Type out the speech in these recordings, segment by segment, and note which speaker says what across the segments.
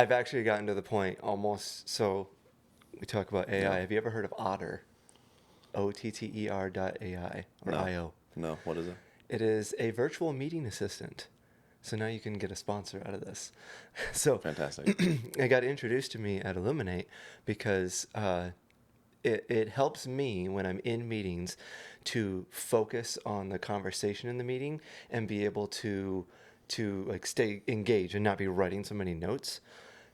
Speaker 1: I've actually gotten to the point almost. So we talk about AI.
Speaker 2: Yeah.
Speaker 1: Have you ever heard of Otter? OTTER.ai or
Speaker 2: No.
Speaker 1: IO.
Speaker 2: No. What is it?
Speaker 1: It is a virtual meeting assistant. So now you can get a sponsor out of this. So
Speaker 2: Fantastic.
Speaker 1: it got introduced to me at Illuminate because it helps me when I'm in meetings to focus on the conversation in the meeting and be able to like stay engaged and not be writing so many notes.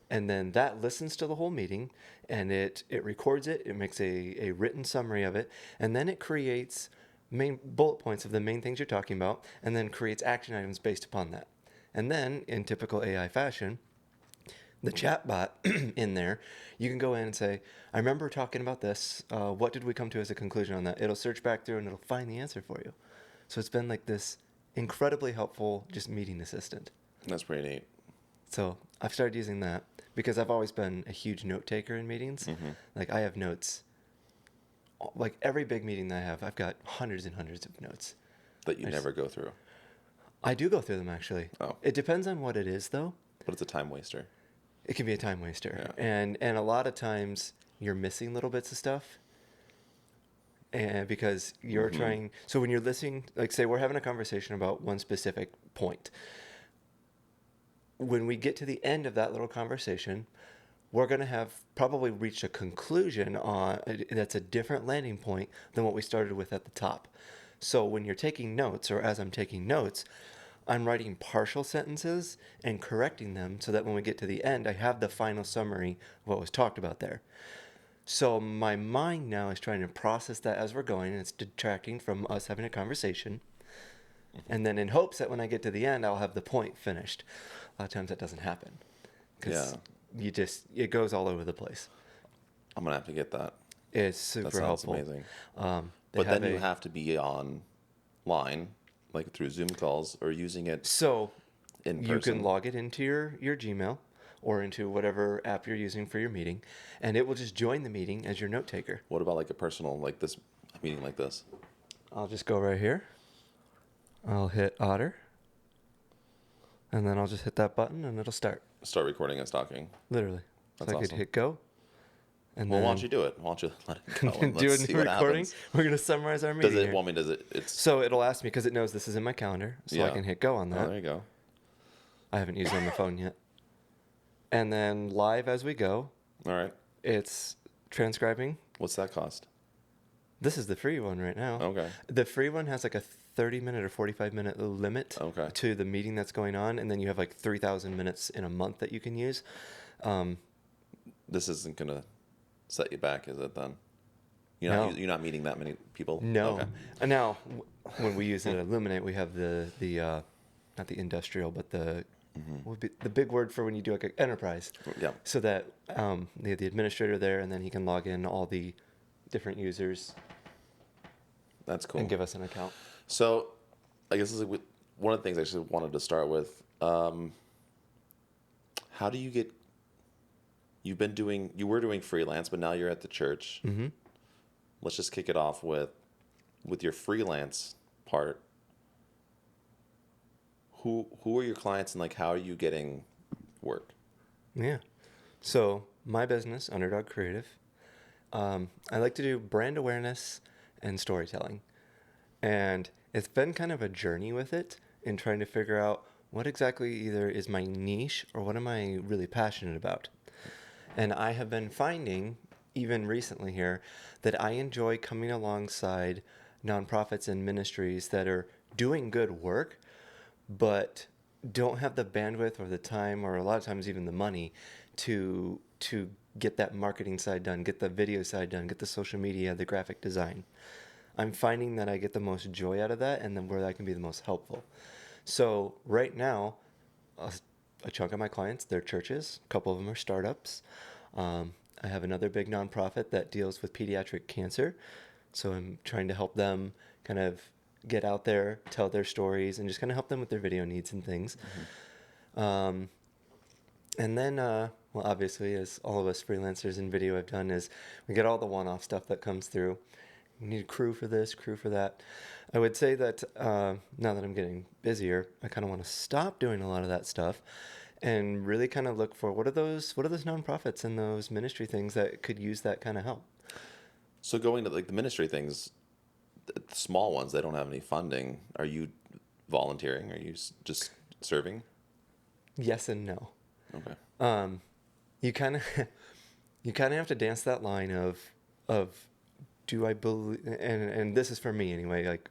Speaker 1: And then that listens to the whole meeting and it records it, it makes a written summary of it, and then it creates main bullet points of the main things you're talking about, and then creates action items based upon that. And then, in typical AI fashion, the chatbot in there, you can go in and say, I remember talking about this. What did we come to as a conclusion on that? It'll search back through and it'll find the answer for you. So it's been like this incredibly helpful just meeting assistant.
Speaker 2: That's pretty neat.
Speaker 1: So I've started using that because I've always been a huge note taker in meetings.
Speaker 2: Mm-hmm.
Speaker 1: Like I have notes. Like every big meeting that I have, I've got hundreds and hundreds of notes.
Speaker 2: That you never go through.
Speaker 1: I do go through them actually.
Speaker 2: Oh.
Speaker 1: It depends on what it is though.
Speaker 2: But it's a time waster.
Speaker 1: It can be a time waster.
Speaker 2: Yeah.
Speaker 1: And a lot of times you're missing little bits of stuff. And because you're
Speaker 2: Mm-hmm.
Speaker 1: trying, so when you're listening, like say we're having a conversation about one specific point. When we get to the end of that little conversation, we're going to have probably reached a conclusion on that's a different landing point than what we started with at the top. So when you're taking notes, or as I'm taking notes, I'm writing partial sentences and correcting them so that when we get to the end, I have the final summary of what was talked about there. So my mind now is trying to process that as we're going, and it's detracting from us having a conversation. And then in hopes that when I get to the end, I'll have the point finished. A lot of times that doesn't happen because it goes all over the place.
Speaker 2: I'm going to have to get that.
Speaker 1: It's super
Speaker 2: That sounds
Speaker 1: helpful.
Speaker 2: amazing.
Speaker 1: They
Speaker 2: But then
Speaker 1: have
Speaker 2: you have to be online, like through Zoom calls or using it
Speaker 1: So
Speaker 2: in
Speaker 1: you
Speaker 2: person.
Speaker 1: can log it into your Gmail or into whatever app you're using for your meeting, and it will just join the meeting as your note taker.
Speaker 2: What about like a personal, like this meeting like this?
Speaker 1: I'll just go right here. I'll hit Otter, and then I'll just hit that button, and it'll start.
Speaker 2: Start recording us talking.
Speaker 1: Literally.
Speaker 2: That's
Speaker 1: so I could
Speaker 2: awesome.
Speaker 1: hit go. And
Speaker 2: Well,
Speaker 1: then
Speaker 2: why don't you do it? Why don't you let it go and
Speaker 1: do
Speaker 2: let's
Speaker 1: a
Speaker 2: see
Speaker 1: new
Speaker 2: what
Speaker 1: recording.
Speaker 2: happens?
Speaker 1: We're going to summarize our meeting
Speaker 2: Does it,
Speaker 1: here.
Speaker 2: well, I mean, does it, it's...
Speaker 1: So it'll ask me because it knows this is in my calendar, so I
Speaker 2: Yeah.
Speaker 1: can hit go on
Speaker 2: Oh,
Speaker 1: that.
Speaker 2: there you go.
Speaker 1: I haven't used it on the phone yet. And then live as we go,
Speaker 2: All right.
Speaker 1: it's transcribing.
Speaker 2: What's that cost?
Speaker 1: This is the free one right now.
Speaker 2: Okay.
Speaker 1: The free one has like a 30-minute or 45-minute limit
Speaker 2: Okay.
Speaker 1: to the meeting that's going on, and then you have like 3,000 minutes in a month that you can use.
Speaker 2: This isn't going to set you back, is it then?
Speaker 1: No.
Speaker 2: You're not meeting that many people?
Speaker 1: No.
Speaker 2: Okay.
Speaker 1: And now, when we use it at Illuminate, we have the not the industrial, but the what would be the big word for when you do like an enterprise.
Speaker 2: Yeah.
Speaker 1: So that they have the administrator there, and then he can log in all the different users
Speaker 2: That's cool.
Speaker 1: and give us an account.
Speaker 2: So, I guess this is one of the things I just wanted to start with. How do you get? You were doing freelance, but now you're at the church.
Speaker 1: Mm-hmm.
Speaker 2: Let's just kick it off with your freelance part. Who are your clients and like how are you getting work?
Speaker 1: Yeah. So my business, Underdog Creative, I like to do brand awareness and storytelling. And it's been kind of a journey with it in trying to figure out what exactly either is my niche or what am I really passionate about. And I have been finding, even recently here, that I enjoy coming alongside nonprofits and ministries that are doing good work, but don't have the bandwidth or the time or a lot of times even the money to get that marketing side done, get the video side done, get the social media, the graphic design. I'm finding that I get the most joy out of that and then where I can be the most helpful. So right now, a chunk of my clients, they're churches. A couple of them are startups. I have another big nonprofit that deals with pediatric cancer. So I'm trying to help them kind of get out there, tell their stories, and just kind of help them with their video needs and things. Mm-hmm. And then, well, obviously, as all of us freelancers in video have done, is we get all the one-off stuff that comes through. We need a crew for this, crew for that. I would say that now that I'm getting busier, I kind of want to stop doing a lot of that stuff and really kind of look for what are those nonprofits and those ministry things that could use that kind of help.
Speaker 2: So going to like the ministry things, the small ones, they don't have any funding. Are you volunteering? Are you just serving?
Speaker 1: Yes and no.
Speaker 2: Okay.
Speaker 1: Um, you kind of you kind of have to dance that line of do I believe, and this is for me anyway, like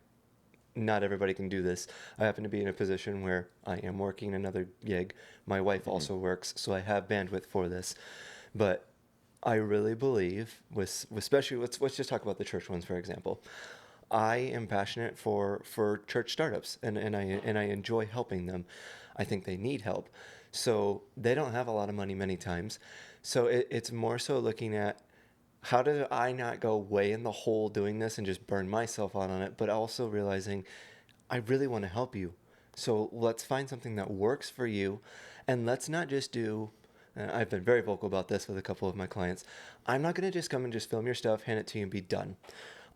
Speaker 1: not everybody can do this. I happen to be in a position where I am working another gig. My wife
Speaker 2: Hmm.
Speaker 1: also works, so I have bandwidth for this. But I really believe, especially let's just talk about the church ones for example. I am passionate for church startups, and I enjoy helping them. I think they need help, so they don't have a lot of money many times. So it's more so looking at how do I not go way in the hole doing this and just burn myself out on it, but also realizing I really want to help you. So let's find something that works for you, and let's not just do. I've been very vocal about this with a couple of my clients. I'm not going to just come and just film your stuff, hand it to you, and be done.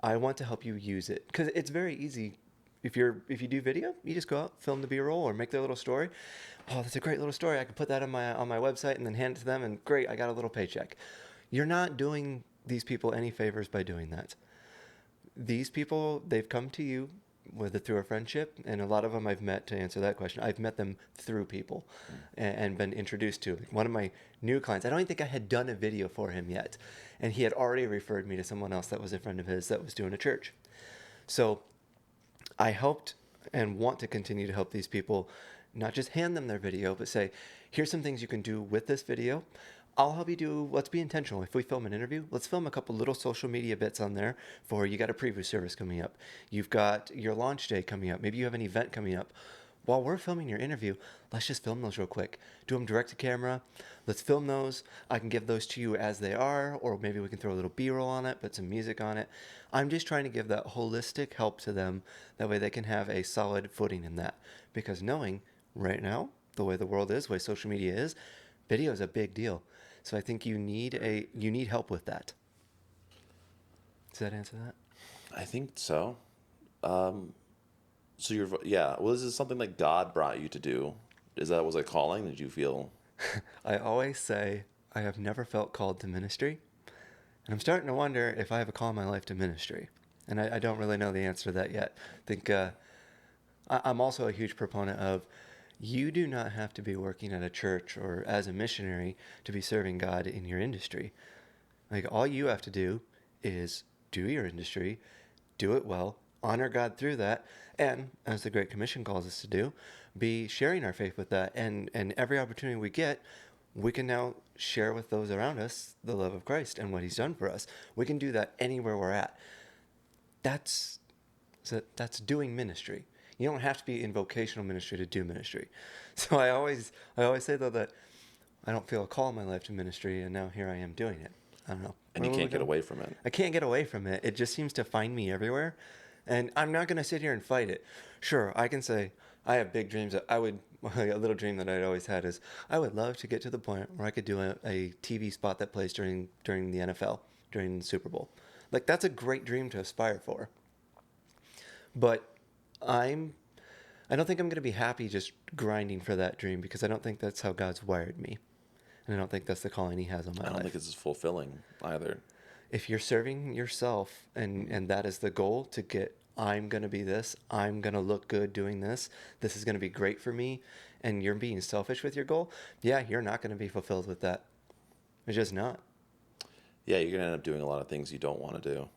Speaker 1: I want to help you use it because it's very easy. If you do video, you just go out, film the B-roll, or make their little story. Oh, that's a great little story. I can put that on my website and then hand it to them, and great, I got a little paycheck. You're not doing these people any favors by doing that. These people, they've come to you whether through a friendship, and a lot of them I've met to answer that question. I've met them through people and been introduced to. One of my new clients, I don't even think I had done a video for him yet, and he had already referred me to someone else that was a friend of his that was doing a church. So I helped and want to continue to help these people, not just hand them their video, but say, here's some things you can do with this video. I'll help you do, let's be intentional. If we film an interview, let's film a couple little social media bits on there for you got a preview service coming up. You've got your launch day coming up. Maybe you have an event coming up. While we're filming your interview, let's just film those real quick. Do them direct to camera. Let's film those. I can give those to you as they are, or maybe we can throw a little B-roll on it, put some music on it. I'm just trying to give that holistic help to them. That way they can have a solid footing in that. Because knowing right now, the way the world is, the way social media is, video is a big deal. So I think you need help with that. Does that answer that?
Speaker 2: I think so. Um, so you're, yeah. Well, is this something like God brought you to do? Was a calling? Did you feel?
Speaker 1: I always say I have never felt called to ministry, and I'm starting to wonder if I have a call in my life to ministry. And I don't really know the answer to that yet. I think I'm also a huge proponent of you do not have to be working at a church or as a missionary to be serving God in your industry. Like all you have to do is do your industry, do it well, honor God through that, and as the Great Commission calls us to do, be sharing our faith with that. And every opportunity we get, we can now share with those around us the love of Christ and what He's done for us. We can do that anywhere we're at. That's that's doing ministry. You don't have to be in vocational ministry to do ministry. So I always say though that I don't feel a call in my life to ministry, and now here I am doing it. I don't know.
Speaker 2: And you
Speaker 1: Where will we
Speaker 2: can't get
Speaker 1: go?
Speaker 2: away from it.
Speaker 1: I can't get away from it. It just seems to find me everywhere. And I'm not going to sit here and fight it. Sure, I can say I have big dreams that I would, a little dream that I'd always had is I would love to get to the point where I could do a TV spot that plays during the NFL, during the Super Bowl. Like, that's a great dream to aspire for. But I'm, I don't think I'm going to be happy just grinding for that dream because I don't think that's how God's wired me. And I don't think that's the calling He has on my
Speaker 2: I don't think
Speaker 1: life.
Speaker 2: it's as fulfilling either.
Speaker 1: If you're serving yourself and that is the goal to get, I'm going to be this, I'm going to look good doing this is going to be great for me, and you're being selfish with your goal, yeah, you're not going to be fulfilled with that. It's just not.
Speaker 2: Yeah, you're gonna end up doing a lot of things you don't want to do,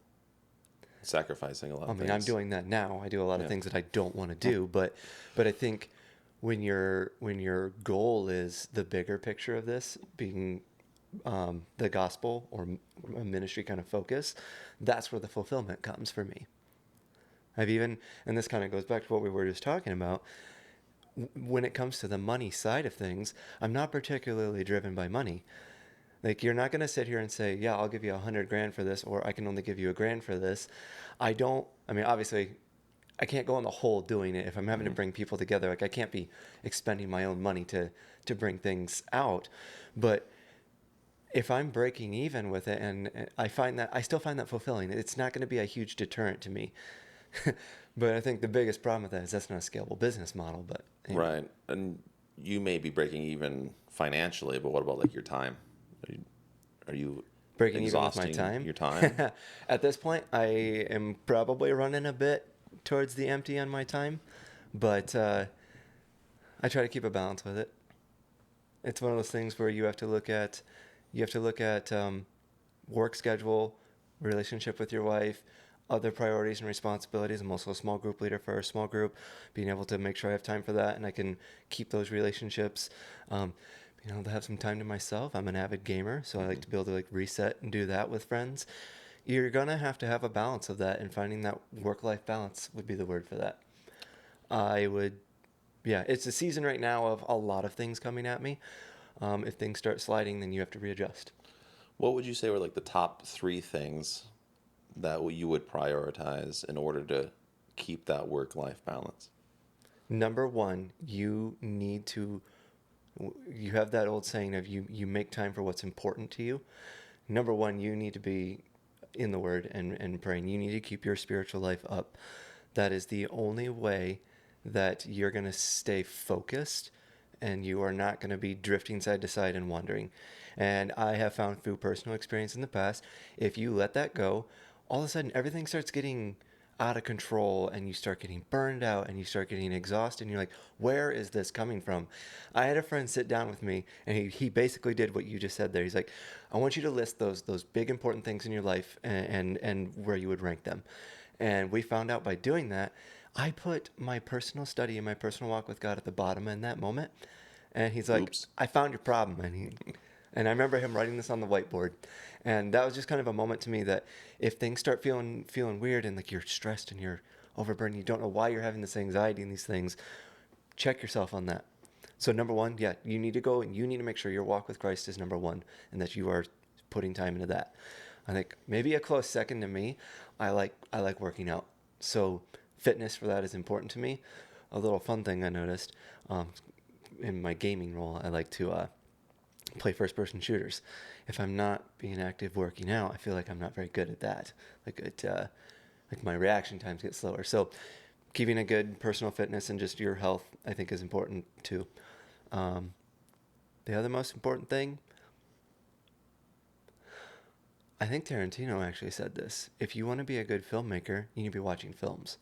Speaker 2: sacrificing a lot
Speaker 1: I
Speaker 2: of
Speaker 1: mean, I'm
Speaker 2: things.
Speaker 1: doing that now. I do a lot of
Speaker 2: Yeah.
Speaker 1: things that I don't want to do, but I think when your goal is the bigger picture of this being the gospel or a ministry kind of focus, that's where the fulfillment comes for me. I've even, and this kind of goes back to what we were just talking about, when it comes to the money side of things, I'm not particularly driven by money. Like, you're not going to sit here and say, yeah, I'll give you 100 grand for this, or I can only give you a grand for this. I mean, obviously, I can't go on the whole doing it if I'm having to
Speaker 2: Hmm.
Speaker 1: bring people together. Like, I can't be expending my own money to bring things out. But if I'm breaking even with it, and I still find that fulfilling, it's not going to be a huge deterrent to me. But I think the biggest problem with that is that's not a scalable business model. But anyway.
Speaker 2: Right. And you may be breaking even financially, but what about like your time? Are you
Speaker 1: Breaking even with my
Speaker 2: exhausting
Speaker 1: time.
Speaker 2: your time?
Speaker 1: At this point, I am probably running a bit towards the empty on my time, but I try to keep a balance with it. It's one of those things where you have to look at work schedule, relationship with your wife, other priorities and responsibilities. I'm also a small group leader for a small group, being able to make sure I have time for that and I can keep those relationships. Um, to have some time to myself. I'm an avid gamer, so I like to be able to like reset and do that with friends. You're gonna have to have a balance of that, and finding that work-life balance would be the word for that. I would, yeah, it's a season right now of a lot of things coming at me. If things start sliding, then you have to readjust.
Speaker 2: What would you say were like the top three things that you would prioritize in order to keep that work-life balance?
Speaker 1: Number one, you have that old saying of you make time for what's important to you. Number one, you need to be in the Word and praying. You need to keep your spiritual life up. That is the only way that you're going to stay focused and you are not going to be drifting side to side and wandering. And I have found through personal experience in the past, if you let that go, all of a sudden everything starts getting out of control and you start getting burned out and you start getting exhausted and you're like, where is this coming from? I had a friend sit down with me and he basically did what you just said there. He's like, I want you to list those big important things in your life and where you would rank them. And we found out by doing that, I put my personal study and my personal walk with God at the bottom in that moment. And he's like,
Speaker 2: Oops.
Speaker 1: I found your problem. And I remember him writing this on the whiteboard. And that was just kind of a moment to me that if things start feeling weird and like you're stressed and you're overburdened, you don't know why you're having this anxiety and these things, check yourself on that. So number one, yeah, you need to go and you need to make sure your walk with Christ is number one and that you are putting time into that. I think maybe a close second to me, I like working out. So fitness for that is important to me. A little fun thing I noticed, in my gaming role, I like to play first person shooters. If I'm not being active working out, I feel like I'm not very good at that. Like my reaction times get slower. So keeping a good personal fitness and just your health, I think, is important too. Um, the other most important thing, I think Tarantino actually said this. If you want to be a good filmmaker, you need to be watching films.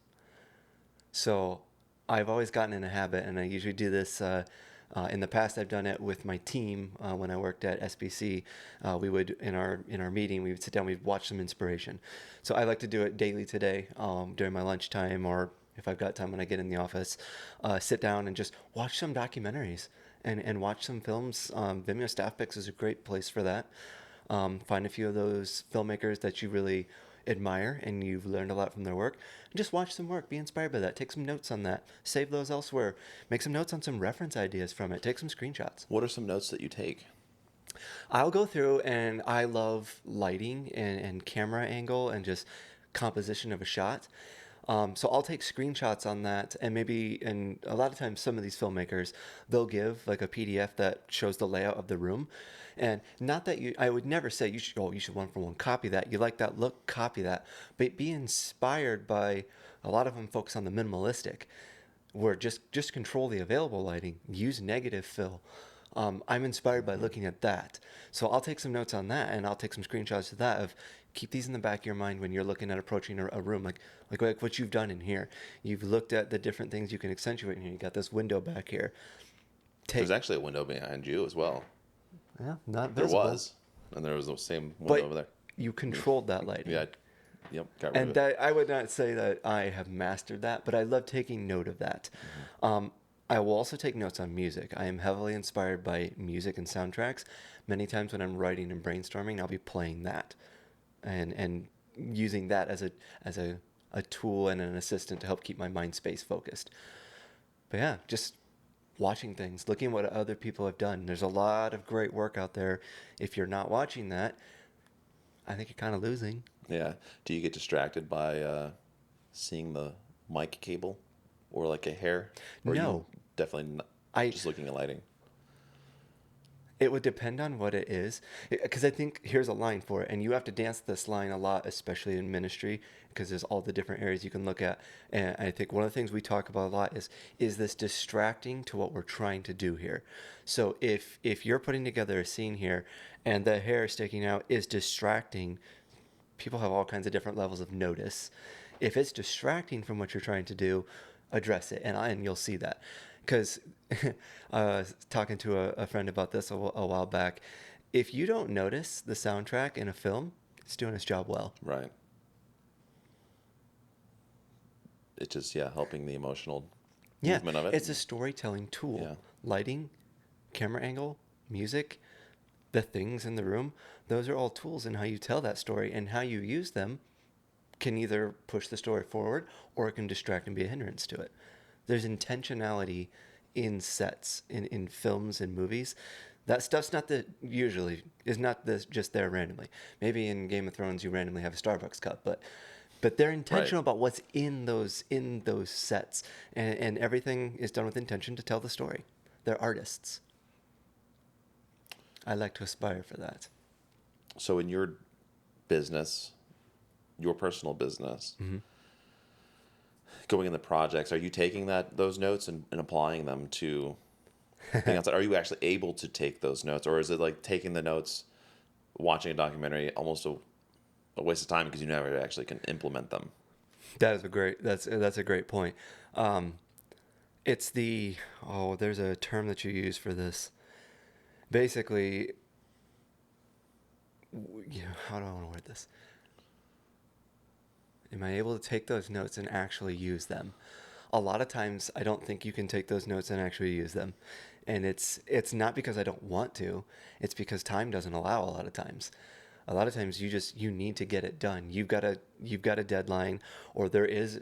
Speaker 1: So I've always gotten in a habit, and I usually do this. In the past, I've done it with my team when I worked at SBC. We would in our meeting, we would sit down, we'd watch some inspiration. So I like to do it daily today during my lunchtime, or if I've got time when I get in the office, sit down and just watch some documentaries and watch some films. Vimeo Staff Picks is a great place for that. Find a few of those filmmakers that you really admire and you've learned a lot from their work. And just watch some work, be inspired by that, take some notes on that, save those elsewhere, make some notes on some reference ideas from it, take some screenshots.
Speaker 2: What are some notes that you take?
Speaker 1: I'll go through and I love lighting and camera angle and just composition of a shot. So I'll take screenshots on that and and a lot of times some of these filmmakers, they'll give like a PDF that shows the layout of the room. And not that I would never say you should one for one copy that. You like that look, copy that. But be inspired by, a lot of them focus on the minimalistic, where just control the available lighting, use negative fill. I'm inspired by looking at that. So I'll take some notes on that and I'll take some screenshots of that of keep these in the back of your mind when you're looking at approaching a room like what you've done in here. You've looked at the different things you can accentuate in here. You got this window back here.
Speaker 2: There's
Speaker 1: Take
Speaker 2: actually a window behind you as well.
Speaker 1: Yeah, not
Speaker 2: There
Speaker 1: visible.
Speaker 2: was, and there was the same window
Speaker 1: But
Speaker 2: over there.
Speaker 1: you controlled that lighting.
Speaker 2: Yeah, yep, got rid of
Speaker 1: And
Speaker 2: it.
Speaker 1: that I would not say that I have mastered that, but I love taking note of that. I will also take notes on music. I am heavily inspired by music and soundtracks. Many times when I'm writing and brainstorming, I'll be playing that and using that as a tool and an assistant to help keep my mind space focused. But yeah, just watching things, looking at what other people have done. There's a lot of great work out there. If you're not watching that, I think you're kind of losing.
Speaker 2: Yeah. Do you get distracted by seeing the mic cable or like a hair? Or are you
Speaker 1: No,
Speaker 2: definitely not
Speaker 1: I
Speaker 2: just looking at lighting?
Speaker 1: It would depend on what it is, because I think here's a line for it, and you have to dance this line a lot, especially in ministry, because there's all the different areas you can look at. And I think one of the things we talk about a lot is this distracting to what we're trying to do here. So if you're putting together a scene here, and the hair sticking out is distracting, people have all kinds of different levels of notice. If it's distracting from what you're trying to do, address it, and you'll see that. Because I was talking to a friend about this a while back. If you don't notice the soundtrack in a film, it's doing its job well.
Speaker 2: Right. It's just, yeah, helping the emotional
Speaker 1: Yeah,
Speaker 2: movement of it.
Speaker 1: it's a storytelling tool.
Speaker 2: Yeah.
Speaker 1: Lighting, camera angle, music, the things in the room, those are all tools in how you tell that story, and how you use them can either push the story forward or it can distract and be a hindrance to it. There's intentionality in sets, in films and movies. That stuff's not the usually is not this just there randomly. Maybe in Game of Thrones you randomly have a Starbucks cup, but they're intentional
Speaker 2: Right.
Speaker 1: about what's in those sets, and everything is done with intention to tell the story. They're artists. I like to aspire for that.
Speaker 2: So in your business, your personal business,
Speaker 1: Mm-hmm.
Speaker 2: going in the projects, are you taking those notes and applying them to things outside? Are you actually able to take those notes, or is it like taking the notes, watching a documentary, almost a waste of time because you never actually can implement them?
Speaker 1: That's a great point. Um, it's there's a term that you use for this. Basically, how do I want to word this? Am I able to take those notes and actually use them? A lot of times I don't think you can take those notes and actually use them. And it's not because I don't want to, it's because time doesn't allow a lot of times. A lot of times you need to get it done. You've got a deadline, or there is,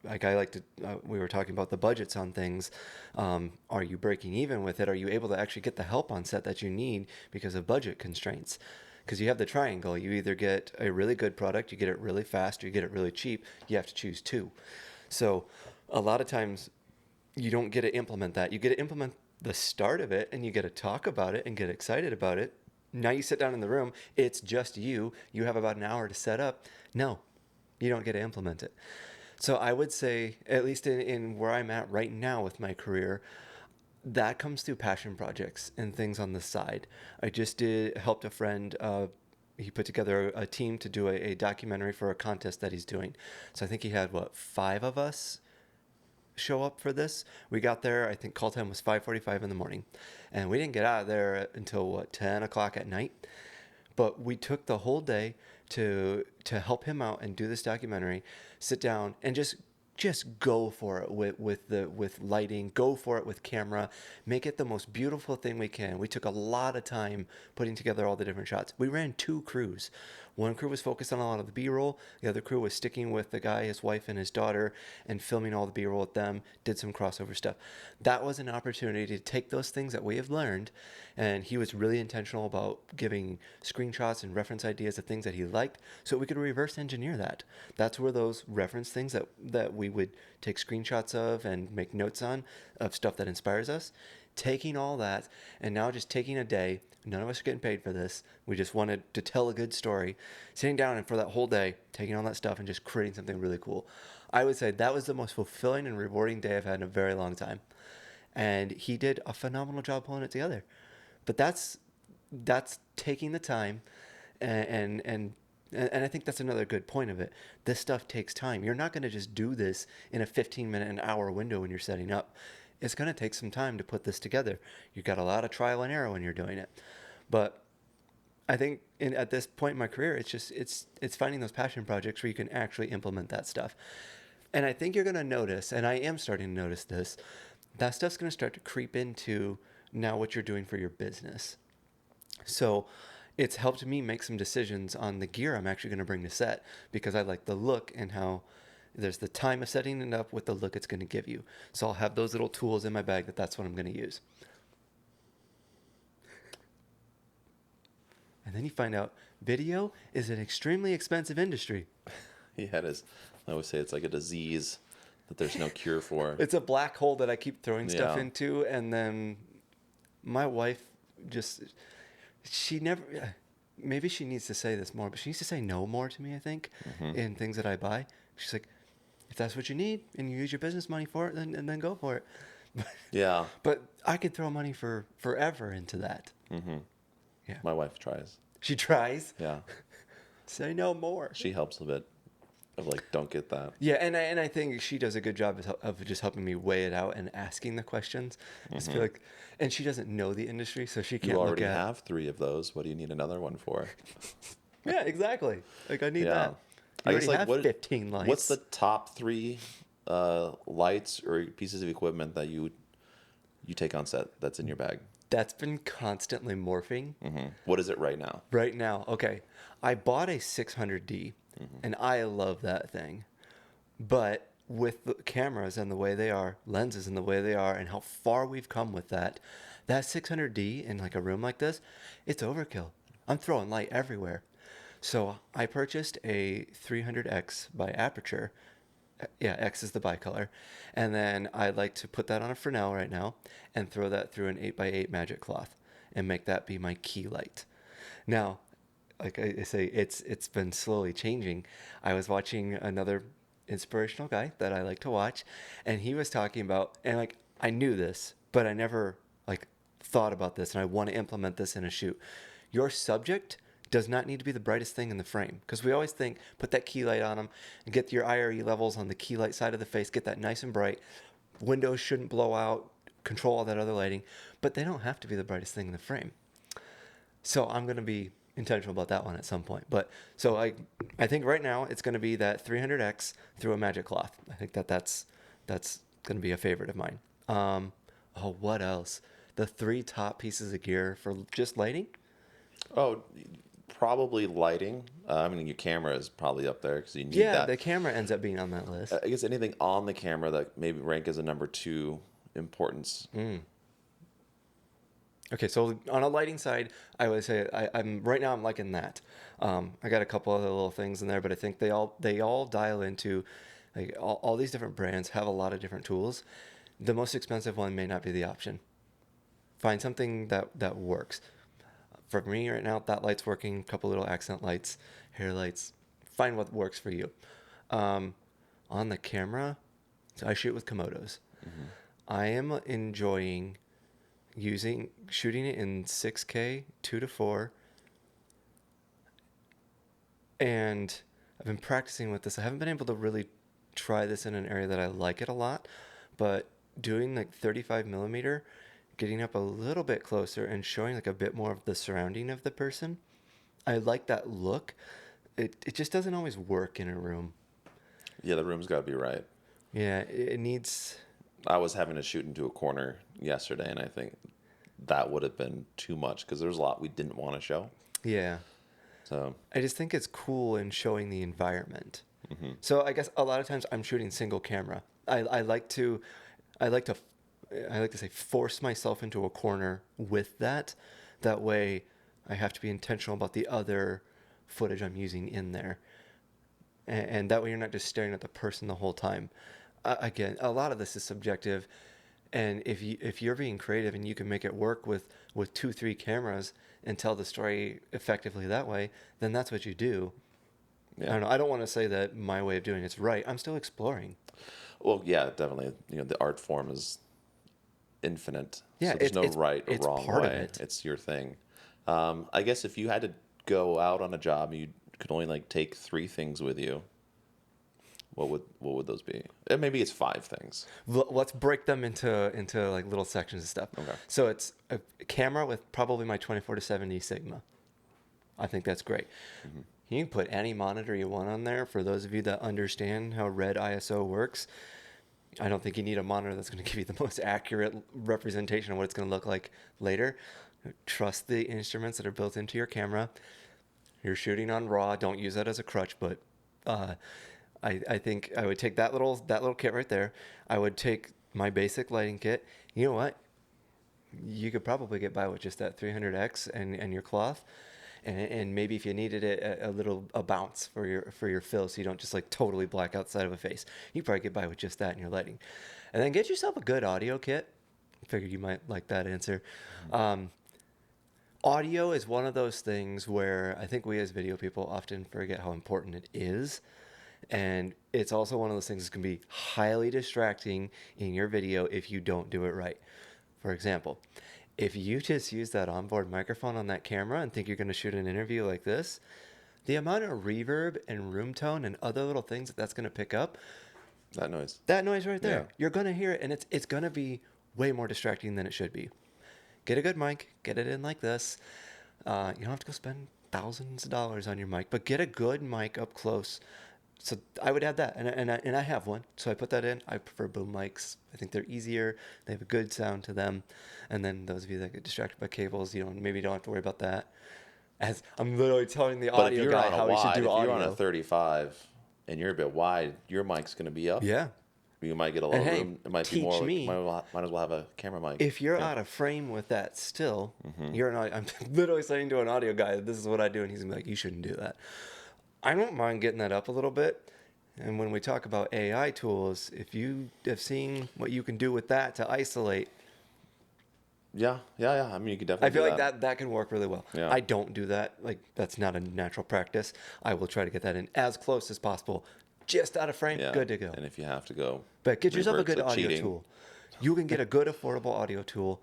Speaker 1: like I like to we were talking about the budgets on things. Are you breaking even with it? Are you able to actually get the help on set that you need because of budget constraints? Because you have the triangle. You either get a really good product, you get it really fast, or you get it really cheap. You have to choose two. So a lot of times you don't get to implement that. You get to implement the start of it, and you get to talk about it and get excited about it. Now you sit down in the room, it's just you. You have about an hour to set up. No, you don't get to implement it. So I would say, at least in where I'm at right now with my career, that comes through passion projects and things on the side. I just helped a friend. He put together a team to do a documentary for a contest that he's doing. So I think he had five of us show up for this. We got there. I think call time was 5:45 in the morning, and we didn't get out of there until 10 o'clock at night. But we took the whole day to help him out and do this documentary. Sit down and just go for it with lighting, go for it with camera, make it the most beautiful thing we can. We took a lot of time putting together all the different shots. We ran two crews. One crew was focused on a lot of the B-roll. The other crew was sticking with the guy, his wife, and his daughter, and filming all the B-roll with them, did some crossover stuff. That was an opportunity to take those things that we have learned, and he was really intentional about giving screenshots and reference ideas of things that he liked so we could reverse engineer that. That's where those reference things that we would take screenshots of and make notes on of stuff that inspires us, taking all that and now just taking a day. None of us are getting paid for this. We just wanted to tell a good story. Sitting down and for that whole day, taking all that stuff and just creating something really cool. I would say that was the most fulfilling and rewarding day I've had in a very long time. And he did a phenomenal job pulling it together. But that's taking the time, and and and I think that's another good point of it. This stuff takes time. You're not going to just do this in a 15-minute, an hour window when you're setting up. It's going to take some time to put this together. You've got a lot of trial and error when you're doing it. But I think at this point in my career, it's finding those passion projects where you can actually implement that stuff. And I think you're going to notice, and I am starting to notice this, that stuff's going to start to creep into now what you're doing for your business. So it's helped me make some decisions on the gear I'm actually going to bring to set, because I like the look and how there's the time of setting it up with the look it's going to give you. So I'll have those little tools in my bag that's what I'm going to use. And then you find out video is an extremely expensive industry.
Speaker 2: Yeah, it is. I always say it's like a disease that there's no cure for.
Speaker 1: It's a black hole that I keep throwing stuff
Speaker 2: Yeah.
Speaker 1: into. And then my wife, just she never. Maybe she needs to say this more, but she needs to say no more to me. I think
Speaker 2: Mm-hmm.
Speaker 1: in things that I buy. She's like, if that's what you need and you use your business money for it, then go for it.
Speaker 2: Yeah.
Speaker 1: But I could throw money for forever into that.
Speaker 2: Mm-hmm.
Speaker 1: Yeah.
Speaker 2: My wife tries.
Speaker 1: She tries.
Speaker 2: Yeah.
Speaker 1: Say no more.
Speaker 2: She helps a bit of like, don't get that.
Speaker 1: Yeah, and I think she does a good job of just helping me weigh it out and asking the questions. I just feel
Speaker 2: Mm-hmm.
Speaker 1: like, and she doesn't know the industry, so she
Speaker 2: You
Speaker 1: can't look
Speaker 2: already
Speaker 1: at.
Speaker 2: have 3 of those. What do you need another one for?
Speaker 1: Yeah, exactly. Like I need
Speaker 2: Yeah.
Speaker 1: that. You
Speaker 2: I
Speaker 1: already
Speaker 2: guess like
Speaker 1: have
Speaker 2: what
Speaker 1: 15
Speaker 2: what's the
Speaker 1: lights.
Speaker 2: top 3 lights or pieces of equipment that you take on set that's in your bag?
Speaker 1: That's been constantly morphing.
Speaker 2: Mm-hmm. What is it right now?
Speaker 1: Right now, okay, I bought a 600D,
Speaker 2: Mm-hmm.
Speaker 1: and I love that thing. But with the cameras and the way they are, lenses and the way they are, and how far we've come with that, that 600D in like a room like this, it's overkill. I'm throwing light everywhere. So I purchased a 300X by Aperture. Yeah, X is the bicolor. And then I'd like to put that on a Fresnel right now and throw that through an 8x8 magic cloth and make that be my key light. Now, like I say, it's been slowly changing. I was watching another inspirational guy that I like to watch, and he was talking about, and like I knew this, but I never like thought about this, and I want to implement this in a shoot. Your subject does not need to be the brightest thing in the frame, because we always think put that key light on them and get your IRE levels on the key light side of the face, get that nice and bright. Windows shouldn't blow out, control all that other lighting, but they don't have to be the brightest thing in the frame. So I'm going to be intentional about that one at some point. But so I think right now it's going to be that 300X through a magic cloth. I think that's going to be a favorite of mine. What else? The 3 top pieces of gear for just lighting.
Speaker 2: Oh, probably lighting. I mean, your camera is probably up there because you need
Speaker 1: Yeah,
Speaker 2: that.
Speaker 1: the camera ends up being on that list.
Speaker 2: I guess anything on the camera that maybe rank as a number 2 importance.
Speaker 1: Okay, so on a lighting side, I would say I'm right now. I'm liking that. I got a couple other little things in there, but I think they all dial into like all these different brands have a lot of different tools. The most expensive one may not be the option. Find something that works. For me right now, that light's working. A couple little accent lights, hair lights. Find what works for you. Um, on the camera, so I shoot with Komodos.
Speaker 2: Mm-hmm.
Speaker 1: I am enjoying shooting it in 6K 2 to 4, and I've been practicing with this. I haven't been able to really try this in an area that I like it a lot, but doing like 35 millimeter, getting up a little bit closer and showing like a bit more of the surrounding of the person, I like that look. It just doesn't always work in a room.
Speaker 2: Yeah, the room's got to be right.
Speaker 1: Yeah, it needs.
Speaker 2: I was having to shoot into a corner yesterday, and I think that would have been too much because there's a lot we didn't want to show.
Speaker 1: Yeah,
Speaker 2: So,
Speaker 1: I just think it's cool in showing the environment.
Speaker 2: mm-hmm.
Speaker 1: So I guess a lot of times I'm shooting single camera. I like to, I like to, I like to say force myself into a corner with that. That way, I have to be intentional about the other footage I'm using in there, and that way you're not just staring at the person the whole time. Again, a lot of this is subjective, and if you're being creative and you can make it work with 2-3 cameras and tell the story effectively that way, then that's what you do. I
Speaker 2: Yeah.
Speaker 1: don't know. I don't want to say that my way of doing it's right. I'm still exploring.
Speaker 2: Well, yeah, definitely. The art form is infinite.
Speaker 1: Yeah,
Speaker 2: So there's no
Speaker 1: it's
Speaker 2: right or
Speaker 1: it's
Speaker 2: wrong
Speaker 1: part of
Speaker 2: way.
Speaker 1: it.
Speaker 2: It's your thing. I guess if you had to go out on a job, you could only like take 3 things with you. What would those be? And maybe it's 5 things.
Speaker 1: Let's break them into like little sections of stuff.
Speaker 2: Okay.
Speaker 1: So it's a camera with probably my 24 to 70 Sigma. I think that's great.
Speaker 2: Mm-hmm.
Speaker 1: You can put any monitor you want on there. For those of you that understand how red ISO works, I don't think you need a monitor that's going to give you the most accurate representation of what it's going to look like later. Trust the instruments that are built into your camera. You're shooting on RAW. Don't use that as a crutch, but I think I would take that little kit right there. I would take my basic lighting kit. You know what? You could probably get by with just that 300X and your cloth. And maybe if you needed it, a bounce for your fill, so you don't just like totally black out the side of a face. You probably get by with just that in your lighting, and then get yourself a good audio kit. Figured you might like that answer. Audio is one of those things where I think we as video people often forget how important it is. And it's also one of those things that can be highly distracting in your video if you don't do it right. For example, if you just use that onboard microphone on that camera and think you're going to shoot an interview like this, the amount of reverb and room tone and other little things that that's going to pick up, that noise right there,
Speaker 2: Yeah.
Speaker 1: you're going to hear it, and it's going to be way more distracting than it should be. Get a good mic, get it in like this. You don't have to go spend thousands of dollars on your mic, but get a good mic up close. So I would add that, and I have one, so I put that in. I prefer boom mics. I think they're easier. They have a good sound to them. And then those of you that get distracted by cables, maybe don't have to worry about that. As I'm literally telling the
Speaker 2: But if
Speaker 1: audio
Speaker 2: you're
Speaker 1: guy
Speaker 2: on a
Speaker 1: how he should
Speaker 2: wide,
Speaker 1: do
Speaker 2: if you're on a
Speaker 1: audio.
Speaker 2: 35 and you're a bit wide, your mic's going to be up.
Speaker 1: Yeah.
Speaker 2: You might get a lot
Speaker 1: And
Speaker 2: of
Speaker 1: hey,
Speaker 2: room. It might be
Speaker 1: teach
Speaker 2: more like,
Speaker 1: me.
Speaker 2: might as well have a camera mic.
Speaker 1: If you're
Speaker 2: Yeah.
Speaker 1: out of frame with that still,
Speaker 2: Mm-hmm.
Speaker 1: you're not. I'm literally saying to an audio guy, this is what I do, and he's gonna be like, you shouldn't do that. I don't mind getting that up a little bit. And when we talk about AI tools, if you have seen what you can do with that to isolate,
Speaker 2: Yeah. I mean, you could
Speaker 1: I
Speaker 2: definitely
Speaker 1: feel
Speaker 2: do
Speaker 1: like that can work really well.
Speaker 2: Yeah.
Speaker 1: I don't do that. Like, that's not a natural practice. I will try to get that in as close as possible. Just out of frame,
Speaker 2: Yeah.
Speaker 1: good to go.
Speaker 2: And if you have to go,
Speaker 1: But get yourself a
Speaker 2: revert's
Speaker 1: good
Speaker 2: like
Speaker 1: audio
Speaker 2: cheating.
Speaker 1: tool. You can get a good, affordable audio tool,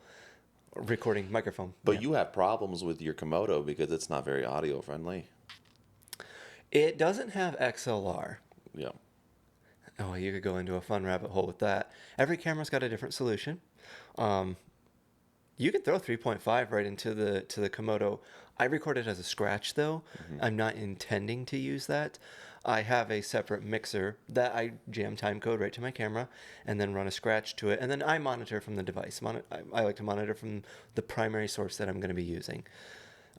Speaker 1: recording microphone.
Speaker 2: But
Speaker 1: Yeah.
Speaker 2: you have problems with your Komodo because it's not very audio friendly.
Speaker 1: It doesn't have XLR.
Speaker 2: Yeah.
Speaker 1: Oh, you could go into a fun rabbit hole with that. Every camera's got a different solution. You could throw 3.5 right into the Komodo. I record it as a scratch though. I'm not intending to use that. I have a separate mixer that I jam timecode right to my camera and then run a scratch to it. And then I monitor from the device. I like to monitor from the primary source that I'm going to be using.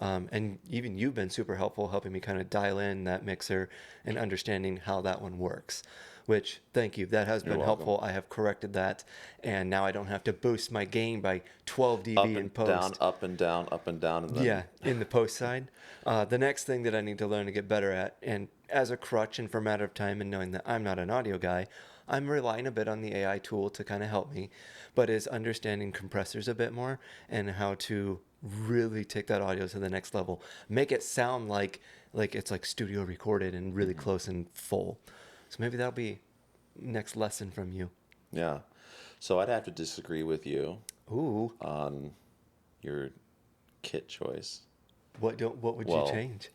Speaker 1: And even you've been super helpful helping me kind of dial in that mixer and understanding how that one works, which thank you. That has
Speaker 2: You're
Speaker 1: been
Speaker 2: welcome.
Speaker 1: helpful. I have corrected that. And now I don't have to boost my gain by 12 dB
Speaker 2: Up
Speaker 1: in
Speaker 2: and
Speaker 1: post.
Speaker 2: down, up and down, up and down, and then
Speaker 1: Yeah, in the post side. The next thing that I need to learn to get better at, and as a crutch and for a matter of time and knowing that I'm not an audio guy, I'm relying a bit on the AI tool to kind of help me, but is understanding compressors a bit more and how to really take that audio to the next level. Make it sound like it's like studio recorded and really close and full. So maybe that'll be next lesson from you.
Speaker 2: yeah. So I'd have to disagree with you
Speaker 1: Ooh,
Speaker 2: on your kit choice.
Speaker 1: what would you
Speaker 2: Well,
Speaker 1: change?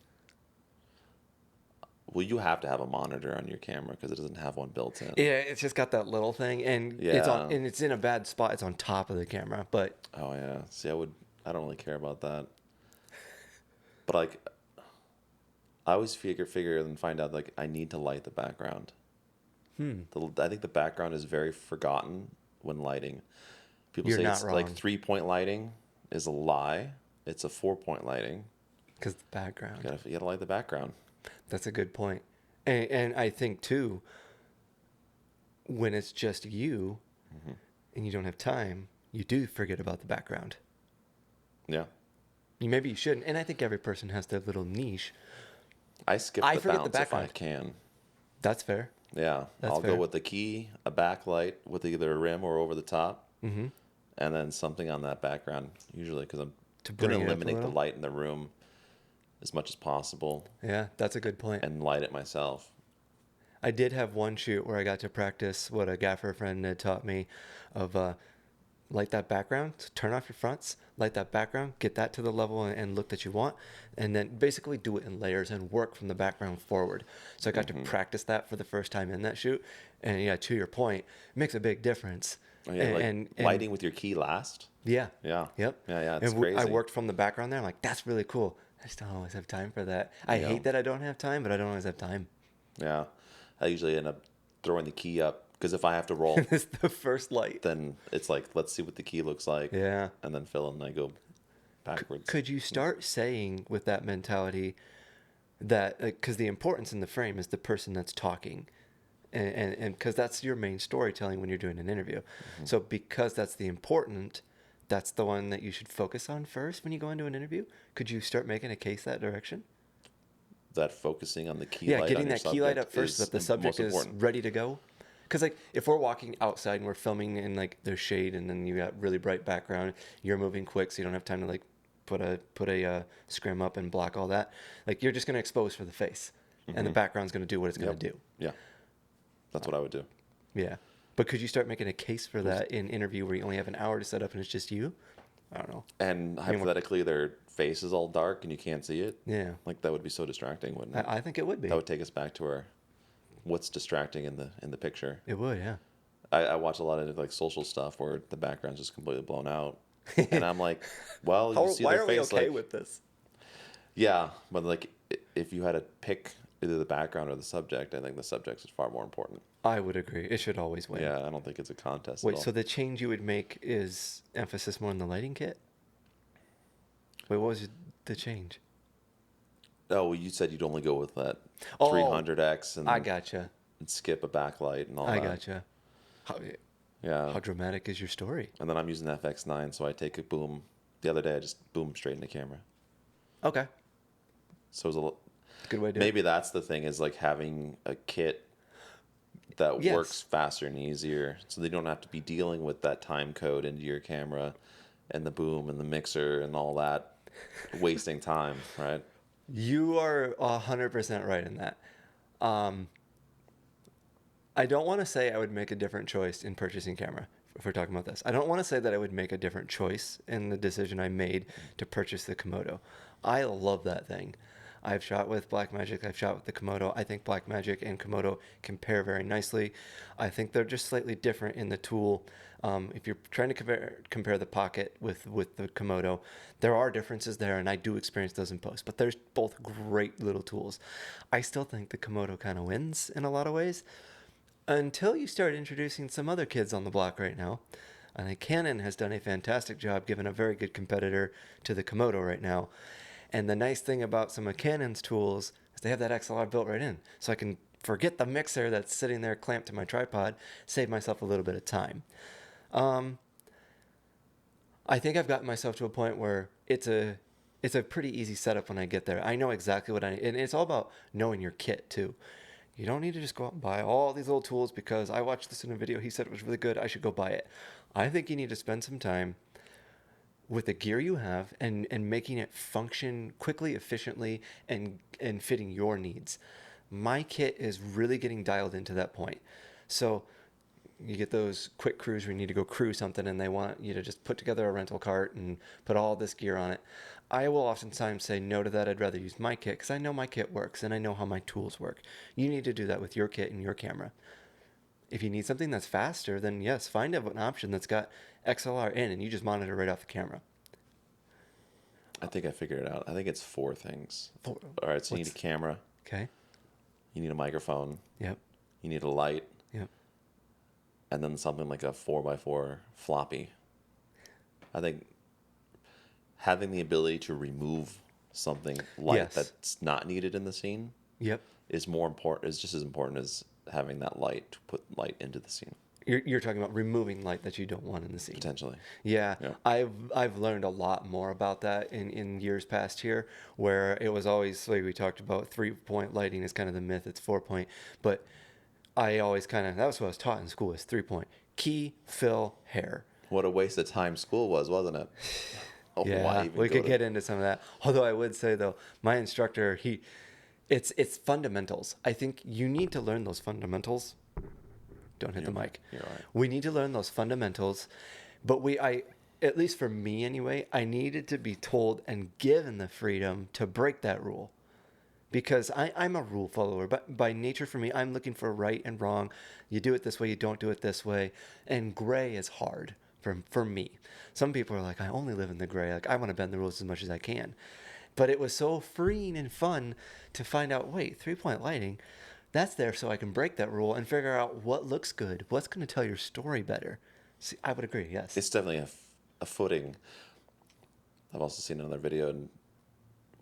Speaker 2: Well, you have to have a monitor on your camera because it doesn't have one built in.
Speaker 1: Yeah, it's just got that little thing, and
Speaker 2: Yeah.
Speaker 1: it's in a bad spot. It's on top of the camera, but
Speaker 2: Oh yeah. See, I don't really care about that. But like, I always figure and find out like I need to light the background. I think the background is very forgotten when lighting. People
Speaker 1: You're
Speaker 2: say
Speaker 1: not
Speaker 2: it's like
Speaker 1: wrong.
Speaker 2: 3-point lighting is a lie. It's a 4-point lighting.
Speaker 1: because the background.
Speaker 2: You gotta light the background.
Speaker 1: That's a good point. And I think too, when it's just you and you don't have time, you do forget about the background.
Speaker 2: Yeah.
Speaker 1: Maybe you shouldn't. And I think every person has their little niche.
Speaker 2: I skip
Speaker 1: I
Speaker 2: the
Speaker 1: forget the
Speaker 2: bounce if I
Speaker 1: background.
Speaker 2: can.
Speaker 1: That's fair.
Speaker 2: Yeah.
Speaker 1: That's
Speaker 2: I'll
Speaker 1: fair.
Speaker 2: go with the key, a backlight with either a rim or over the top,
Speaker 1: Mm-hmm.
Speaker 2: and then something on that background, usually because I'm
Speaker 1: To
Speaker 2: going to
Speaker 1: bring it up a
Speaker 2: eliminate the
Speaker 1: little?
Speaker 2: light in the room as much as possible
Speaker 1: Yeah, that's a good point.
Speaker 2: and light it myself.
Speaker 1: I did have one shoot where I got to practice what a gaffer friend had taught me of light that background, turn off your fronts, light that background, get that to the level and look that you want, and then basically do it in layers and work from the background forward. So I got to practice that for the first time in that shoot. And yeah, to your point, it makes a big difference.
Speaker 2: Oh, yeah,
Speaker 1: And
Speaker 2: lighting with your key last.
Speaker 1: yeah.
Speaker 2: Yeah.
Speaker 1: Yep.
Speaker 2: Yeah, it's
Speaker 1: And
Speaker 2: crazy.
Speaker 1: I worked from the background there. I'm like, that's really cool. I just don't always have time for that. I
Speaker 2: Yeah.
Speaker 1: hate that I don't have time, but I don't always have time.
Speaker 2: Yeah. I usually end up throwing the key up because if I have to roll,
Speaker 1: It's the first light.
Speaker 2: then it's like, let's see what the key looks like.
Speaker 1: Yeah.
Speaker 2: And then fill in and I go backwards.
Speaker 1: Could you start saying with that mentality that, because the importance in the frame is the person that's talking, and because that's your main storytelling when you're doing an interview. So because that's the important, that's the one that you should focus on first when you go into an interview. Could you start making a case that direction?
Speaker 2: That focusing on the key
Speaker 1: Yeah,
Speaker 2: light
Speaker 1: getting
Speaker 2: on your
Speaker 1: that key light
Speaker 2: subject
Speaker 1: up first so that the
Speaker 2: is
Speaker 1: subject
Speaker 2: most
Speaker 1: is
Speaker 2: important.
Speaker 1: ready to go. Because like if we're walking outside and we're filming in like there's shade and then you got really bright background, you're moving quick so you don't have time to like put a scrim up and block all that. Like you're just going to expose for the face, and the background's going to do what it's going
Speaker 2: Yep.
Speaker 1: to do.
Speaker 2: Yeah. That's what I would do.
Speaker 1: Yeah. But could you start making a case for that in interview where you only have an hour to set up and it's just you? I don't know.
Speaker 2: And
Speaker 1: I mean,
Speaker 2: hypothetically, their face is all dark and you can't see it.
Speaker 1: yeah,
Speaker 2: Like that would be so distracting, wouldn't it?
Speaker 1: I think it would be.
Speaker 2: That would take us back to our what's distracting in the picture.
Speaker 1: It would, yeah.
Speaker 2: I watch a lot of like social stuff where the background's just completely blown out, and I'm like, well, you see
Speaker 1: Why
Speaker 2: their
Speaker 1: are we
Speaker 2: face,
Speaker 1: okay
Speaker 2: like,
Speaker 1: with this?
Speaker 2: yeah, but like if you had to pick either the background or the subject, I think the subject is far more important.
Speaker 1: I would agree. It should always win.
Speaker 2: Yeah, I don't think it's a contest at
Speaker 1: Wait,
Speaker 2: all.
Speaker 1: so the change you would make is emphasis more on the lighting kit? Wait, what was the change?
Speaker 2: Oh, well, you said you'd only go with that
Speaker 1: Oh,
Speaker 2: 300x and,
Speaker 1: I gotcha.
Speaker 2: and skip a backlight and all
Speaker 1: I
Speaker 2: that.
Speaker 1: gotcha. How
Speaker 2: Yeah.
Speaker 1: dramatic is your story?
Speaker 2: And then I'm using FX9, so I take a boom. The other day, I just boom straight in the camera.
Speaker 1: Okay.
Speaker 2: So it was a
Speaker 1: Good way to do
Speaker 2: maybe that's the thing, is like having a kit that
Speaker 1: Yes.
Speaker 2: works faster and easier, so they don't have to be dealing with that time code into your camera and the boom and the mixer and all that, wasting time, right?
Speaker 1: You are 100% right in that. I don't want to say I would make a different choice in purchasing camera if we're talking about this. I don't want to say that I would make a different choice in the decision I made to purchase the Komodo. I love that thing. I've shot with Blackmagic. I've shot with the Komodo. I think Blackmagic and Komodo compare very nicely. I think they're just slightly different in the tool. If you're trying to compare the Pocket with the Komodo, there are differences there, and I do experience those in post. But there's both great little tools. I still think the Komodo kind of wins in a lot of ways, until you start introducing some other kids on the block right now. I think Canon has done a fantastic job giving a very good competitor to the Komodo right now. And the nice thing about some of Canon's tools is they have that XLR built right in. So I can forget the mixer that's sitting there clamped to my tripod, save myself a little bit of time. I think I've gotten myself to a point where it's a pretty easy setup when I get there. I know exactly what I need. And it's all about knowing your kit too. You don't need to just go out and buy all these little tools because I watched this in a video. He said it was really good. I should go buy it. I think you need to spend some time with the gear you have and making it function quickly, efficiently, and fitting your needs. My kit is really getting dialed into that point. So you get those quick crews where you need to go crew something and they want you to just put together a rental cart and put all this gear on it. I will oftentimes say no to that. I'd rather use my kit because I know my kit works and I know how my tools work. You need to do that with your kit and your camera. If you need something that's faster, then yes, find an option that's got XLR in and you just monitor right off the camera.
Speaker 2: I think I figured it out. I think it's 4 things.
Speaker 1: Four-
Speaker 2: All right, so you need a camera,
Speaker 1: Okay.
Speaker 2: you need a microphone,
Speaker 1: Yep.
Speaker 2: you need a light,
Speaker 1: Yep.
Speaker 2: and then something like a 4x4 floppy. I think having the ability to remove something light
Speaker 1: Yes.
Speaker 2: that's not needed in the scene
Speaker 1: Yep.
Speaker 2: is more important, is just as important as having that light to put light into the scene,
Speaker 1: You're talking about removing light that you don't want in the scene.
Speaker 2: potentially.
Speaker 1: Yeah,
Speaker 2: Yeah.
Speaker 1: I've learned a lot more about that in years past here, where it was always like we talked about 3-point lighting is kind of the myth. It's 4-point, but I always that was what I was taught in school is 3-point key, fill, hair.
Speaker 2: What a waste of time school was, wasn't it? Oh, why
Speaker 1: Yeah,
Speaker 2: even
Speaker 1: we
Speaker 2: go
Speaker 1: could
Speaker 2: to-
Speaker 1: get into some of that. Although I would say though, my instructor it's fundamentals. I think you need to learn those fundamentals. Don't hit the mic.
Speaker 2: You're right.
Speaker 1: We need to learn those fundamentals, but at least for me anyway, I needed to be told and given the freedom to break that rule. Because I'm a rule follower, but by nature for me, I'm looking for right and wrong. You do it this way, you don't do it this way. And gray is hard for me. Some people are like, I only live in the gray. Like, I want to bend the rules as much as I can. But it was so freeing and fun to find out, wait, 3-point lighting, that's there so I can break that rule and figure out what looks good, what's going to tell your story better. See, I would agree, yes.
Speaker 2: It's definitely a footing. I've also seen another video, and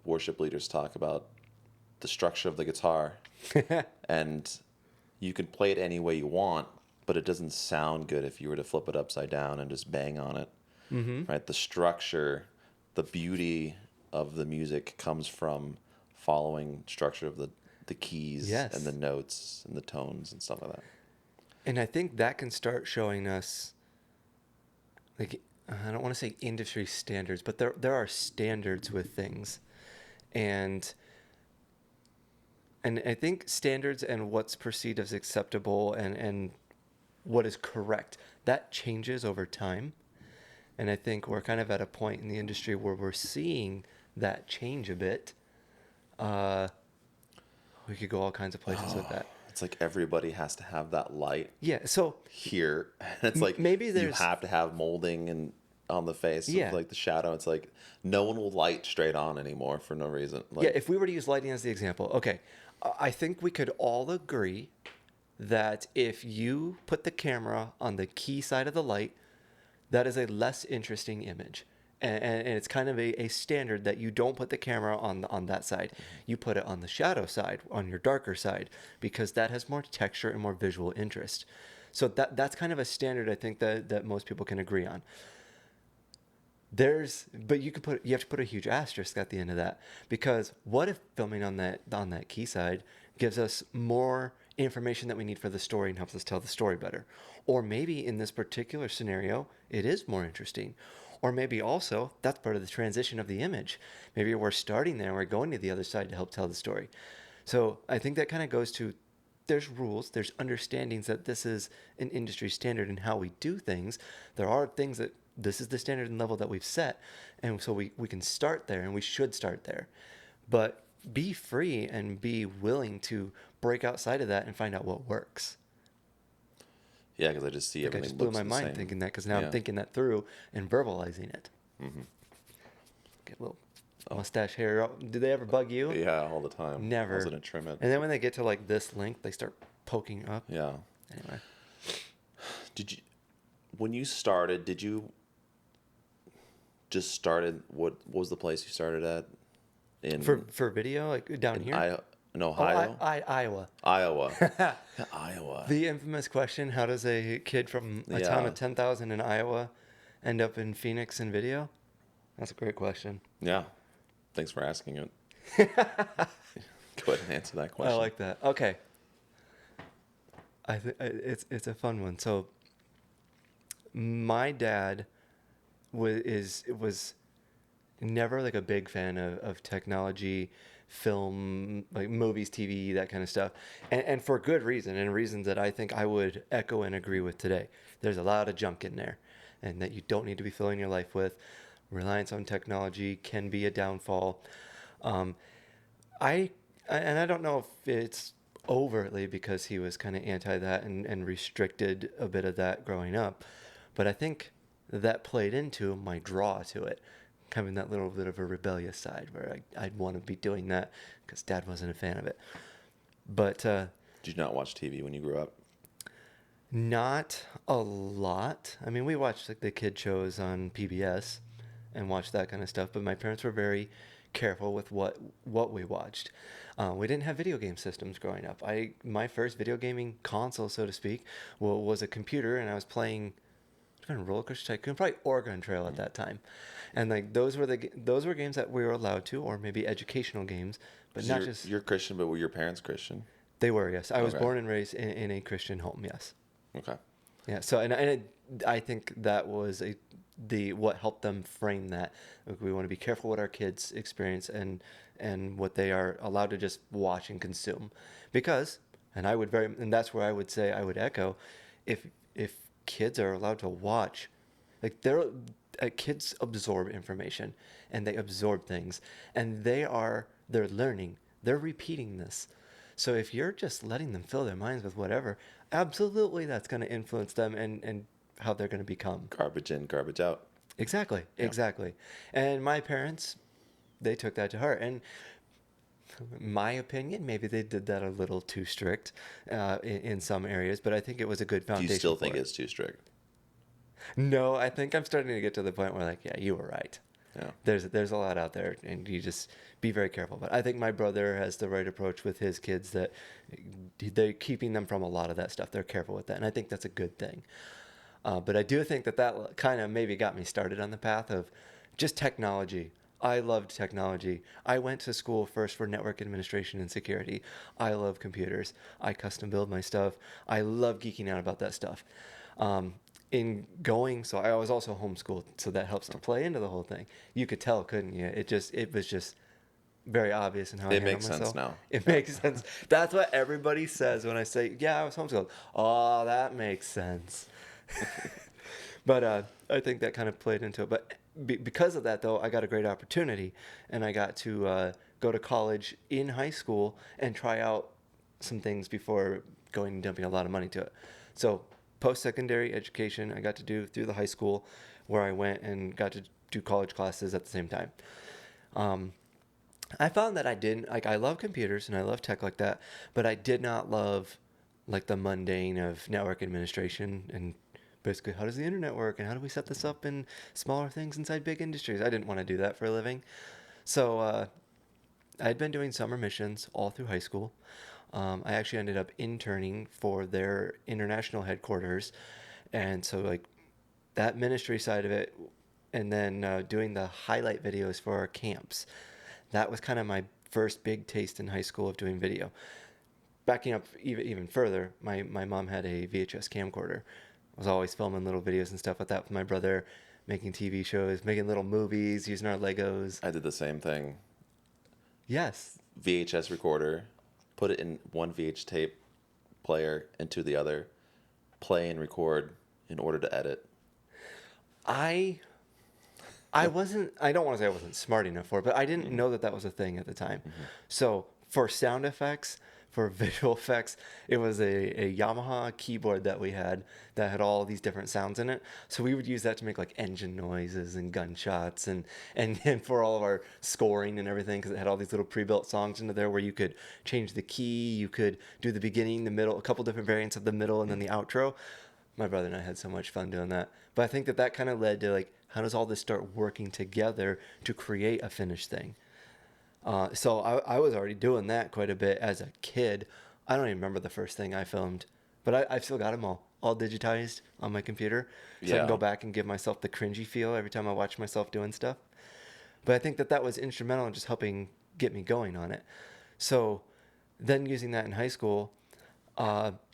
Speaker 2: worship leaders talk about the structure of the guitar, and you can play it any way you want, but it doesn't sound good if you were to flip it upside down and just bang on it. Mm-hmm. Right? The structure, the beauty of the music comes from following structure of the keys
Speaker 1: Yes.
Speaker 2: and the notes and the tones and stuff like that.
Speaker 1: And I think that can start showing us, like, I don't want to say industry standards, but there are standards with things, and I think standards and what's perceived as acceptable and what is correct, that changes over time. And I think we're kind of at a point in the industry where we're seeing that change a bit. Uh, we could go all kinds of places with that.
Speaker 2: It's like everybody has to have that light
Speaker 1: Yeah. So
Speaker 2: here. And it's like
Speaker 1: maybe
Speaker 2: you
Speaker 1: there's,
Speaker 2: have to have molding and on the face of
Speaker 1: yeah.
Speaker 2: like the shadow. It's like no one will light straight on anymore for no reason.
Speaker 1: Yeah.
Speaker 2: Like
Speaker 1: If we were to use lighting as the example, okay. I think we could all agree that if you put the camera on the key side of the light, that is a less interesting image. And it's kind of a standard that you don't put the camera on that side. You put it on the shadow side, on your darker side, because that has more texture and more visual interest. So that's kind of a standard I think that most people can agree on. But you have to put a huge asterisk at the end of that, because what if filming on that key side gives us more information that we need for the story and helps us tell the story better? Or maybe in this particular scenario, it is more interesting. Or maybe also that's part of the transition of the image. Maybe we're starting there and we're going to the other side to help tell the story. So I think that kind of goes to, there's rules, there's understandings that this is an industry standard in how we do things. There are things that this is the standard and level that we've set. And so we can start there and we should start there. But be free and be willing to break outside of that and find out what works.
Speaker 2: yeah, because I just see
Speaker 1: Like I
Speaker 2: everything
Speaker 1: just blew
Speaker 2: looks
Speaker 1: my
Speaker 2: the
Speaker 1: mind
Speaker 2: same.
Speaker 1: thinking that, because now I'm
Speaker 2: Yeah.
Speaker 1: thinking that through and verbalizing it. Get a little mustache hair. Do they ever bug you?
Speaker 2: Yeah, all the time. I was
Speaker 1: Never.
Speaker 2: gonna trim it.
Speaker 1: And then when they get to like this length, they start poking up.
Speaker 2: Yeah.
Speaker 1: Anyway.
Speaker 2: Did you when you started, did you just started what was the place you started at in
Speaker 1: For video, like down here?
Speaker 2: In
Speaker 1: Oh,
Speaker 2: Ohio?
Speaker 1: Iowa.
Speaker 2: Iowa. Yeah, Iowa.
Speaker 1: The infamous question, how does a kid from a town
Speaker 2: Yeah.
Speaker 1: of 10,000 in Iowa end up in Phoenix in video? That's a great question.
Speaker 2: Yeah. Thanks for asking it. Go ahead and answer that
Speaker 1: I
Speaker 2: question.
Speaker 1: like that. Okay. It's a fun one. So my dad was never like a big fan of technology, film, like movies, TV, that kind of stuff, and for good reason, and reasons that I think I would echo and agree with today. There's a lot of junk in there, and that you don't need to be filling your life with. Reliance on technology can be a downfall. Um, I don't know if it's overtly because he was kind of anti that and restricted a bit of that growing up, but I think that played into my draw to it, having that little bit of a rebellious side where I'd want to be doing that because dad wasn't a fan of it. But
Speaker 2: Did you not watch TV when you grew up?
Speaker 1: not a lot. I mean, we watched like the kid shows on PBS and watched that kind of stuff, but my parents were very careful with what we watched. We didn't have video game systems growing up. My first video gaming console, so to speak, was a computer, and I was playing Roller Coaster Tycoon, probably Oregon Trail at that time, and like those were games that we were allowed to, or maybe educational games, but
Speaker 2: So
Speaker 1: not
Speaker 2: you're,
Speaker 1: just.
Speaker 2: you're Christian, but were your parents Christian?
Speaker 1: They were, yes. I was
Speaker 2: Okay.
Speaker 1: born and raised in a Christian home, yes.
Speaker 2: Okay.
Speaker 1: Yeah. So I think that was what helped them frame that. Like, we want to be careful what our kids experience and what they are allowed to just watch and consume, because and that's where I would say I would echo, if kids are allowed to watch, like kids absorb information and they absorb things, and they're learning, they're repeating this. So if you're just letting them fill their minds with whatever, absolutely that's going to influence them and how they're going to become.
Speaker 2: Garbage in, garbage out.
Speaker 1: Exactly,
Speaker 2: Yeah.
Speaker 1: exactly. And my parents, they took that to heart. And my opinion, maybe they did that a little too strict in some areas, but I think it was a good
Speaker 2: Do
Speaker 1: foundation.
Speaker 2: you still
Speaker 1: for
Speaker 2: think
Speaker 1: it.
Speaker 2: it's too strict?
Speaker 1: No, I think I'm starting to get to the point where, like, yeah, you were right.
Speaker 2: Yeah.
Speaker 1: There's a lot out there, and you just be very careful. But I think my brother has the right approach with his kids, that they're keeping them from a lot of that stuff. They're careful with that, and I think that's a good thing. But I do think that kind of maybe got me started on the path of just technology. I loved technology. I went to school first for network administration and security. I love computers. I custom build my stuff. I love geeking out about that stuff. in going, so I was also homeschooled, so that helps to play into the whole thing. You could tell, couldn't you? It was just very obvious in how I
Speaker 2: It
Speaker 1: handled
Speaker 2: makes sense
Speaker 1: myself.
Speaker 2: now.
Speaker 1: It
Speaker 2: Yeah.
Speaker 1: makes sense. That's what everybody says when I say, yeah, I was homeschooled. Oh, that makes sense. But I think that kind of played into it. But because of that, though, I got a great opportunity, and I got to go to college in high school and try out some things before going and dumping a lot of money to it. So post-secondary education, I got to do through the high school, where I went and got to do college classes at the same time. Um, I found that I didn't like. I love computers and I love tech like that, but I did not love like the mundane of network administration and basically how does the internet work and how do we set this up in smaller things inside big industries. I didn't want to do that for a living, so I'd been doing summer missions all through high school. I actually ended up interning for their international headquarters, and so like that ministry side of it, and then doing the highlight videos for our camps. That was kind of my first big taste in high school of doing video. Backing up even further, my mom had a VHS camcorder. I was always filming little videos and stuff like that with my brother, making TV shows, making little movies, using our Legos.
Speaker 2: I did the same thing.
Speaker 1: Yes.
Speaker 2: VHS recorder, put it in one VH tape player into the other, play and record in order to edit.
Speaker 1: I I don't want to say I wasn't smart enough for it, but I didn't know that that was a thing at the time. So for sound effects, for visual effects, it was a Yamaha keyboard that we had that had all these different sounds in it. So we would use that to make like engine noises and gunshots and for all of our scoring and everything, because it had all these little pre-built songs into there where you could change the key, you could do the beginning, the middle, a couple different variants of the middle, and then the outro. My brother and I had so much fun doing that. But I think that that kind of led to like, how does all this start working together to create a finished thing? So I was already doing that quite a bit as a kid. I don't even remember the first thing I filmed, but I've still got them all digitized on my computer, so I can go
Speaker 2: Yeah.
Speaker 1: back and give myself the cringy feel every time I watch myself doing stuff. But I think that that was instrumental in just helping get me going on it. So then using that in high school,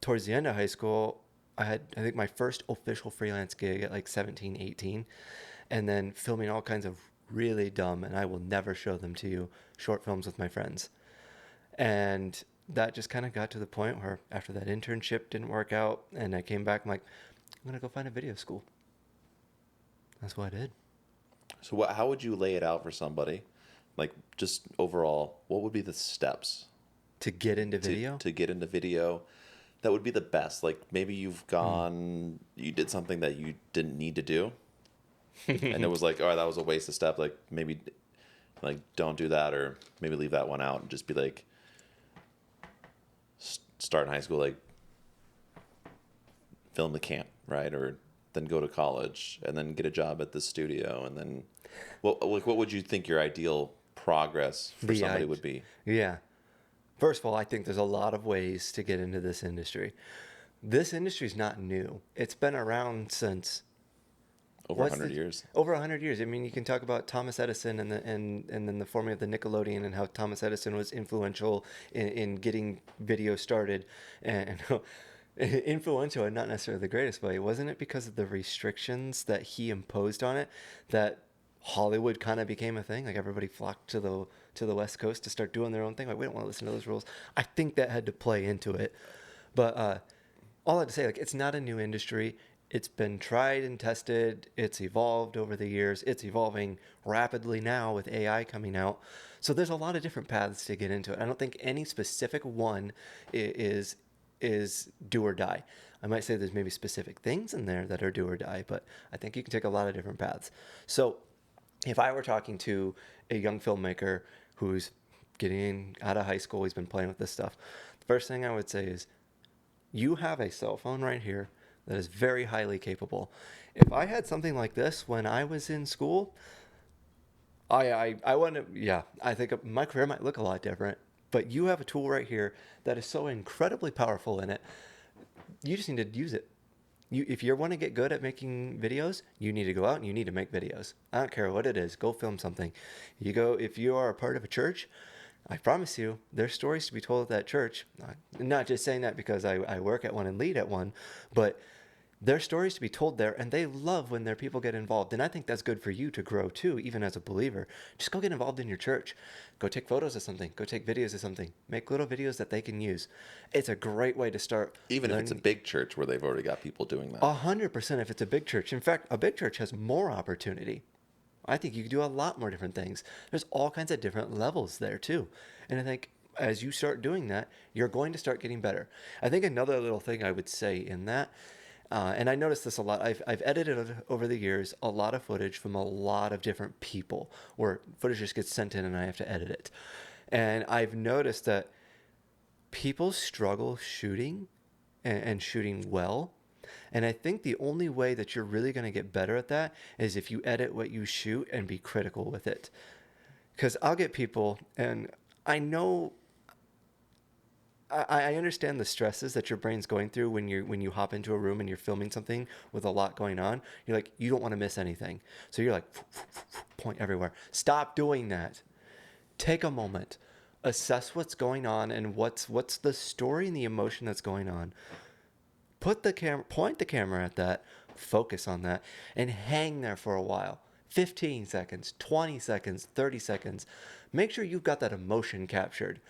Speaker 1: towards the end of high school, I had, I think, my first official freelance gig at like 17, 18, and then filming all kinds of really dumb, and I will never show them to you, short films with my friends. And that just kind of got to the point where after that internship didn't work out, and I came back, I'm like, I'm going to go find a video school. That's what I did.
Speaker 2: So how would you lay it out for somebody? Like just overall, what would be the steps
Speaker 1: To get into video?
Speaker 2: to get into video? That would be the best. Like maybe you did something that you didn't need to do, and it was like, oh, that was a waste of step. Like maybe, like don't do that, or maybe leave that one out, and just be like, start in high school, like film the camp, right, or then go to college, and then get a job at the studio, and then, well, like what would you think your ideal progress for
Speaker 1: The
Speaker 2: somebody
Speaker 1: I,
Speaker 2: would be?
Speaker 1: yeah. First of all, I think there's a lot of ways to get into this industry. This industry is not new. It's been around since
Speaker 2: Over
Speaker 1: what's
Speaker 2: 100
Speaker 1: the
Speaker 2: years.
Speaker 1: over 100 years. I mean, you can talk about Thomas Edison and then the forming of the Nickelodeon and how Thomas Edison was influential in getting video started, and influential and not necessarily the greatest way. Wasn't it because of the restrictions that he imposed on it that Hollywood kind of became a thing? Like everybody flocked to the West Coast to start doing their own thing. Like we don't want to listen to those rules. I think that had to play into it, but all I had to say, like, it's not a new industry. It's been tried and tested. It's evolved over the years. It's evolving rapidly now with AI coming out. So there's a lot of different paths to get into it. I don't think any specific one is do or die. I might say there's maybe specific things in there that are do or die, but I think you can take a lot of different paths. So if I were talking to a young filmmaker who's getting out of high school, he's been playing with this stuff, the first thing I would say is you have a cell phone right here that is very highly capable. If I had something like this when I was in school, I wouldn't, yeah, I think my career might look a lot different. But you have a tool right here that is so incredibly powerful in it. You just need to use it. If you want to get good at making videos, you need to go out and you need to make videos. I don't care what it is. Go film something. You go, if you are a part of a church, I promise you, there's stories to be told at that church. I'm not just saying that because I work at one and lead at one, but their stories to be told there, and they love when their people get involved. And I think that's good for you to grow too, even as a believer. Just go get involved in your church. Go take photos of something. Go take videos of something. Make little videos that they can use. It's a great way to start
Speaker 2: Even if it's a
Speaker 1: learning.
Speaker 2: big church where they've already got people doing that.
Speaker 1: 100% if it's a big church. In fact, a big church has more opportunity. I think you can do a lot more different things. There's all kinds of different levels there too. And I think as you start doing that, you're going to start getting better. I think another little thing I would say in that, and I noticed this a lot, I've edited over the years a lot of footage from a lot of different people where footage just gets sent in and I have to edit it. And I've noticed that people struggle shooting and shooting well. And I think the only way that you're really going to get better at that is if you edit what you shoot and be critical with it. Because I'll get people, and I know, I understand the stresses that your brain's going through when you hop into a room and you're filming something with a lot going on. You're like, you don't want to miss anything. So you're like, point everywhere. Stop doing that. Take a moment. Assess what's going on and what's the story and the emotion that's going on. Point the camera at that, focus on that, and hang there for a while. 15 seconds, 20 seconds, 30 seconds. Make sure you've got that emotion captured.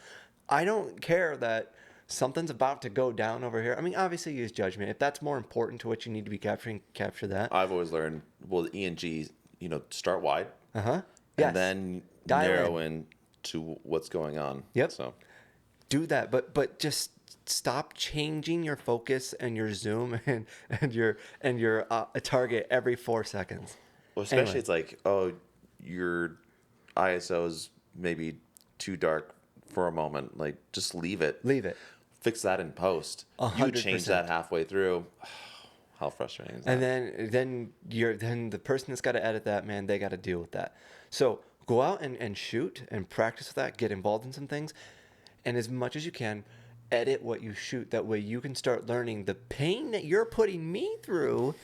Speaker 1: I don't care that something's about to go down over here. I mean, obviously use judgment. If that's more important to what you need to be capturing, capture that.
Speaker 2: I've always learned, well, the ENG, start wide
Speaker 1: Uh-huh.
Speaker 2: and
Speaker 1: Yes.
Speaker 2: then
Speaker 1: Dial
Speaker 2: narrow
Speaker 1: in.
Speaker 2: in to what's going on.
Speaker 1: Yep.
Speaker 2: So
Speaker 1: Do that, but just stop changing your focus and your zoom and your target every 4 seconds.
Speaker 2: well, especially
Speaker 1: Anyway,
Speaker 2: it's like, oh, your ISO is maybe too dark for a moment. Like, just leave it.
Speaker 1: leave it.
Speaker 2: Fix that in post. You change
Speaker 1: 100%.
Speaker 2: that halfway through. How frustrating is that?
Speaker 1: And then the person that's got to edit that, man, they got to deal with that. So go out and shoot and practice with that. Get involved in some things, and as much as you can, edit what you shoot. That way you can start learning the pain that you're putting me through.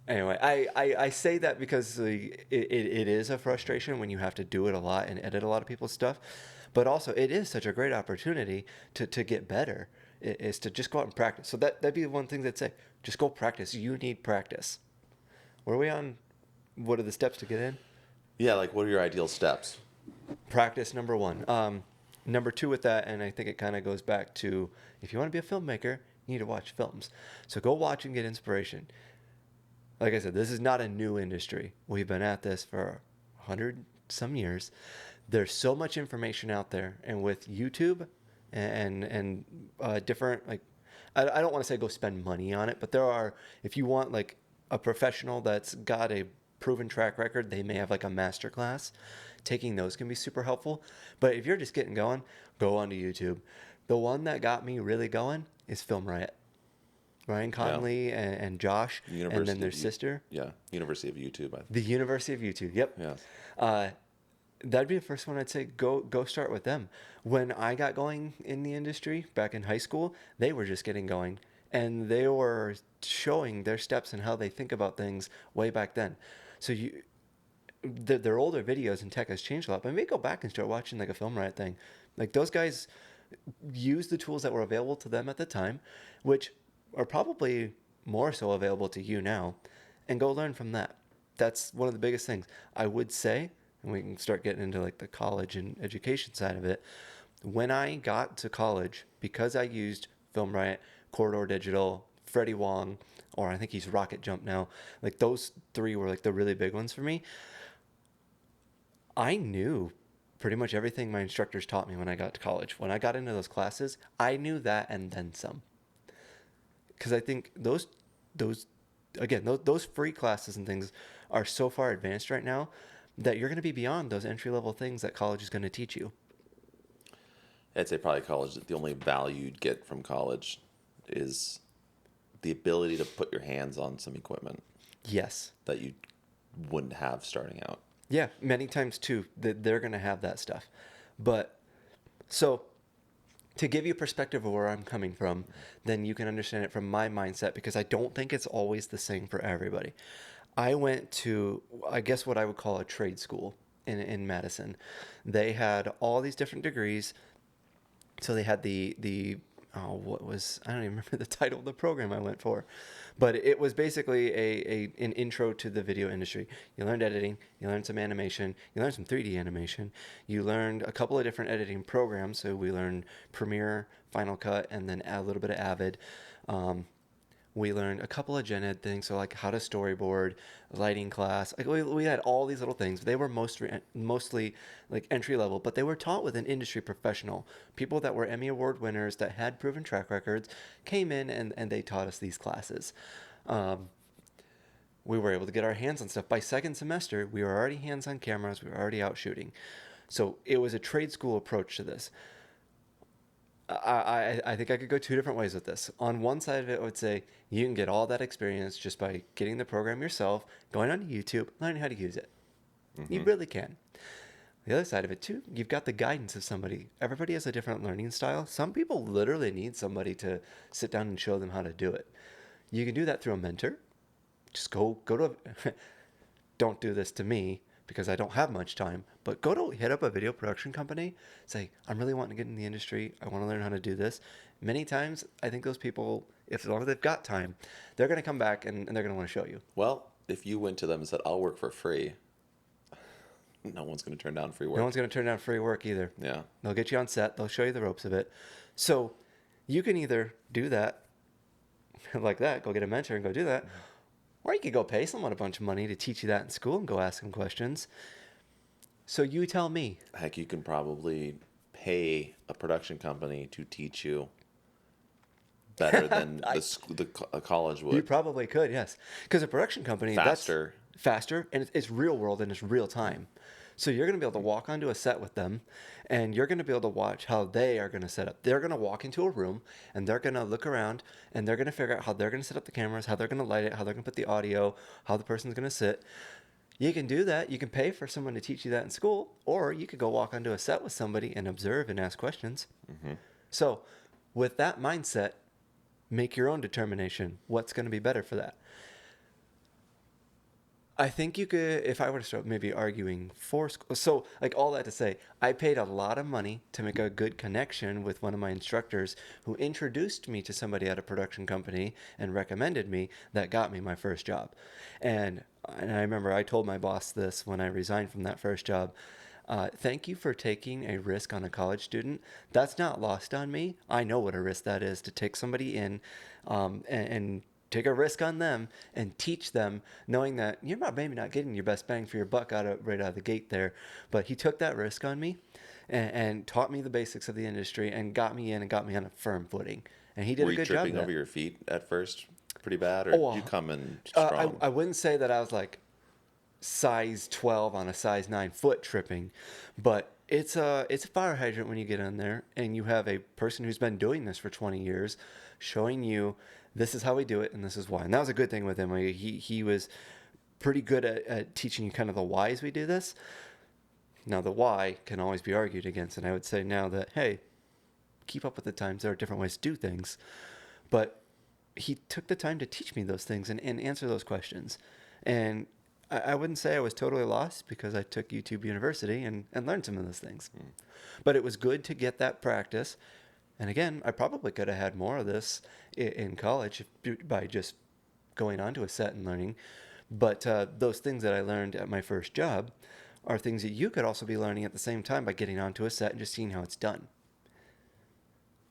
Speaker 1: Anyway, I say that because it is a frustration when you have to do it a lot and edit a lot of people's stuff. But also, it is such a great opportunity to get better, is to just go out and practice. So that'd be one thing that say, just go practice. You need practice. Were we on, what are the steps to get in?
Speaker 2: Yeah, like, what are your ideal steps?
Speaker 1: Practice, number one. Number two with that, and I think it kind of goes back to, if you want to be a filmmaker, you need to watch films. So go watch and get inspiration. Like I said, this is not a new industry. We've been at this for 100 some years. There's so much information out there, and with YouTube and different, like, I don't want to say go spend money on it, but there are, if you want like a professional that's got a proven track record, they may have like a master class. Taking those can be super helpful. But if you're just getting going, go onto YouTube. The one that got me really going is Film Riot. Ryan Conley and Josh, and then their sister.
Speaker 2: Yeah, University of YouTube. I think.
Speaker 1: The University of YouTube. Yep.
Speaker 2: Yeah.
Speaker 1: That'd be the first one I'd say. Go start with them. When I got going in the industry back in high school, they were just getting going, and they were showing their steps and how they think about things way back then. So their older videos and tech has changed a lot. But maybe go back and start watching like a Film Riot thing. Like those guys use the tools that were available to them at the time, which are probably more so available to you now, and go learn from that. That's one of the biggest things I would say, and we can start getting into like the college and education side of it. When I got to college, because I used Film Riot, Corridor Digital, Freddie Wong, or I think he's Rocket Jump now, like those three were like the really big ones for me. I knew pretty much everything my instructors taught me when I got to college. When I got into those classes, I knew that and then some. Because I think those free classes and things are so far advanced right now that you're going to be beyond those entry level things that college is going to teach you.
Speaker 2: I'd say probably college, the only value you'd get from college is the ability to put your hands on some equipment.
Speaker 1: Yes.
Speaker 2: That you wouldn't have starting out.
Speaker 1: Yeah, many times too, that they're going to have that stuff. But so to give you a perspective of where I'm coming from, then you can understand it from my mindset, because I don't think it's always the same for everybody. I went to, I guess what I would call a trade school in Madison. They had all these different degrees. So they had the I don't even remember the title of the program I went for, but it was basically an intro to the video industry. You learned editing, you learned some animation, you learned some 3D animation, you learned a couple of different editing programs. So we learned Premiere, Final Cut, and then a little bit of Avid. We learned a couple of gen ed things, so like how to storyboard, lighting class. Like we had all these little things. They were mostly like entry level, but they were taught with an industry professional. People that were Emmy Award winners that had proven track records came in and they taught us these classes. We were able to get our hands on stuff. By second semester, we were already hands on cameras. We were already out shooting. So it was a trade school approach to this. I think I could go two different ways with this. On one side of it, I would say you can get all that experience just by getting the program yourself, going on YouTube, learning how to use it.
Speaker 2: Mm-hmm.
Speaker 1: You really can. The other side of it, too, you've got the guidance of somebody. Everybody has a different learning style. Some people literally need somebody to sit down and show them how to do it. You can do that through a mentor. Just go to don't do this to me because I don't have much time, but hit up a video production company, say, I'm really wanting to get in the industry. I want to learn how to do this. Many times, I think those people, if as long as they've got time, they're going to come back and they're going to want to show you.
Speaker 2: Well, if you went to them and said, I'll work for free, no one's going to turn down free work.
Speaker 1: No one's going to turn down free work either.
Speaker 2: Yeah.
Speaker 1: They'll get you on set. They'll show you the ropes of it. So you can either do that like that, go get a mentor and go do that, or you could go pay someone a bunch of money to teach you that in school and go ask them questions. So you tell me.
Speaker 2: Heck, you can probably pay a production company to teach you better than a college would.
Speaker 1: You probably could, yes. Because a production company,
Speaker 2: Faster.
Speaker 1: that's faster, and it's real world and it's real time. So you're going to be able to walk onto a set with them, and you're going to be able to watch how they are going to set up. They're going to walk into a room, and they're going to look around, and they're going to figure out how they're going to set up the cameras, how they're going to light it, how they're going to put the audio, how the person's going to sit. You can do that. You can pay for someone to teach you that in school, or you could go walk onto a set with somebody and observe and ask questions.
Speaker 2: Mm-hmm.
Speaker 1: So with that mindset, make your own determination. What's going to be better for that? I think you could, if I were to start maybe arguing for school. So, like all that to say, I paid a lot of money to make a good connection with one of my instructors who introduced me to somebody at a production company and recommended me that got me my first job. And I remember I told my boss this when I resigned from that first job. Thank you for taking a risk on a college student. That's not lost on me. I know what a risk that is to take somebody in and take a risk on them and teach them, knowing that you're maybe not getting your best bang for your buck right out of the gate there. But he took that risk on me and taught me the basics of the industry and got me in and got me on a firm footing. And he did a good job.
Speaker 2: Were you tripping over your feet at first pretty bad, or did you come in strong?
Speaker 1: I wouldn't say that I was like size 12 on a size 9 foot tripping, but it's a fire hydrant when you get in there and you have a person who's been doing this for 20 years showing you this is how we do it and this is why. And that was a good thing with him. He was pretty good at teaching you kind of the whys we do this. Now the why can always be argued against, and I would say now that, hey, keep up with the times. There are different ways to do things. But he took the time to teach me those things and answer those questions. And I wouldn't say I was totally lost because I took YouTube University and learned some of those things. But it was good to get that practice. And again, I probably could have had more of this in college by just going onto a set and learning. But those things that I learned at my first job are things that you could also be learning at the same time by getting onto a set and just seeing how it's done.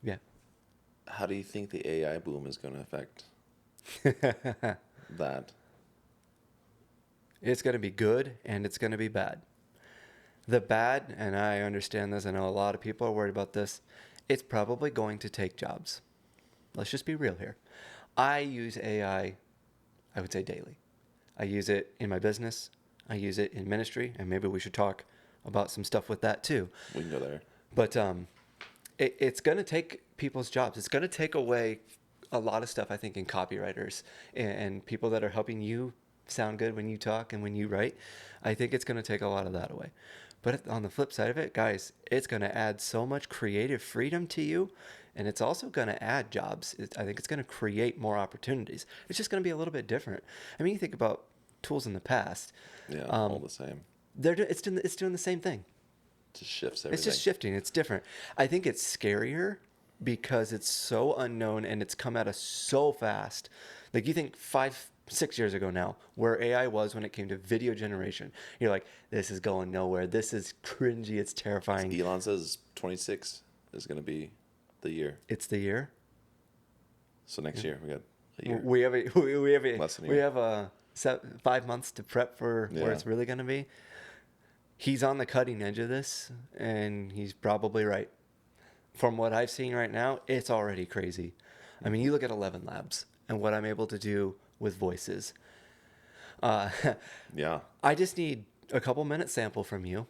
Speaker 1: Yeah.
Speaker 2: How do you think the AI boom is going to affect that?
Speaker 1: It's going to be good and it's going to be bad. The bad, and I understand this, I know a lot of people are worried about this, it's probably going to take jobs. Let's just be real here. I use AI, I would say daily. I use it in my business. I use it in ministry, and maybe we should talk about some stuff with that too.
Speaker 2: We can go there.
Speaker 1: But it's going to take people's jobs. It's going to take away a lot of stuff, I think, in copywriters and people that are helping you sound good when you talk and when you write. I think it's going to take a lot of that away. But on the flip side of it, guys, it's going to add so much creative freedom to you, and it's also going to add jobs. I think it's going to create more opportunities. It's just going to be a little bit different. I mean, you think about tools in the past.
Speaker 2: Yeah, all the same.
Speaker 1: It's doing the same thing.
Speaker 2: It just shifts everything.
Speaker 1: It's just shifting. It's different. I think it's scarier because it's so unknown and it's come at us so fast. Like you think 5, 6 years ago now, where AI was when it came to video generation, you're like, this is going nowhere. This is cringy. It's terrifying.
Speaker 2: Elon says 26 is going to be the year.
Speaker 1: It's the year.
Speaker 2: So next year we got a year. Less than a
Speaker 1: We
Speaker 2: year.
Speaker 1: have 5 months to prep for where
Speaker 2: Yeah.
Speaker 1: it's really going to be. He's on the cutting edge of this, and he's probably right. From what I've seen right now, it's already crazy. I mean, you look at 11 Labs and what I'm able to do with voices. Uh,
Speaker 2: Yeah.
Speaker 1: I just need a couple minute sample from you,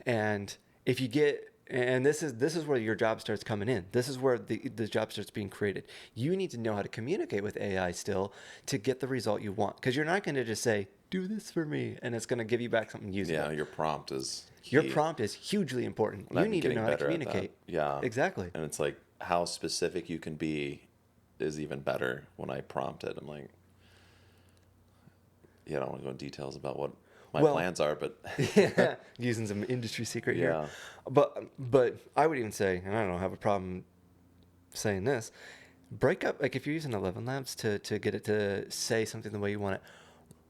Speaker 1: and if you get, and this is where your job starts coming in. This is where the job starts being created. You need to know how to communicate with AI still to get the result you want, because you're not going to just say, "Do this for me," and it's going to give you back something useful.
Speaker 2: Yeah, your prompt is key.
Speaker 1: Your prompt is hugely important.
Speaker 2: And
Speaker 1: You
Speaker 2: I'm
Speaker 1: need to
Speaker 2: getting
Speaker 1: know how to
Speaker 2: better at that.
Speaker 1: communicate.
Speaker 2: Yeah.
Speaker 1: Exactly.
Speaker 2: And it's like how specific you can be is even better when I prompt it. I'm like, yeah, I don't want to go into details about what my
Speaker 1: Well,
Speaker 2: plans are, but
Speaker 1: Yeah, using some industry secret here.
Speaker 2: yeah.
Speaker 1: But I would even say, and I don't have a problem saying this, break up, like if you're using 11 Labs to get it to say something the way you want it,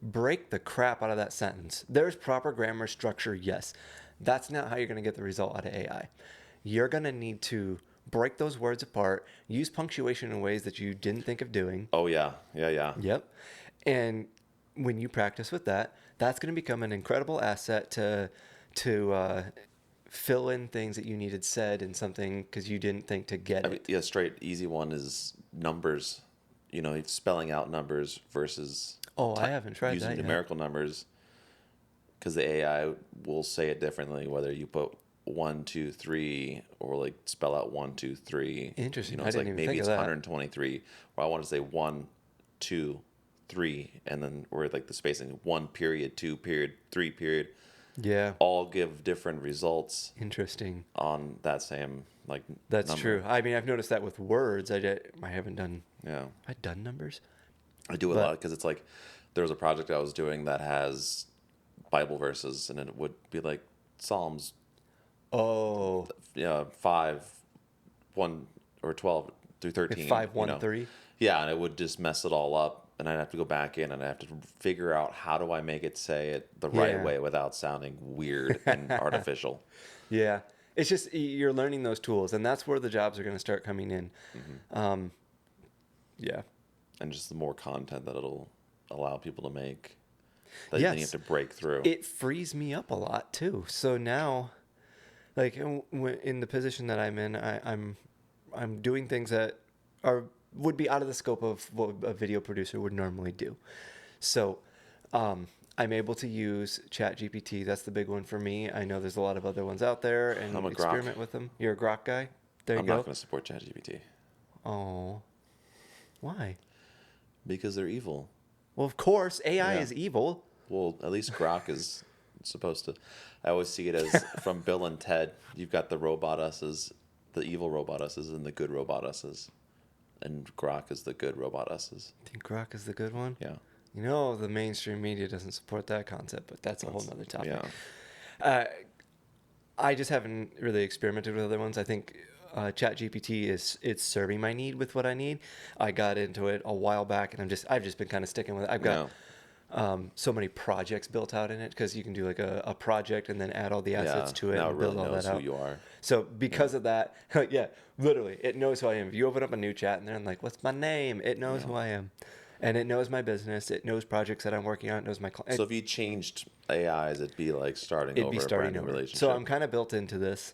Speaker 1: break the crap out of that sentence. There's proper grammar structure, yes. That's not how you're going to get the result out of AI. You're going to need to break those words apart, use punctuation in ways that you didn't think of doing.
Speaker 2: Oh yeah. Yeah, yeah.
Speaker 1: Yep. And when you practice with that, that's going to become an incredible asset to fill in things that you needed said in something because you didn't think to get
Speaker 2: I mean,
Speaker 1: it.
Speaker 2: yeah, straight easy one is numbers. You know, it's spelling out numbers versus
Speaker 1: Oh, I haven't tried
Speaker 2: using
Speaker 1: that yet.
Speaker 2: numerical numbers, because the AI will say it differently whether you put 1, 2, 3 or like spell out 1, 2, 3.
Speaker 1: Interesting.
Speaker 2: You know,
Speaker 1: I
Speaker 2: it's
Speaker 1: didn't
Speaker 2: like
Speaker 1: even
Speaker 2: maybe
Speaker 1: think
Speaker 2: it's
Speaker 1: of that.
Speaker 2: 123, or I want to say 1, 2, 3, and then we're like the spacing 1 period, 2 period, 3 period,
Speaker 1: Yeah.
Speaker 2: all give different results
Speaker 1: Interesting.
Speaker 2: on that same like
Speaker 1: That's
Speaker 2: number.
Speaker 1: true. I mean, I've noticed that with words. I haven't done.
Speaker 2: Yeah.
Speaker 1: I've done numbers.
Speaker 2: I do it a
Speaker 1: But-
Speaker 2: lot because it's like there was a project I was doing that has Bible verses, and it would be like Psalms,
Speaker 1: Oh,
Speaker 2: 5, 1 or 12 through 13.
Speaker 1: 513.
Speaker 2: Yeah, and it would just mess it all up, and I'd have to go back in and I'd have to figure out how do I make it say it the right
Speaker 1: Yeah.
Speaker 2: way without sounding weird and artificial.
Speaker 1: Yeah. It's just you're learning those tools, and that's where the jobs are going to start coming in. Yeah.
Speaker 2: And just the more content that it'll allow people to make, that then you
Speaker 1: Yes.
Speaker 2: have to break through.
Speaker 1: It frees me up a lot too. So now, like in the position that I'm in, I'm doing things that would be out of the scope of what a video producer would normally do. So I'm able to use ChatGPT. That's the big one for me. I know there's a lot of other ones out there, and
Speaker 2: I'm a Grok.
Speaker 1: experiment with them. You're a Grok guy. There you
Speaker 2: I'm
Speaker 1: go.
Speaker 2: not going to support ChatGPT
Speaker 1: Oh, why?
Speaker 2: because they're evil.
Speaker 1: Well, of course, AI
Speaker 2: Yeah.
Speaker 1: is evil.
Speaker 2: Well, at least Grok is supposed to. I always see it as from Bill and Ted. You've got the robot-us's, the evil robot-us's, and the good robot-us's. And Grok is the good robot-us's.
Speaker 1: I think Grok is the good one.
Speaker 2: Yeah.
Speaker 1: You know, the mainstream media doesn't support that concept, but that's a whole nother topic.
Speaker 2: Yeah.
Speaker 1: I just haven't really experimented with other ones. I think ChatGPT it's serving my need with what I need. I got into it a while back, and I've just been kind of sticking with it. I've got so many projects built out in it because you can do like a project and then add all the assets to it
Speaker 2: Now
Speaker 1: and
Speaker 2: it really
Speaker 1: build all
Speaker 2: knows
Speaker 1: that
Speaker 2: who
Speaker 1: out.
Speaker 2: you are.
Speaker 1: So because of that, yeah, literally, it knows who I am. If you open up a new chat in there and like, what's my name? It knows who I am. And it knows my business. It knows projects that I'm working on. It knows my clients.
Speaker 2: So if you changed AIs, it'd be like starting
Speaker 1: It'd
Speaker 2: over
Speaker 1: be
Speaker 2: a
Speaker 1: starting
Speaker 2: brand new
Speaker 1: over.
Speaker 2: relationship.
Speaker 1: So I'm kind of built into this.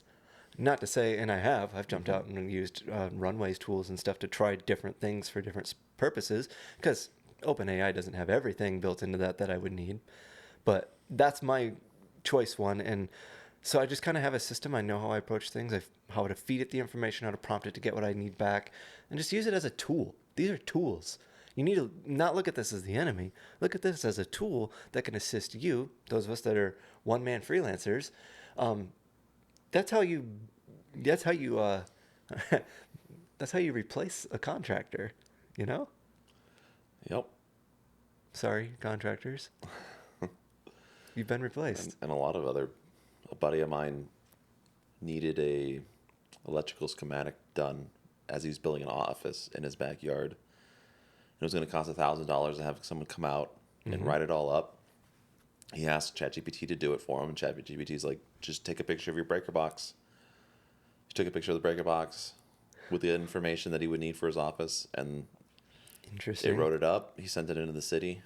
Speaker 1: Not to say, and I've jumped out and used Runway's tools and stuff to try different things for different purposes because OpenAI doesn't have everything built into that I would need. But that's my choice one. And so I just kind of have a system. I know how I approach things, how to feed it the information, how to prompt it to get what I need back, and just use it as a tool. These are tools. You need to not look at this as the enemy. Look at this as a tool that can assist you, those of us that are one-man freelancers. That's how you that's how you replace a contractor, you know?
Speaker 2: Yep.
Speaker 1: Sorry, contractors. You've been replaced.
Speaker 2: And a buddy of mine needed a electrical schematic done as he was building an office in his backyard. It was going to cost $1,000 to have someone come out and write it all up. He asked ChatGPT to do it for him, and ChatGPT's like, just take a picture of your breaker box. He took a picture of the breaker box with the information that he would need for his office, and
Speaker 1: Interesting.
Speaker 2: they wrote it up. He sent it into the city.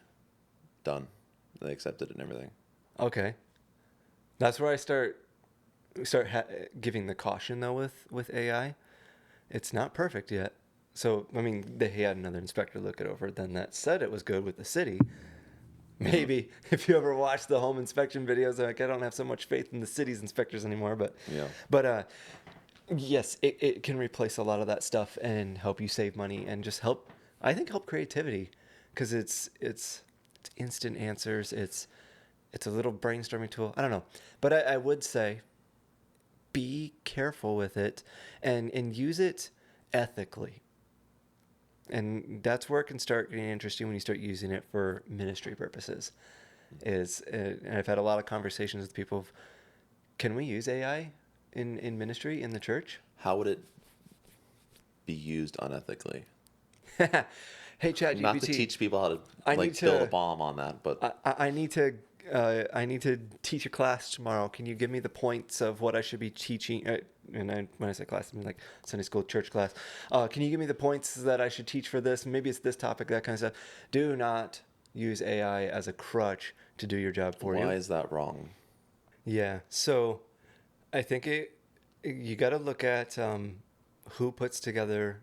Speaker 2: Done. They accepted it and everything.
Speaker 1: Okay. That's where I start giving the caution though with AI. It's not perfect yet. So I mean, they had another inspector look it over. Then that said it was good with the city. Maybe if you ever watch the home inspection videos, like I don't have so much faith in the city's inspectors anymore.
Speaker 2: Yeah.
Speaker 1: But yes, it can replace a lot of that stuff and help you save money and just help. I think help creativity, because it's instant answers. It's a little brainstorming tool. I don't know, but I would say be careful with it and use it ethically. And that's where it can start getting interesting when you start using it for ministry purposes. And I've had a lot of conversations with people of, can we use AI in ministry in the church?
Speaker 2: How would it be used unethically?
Speaker 1: Hey, ChatGPT.
Speaker 2: Not to teach people how to build a bomb on that, but
Speaker 1: I need to teach a class tomorrow. Can you give me the points of what I should be teaching? When I say class, I mean like Sunday school, church class. Can you give me the points that I should teach for this? Maybe it's this topic, that kind of stuff. Do not use AI as a crutch to do your job for you.
Speaker 2: why is that wrong?
Speaker 1: Yeah. So I think you got to look at who puts together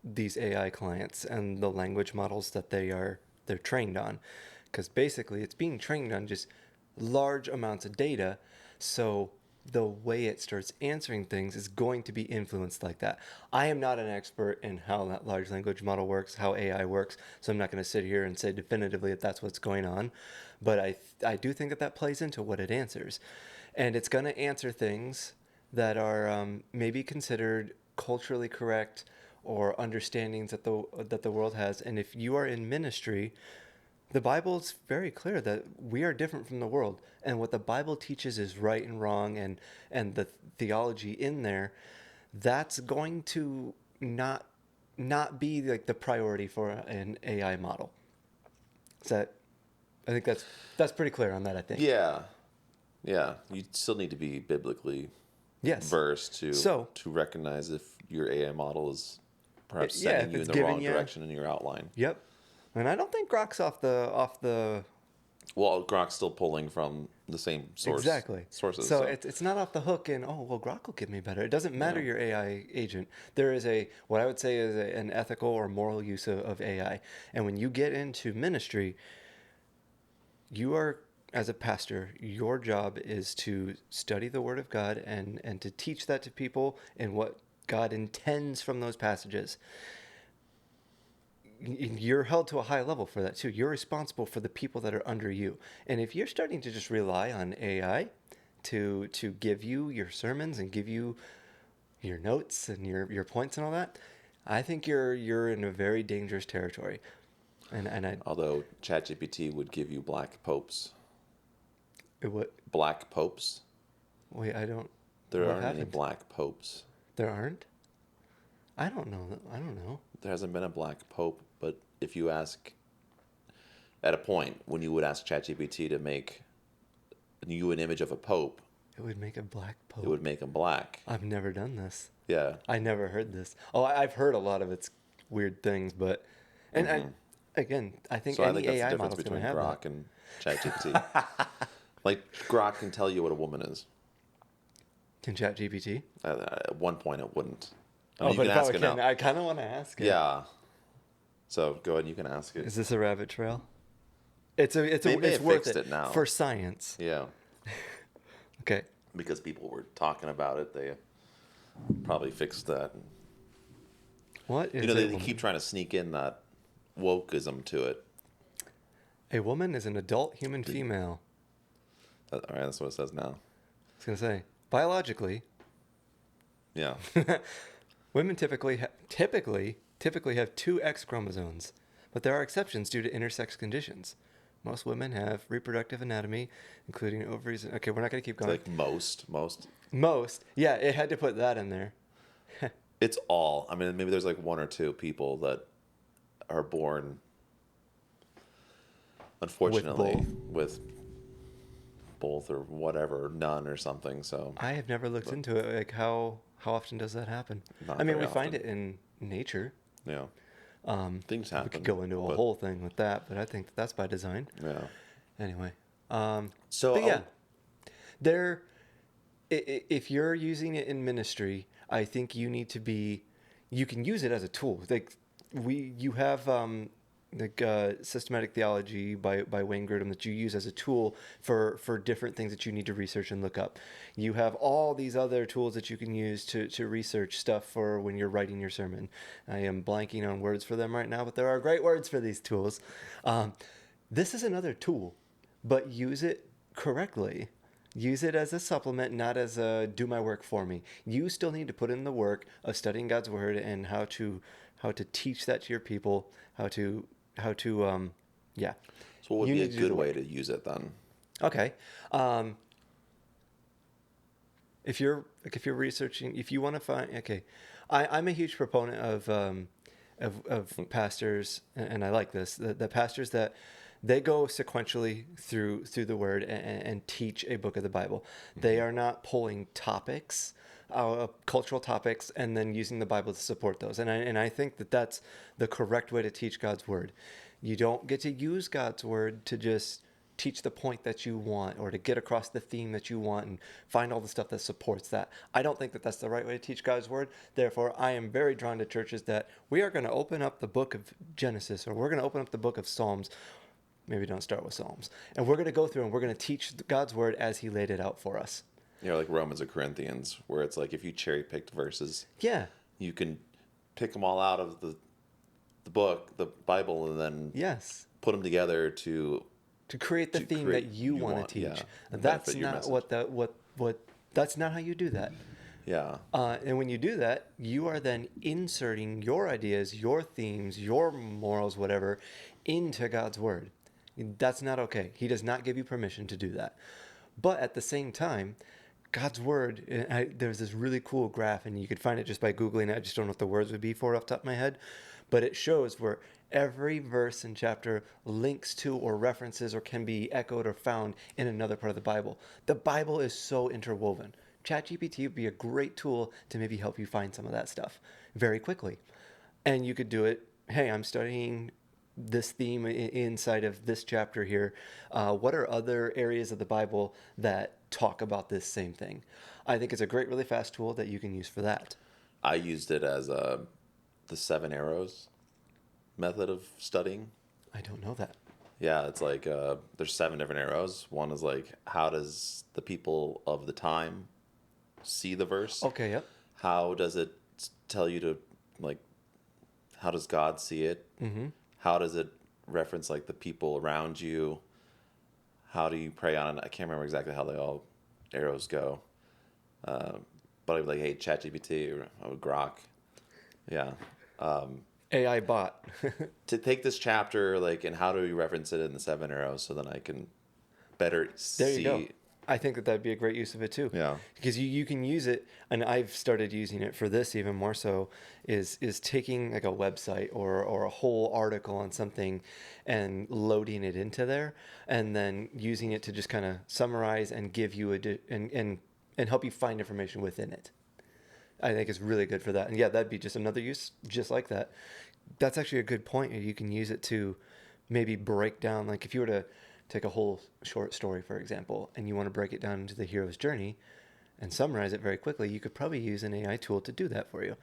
Speaker 1: these AI clients and the language models that they're trained on, because basically it's being trained on just large amounts of data. So the way it starts answering things is going to be influenced like that. I am not an expert in how that large language model works, how AI works, so I'm not going to sit here and say definitively that that's what's going on. But I do think that plays into what it answers. And it's going to answer things that are maybe considered culturally correct or understandings that the world has. And if you are in ministry, the Bible is very clear that we are different from the world, and what the Bible teaches is right and wrong, and the theology in there, that's going to not be like the priority for an AI model. I think that's pretty clear on that, I think.
Speaker 2: Yeah. You still need to be biblically versed to recognize if your AI model is perhaps sending you in the wrong direction in your outline.
Speaker 1: Yep. And I don't think Grok's off the.
Speaker 2: Well, Grok's still pulling from the same sources.
Speaker 1: So it's not off the hook and, Grok will give me better. It doesn't matter your AI agent. There is what I would say is an ethical or moral use of AI. And when you get into ministry, you are, as a pastor, your job is to study the Word of God and to teach that to people and what God intends from those passages. You're held to a high level for that too. You're responsible for the people that are under you. And if you're starting to just rely on AI to give you your sermons and give you your notes and your points and all that, I think you're in a very dangerous territory.
Speaker 2: Although ChatGPT would give you black popes.
Speaker 1: What?
Speaker 2: Black popes?
Speaker 1: Wait, I don't.
Speaker 2: There aren't any black popes.
Speaker 1: There aren't? I don't know.
Speaker 2: There hasn't been a black pope, but if you ask, at a point when you would ask ChatGPT to make you an image of a pope,
Speaker 1: it would make a black pope.
Speaker 2: It would make him black.
Speaker 1: I've never done this.
Speaker 2: Yeah.
Speaker 1: I never heard this. Oh, I've heard a lot of its weird things, but I think
Speaker 2: so
Speaker 1: any
Speaker 2: I think
Speaker 1: AI
Speaker 2: that's the
Speaker 1: model
Speaker 2: difference
Speaker 1: is going
Speaker 2: between
Speaker 1: to have
Speaker 2: Grok
Speaker 1: that.
Speaker 2: and ChatGPT. Like Grok can tell you what a woman is.
Speaker 1: Can ChatGPT?
Speaker 2: At one point, it wouldn't.
Speaker 1: But if I can, I kind of want to ask it.
Speaker 2: Yeah. So go ahead, you can ask it.
Speaker 1: Is this a rabbit trail? It's worth it
Speaker 2: now
Speaker 1: for science.
Speaker 2: Yeah.
Speaker 1: Okay.
Speaker 2: Because people were talking about it, they probably fixed that.
Speaker 1: What is
Speaker 2: they keep trying to sneak in that wokeism to it.
Speaker 1: A woman is an adult human female.
Speaker 2: All right, that's what it says now.
Speaker 1: I was gonna say biologically.
Speaker 2: Yeah.
Speaker 1: Women typically have 2 X chromosomes, but there are exceptions due to intersex conditions. Most women have reproductive anatomy, including ovaries. Okay, we're not going to keep going.
Speaker 2: It's like most.
Speaker 1: Most. Yeah, it had to put that in there.
Speaker 2: It's all. I mean, maybe there's like one or two people that are born,
Speaker 1: With
Speaker 2: unfortunately,
Speaker 1: both.
Speaker 2: with both or whatever, none or something. So,
Speaker 1: I have never looked
Speaker 2: but
Speaker 1: into it. Like how often does that happen? I
Speaker 2: not
Speaker 1: mean,
Speaker 2: very
Speaker 1: we find
Speaker 2: often.
Speaker 1: it in nature.
Speaker 2: Yeah,
Speaker 1: Um,
Speaker 2: things
Speaker 1: we could
Speaker 2: happen,
Speaker 1: go into a
Speaker 2: but
Speaker 1: whole thing with that, but I think that that's by design.
Speaker 2: yeah.
Speaker 1: Anyway,
Speaker 2: So,
Speaker 1: but yeah, there. If you're using it in ministry, I think you need to be. You can use it as a tool. Like you have systematic theology by Wayne Grudem that you use as a tool for different things that you need to research and look up. You have all these other tools that you can use to research stuff for when you're writing your sermon. I am blanking on words for them right now, but there are great words for these tools. This is another tool, but use it correctly. Use it as a supplement, not as a do my work for me. You still need to put in the work of studying God's word and how to teach that to your people, how to yeah.
Speaker 2: what would
Speaker 1: You
Speaker 2: be a
Speaker 1: need to do
Speaker 2: good
Speaker 1: the
Speaker 2: way
Speaker 1: work.
Speaker 2: to use it then?
Speaker 1: Okay. Um, if you're researching, if you want to find, okay, I'm a huge proponent of pastors, and I like this, the pastors that they go sequentially through the word and teach a book of the Bible. They
Speaker 2: Mm-hmm.
Speaker 1: are not pulling topics, cultural topics, and then using the Bible to support those. And I think that that's the correct way to teach God's word. You don't get to use God's word to just teach the point that you want or to get across the theme that you want and find all the stuff that supports that. I don't think that that's the right way to teach God's word. Therefore, I am very drawn to churches that we are going to open up the book of Genesis or we're going to open up the book of Psalms. Maybe don't start with Psalms. And we're going to go through and we're going to teach God's word as he laid it out for us.
Speaker 2: Like Romans or Corinthians, where it's like if you cherry picked verses,
Speaker 1: Yeah.
Speaker 2: you can pick them all out of the book, the Bible, and then
Speaker 1: Yes.
Speaker 2: put them together
Speaker 1: To create the
Speaker 2: to
Speaker 1: theme that
Speaker 2: create
Speaker 1: you
Speaker 2: you
Speaker 1: want to
Speaker 2: want, yeah,
Speaker 1: teach.
Speaker 2: and
Speaker 1: That's
Speaker 2: benefit your
Speaker 1: not
Speaker 2: message.
Speaker 1: what that's not how you do that.
Speaker 2: Yeah,
Speaker 1: And when you do that, you are then inserting your ideas, your themes, your morals, whatever, into God's word. That's not okay. He does not give you permission to do that. But at the same time, God's word, there's this really cool graph, and you could find it just by Googling it. I just don't know what the words would be for off the top of my head. But it shows where every verse and chapter links to or references or can be echoed or found in another part of the Bible. The Bible is so interwoven. ChatGPT would be a great tool to maybe help you find some of that stuff very quickly. And you could do it, hey, I'm studying this theme inside of this chapter here. What are other areas of the Bible that talk about this same thing? I think it's a great, really fast tool that you can use for that.
Speaker 2: I used it as the 7 arrows method of studying.
Speaker 1: I don't know that.
Speaker 2: Yeah, it's like there's 7 different arrows. One is like, how does the people of the time see the verse?
Speaker 1: Okay, yep.
Speaker 2: How does it tell you to, like, how does God see it?
Speaker 1: Mm-hmm.
Speaker 2: How does it reference like the people around you? How do you pray on it? I can't remember exactly how they all arrows go. But I'd be like, hey, ChatGPT or Grok. Yeah.
Speaker 1: AI bot.
Speaker 2: To take this chapter, like, and how do we reference it in the 7 arrows so then I can better
Speaker 1: There you go.
Speaker 2: see.
Speaker 1: I think that that'd be a great use of it too.
Speaker 2: Yeah.
Speaker 1: Because you can use it, and I've started using it for this even more so, is taking like a website or a whole article on something and loading it into there, and then using it to just kind of summarize and give you and help you find information within it. I think it's really good for that. And yeah, that'd be just another use just like that. That's actually a good point. You can use it to maybe break down, like if you were to take a whole short story, for example, and you want to break it down into the hero's journey and summarize it very quickly, you could probably use an AI tool to do that for you.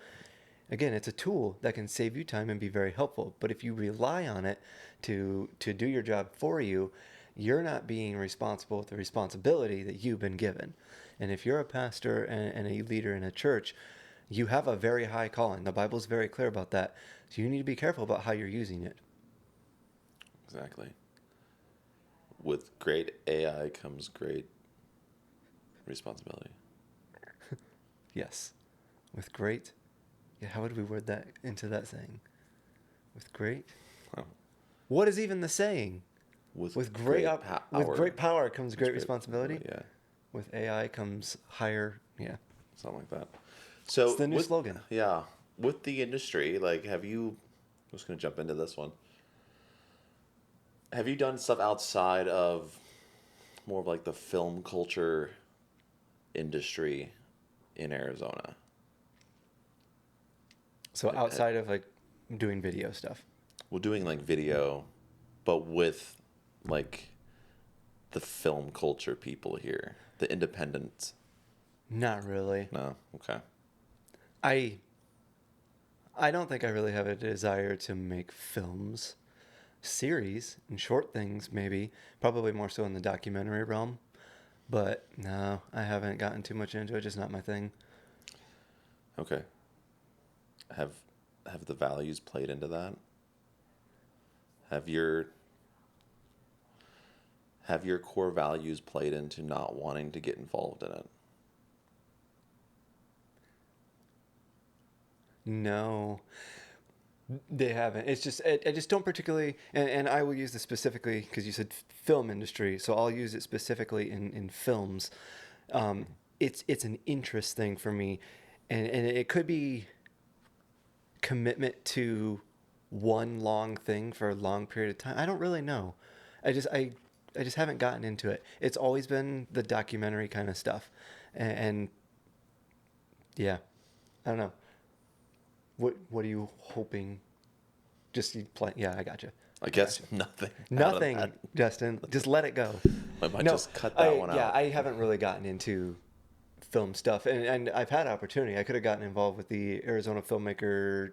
Speaker 1: Again, it's a tool that can save you time and be very helpful. But if you rely on it to do your job for you, you're not being responsible with the responsibility that you've been given. And if you're a pastor and a leader in a church, you have a very high calling. The Bible's very clear about that. So you need to be careful about how you're using it.
Speaker 2: Exactly. With great AI comes great responsibility.
Speaker 1: Yes. With great, yeah, how would we word that into that saying? With great,
Speaker 2: Wow.
Speaker 1: what is even the saying? With great
Speaker 2: power.
Speaker 1: with great power comes great
Speaker 2: Great
Speaker 1: responsibility.
Speaker 2: Yeah,
Speaker 1: With AI comes higher, yeah.
Speaker 2: something like that.
Speaker 1: It's
Speaker 2: So
Speaker 1: the new
Speaker 2: with
Speaker 1: slogan.
Speaker 2: yeah, with the industry, like, have you? I'm just gonna jump into this one. Have you done stuff outside of more of like the film culture industry in Arizona?
Speaker 1: So outside of like doing video stuff.
Speaker 2: Well, doing like video, but with like the film culture people here, the independent.
Speaker 1: Not really.
Speaker 2: No, okay.
Speaker 1: I I don't think I really have a desire to make films, series, and short things maybe, probably more so in the documentary realm. But no, I haven't gotten too much into it, just not my thing.
Speaker 2: Okay. Have have the values played into that? Have your have your core values played into not wanting to get involved in it?
Speaker 1: No, they haven't. It's just I just don't particularly, and I will use this specifically because you said film industry, so I'll use it specifically in films. Um, it's an interest thing for me, and it could be commitment to one long thing for a long period of time. I don't really know. I just I I just haven't gotten into it. It's always been the documentary kind of stuff, and yeah, I don't know. What are you hoping? Just you play. Yeah, I got you.
Speaker 2: I
Speaker 1: I got
Speaker 2: guess
Speaker 1: you.
Speaker 2: nothing out of that.
Speaker 1: Nothing, Justin. Just let it go.
Speaker 2: I might
Speaker 1: No,
Speaker 2: just cut that one
Speaker 1: yeah,
Speaker 2: out.
Speaker 1: I haven't really gotten into film stuff, and I've had opportunity. I could have gotten involved with the Arizona filmmaker.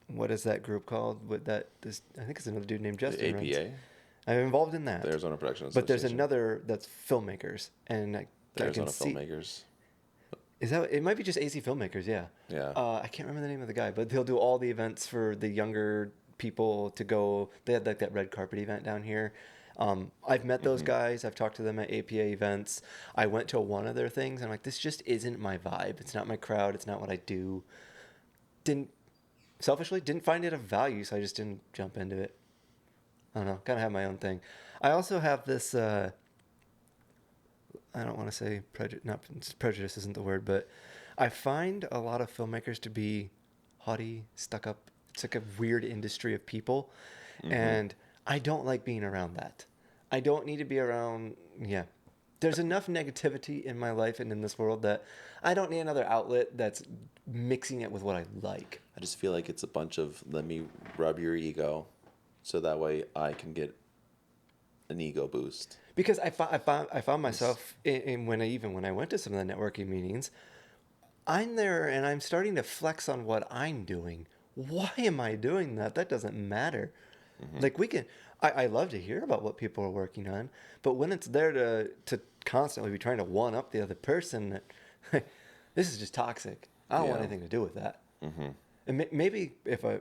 Speaker 1: What is that group called? With that, this I think it's another dude named
Speaker 2: The
Speaker 1: Justin runs.
Speaker 2: APA,
Speaker 1: I'm involved in
Speaker 2: the
Speaker 1: that,
Speaker 2: Arizona Production
Speaker 1: but there's
Speaker 2: Association,
Speaker 1: another that's filmmakers, and
Speaker 2: the
Speaker 1: I can
Speaker 2: Arizona
Speaker 1: see.
Speaker 2: Filmmakers.
Speaker 1: Is that it? Might be just AZ Filmmakers, yeah.
Speaker 2: Yeah.
Speaker 1: I can't remember the name of the guy, but he'll do all the events for the younger people to go. They had like that red carpet event down here. I've met those
Speaker 2: Mm-hmm.
Speaker 1: guys. I've talked to them at APA events. I went to one of their things. And I'm like, this just isn't my vibe. It's not my crowd. It's not what I do. Didn't selfishly didn't find it of value, so I just didn't jump into it. I don't know. Kind of have my own thing. I also have this. I don't want to say prejudice. Not prejudice isn't the word, but I find a lot of filmmakers to be haughty, stuck up. It's like a weird industry of people,
Speaker 2: Mm-hmm.
Speaker 1: and I don't like being around that. I don't need to be around. Yeah, there's enough negativity in my life and in this world that I don't need another outlet that's mixing it with what I like.
Speaker 2: I just feel like it's a bunch of let me rub your ego, so that way I can get an ego boost.
Speaker 1: Because I found myself in when I went to some of the networking meetings, I'm there and I'm starting to flex on what I'm doing. Why am I doing that? That doesn't matter.
Speaker 2: Mm-hmm.
Speaker 1: Like we can, I love to hear about what people are working on, but when it's there to constantly be trying to one up the other person, this is just toxic. I don't want
Speaker 2: Yeah.
Speaker 1: anything to do with that.
Speaker 2: Mm-hmm.
Speaker 1: And maybe if I'm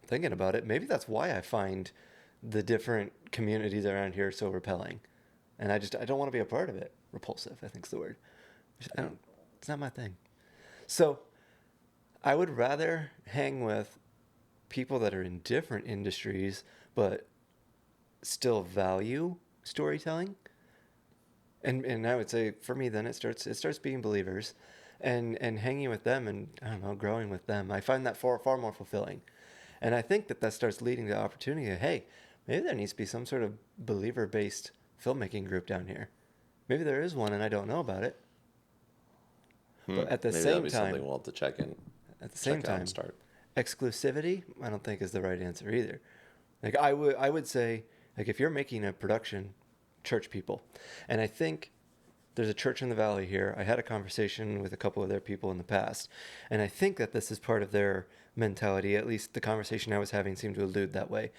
Speaker 1: thinking about it, maybe that's why I find the different communities around here so repelling, and I don't want to be a part of it. Repulsive, I think's the word. I don't. It's not my thing. So I would rather hang with people that are in different industries but still value storytelling. And I would say for me then it starts being believers and hanging with them and I don't know, growing with them. I find that far more fulfilling. And I think that starts leading to opportunity. Hey, maybe there needs to be some sort of believer based filmmaking group down here. Maybe there is one and I don't know about it.
Speaker 2: Hmm.
Speaker 1: But at the
Speaker 2: Maybe that'll
Speaker 1: same
Speaker 2: be something
Speaker 1: time,
Speaker 2: we'll have to
Speaker 1: at the same
Speaker 2: check out and
Speaker 1: time,
Speaker 2: start.
Speaker 1: exclusivity, I don't think is the right answer either. Like I would say, like if you're making a production, church people, and I think there's a church in the valley here. I had a conversation with a couple of their people in the past, and I think that this is part of their mentality. At least the conversation I was having seemed to allude that way.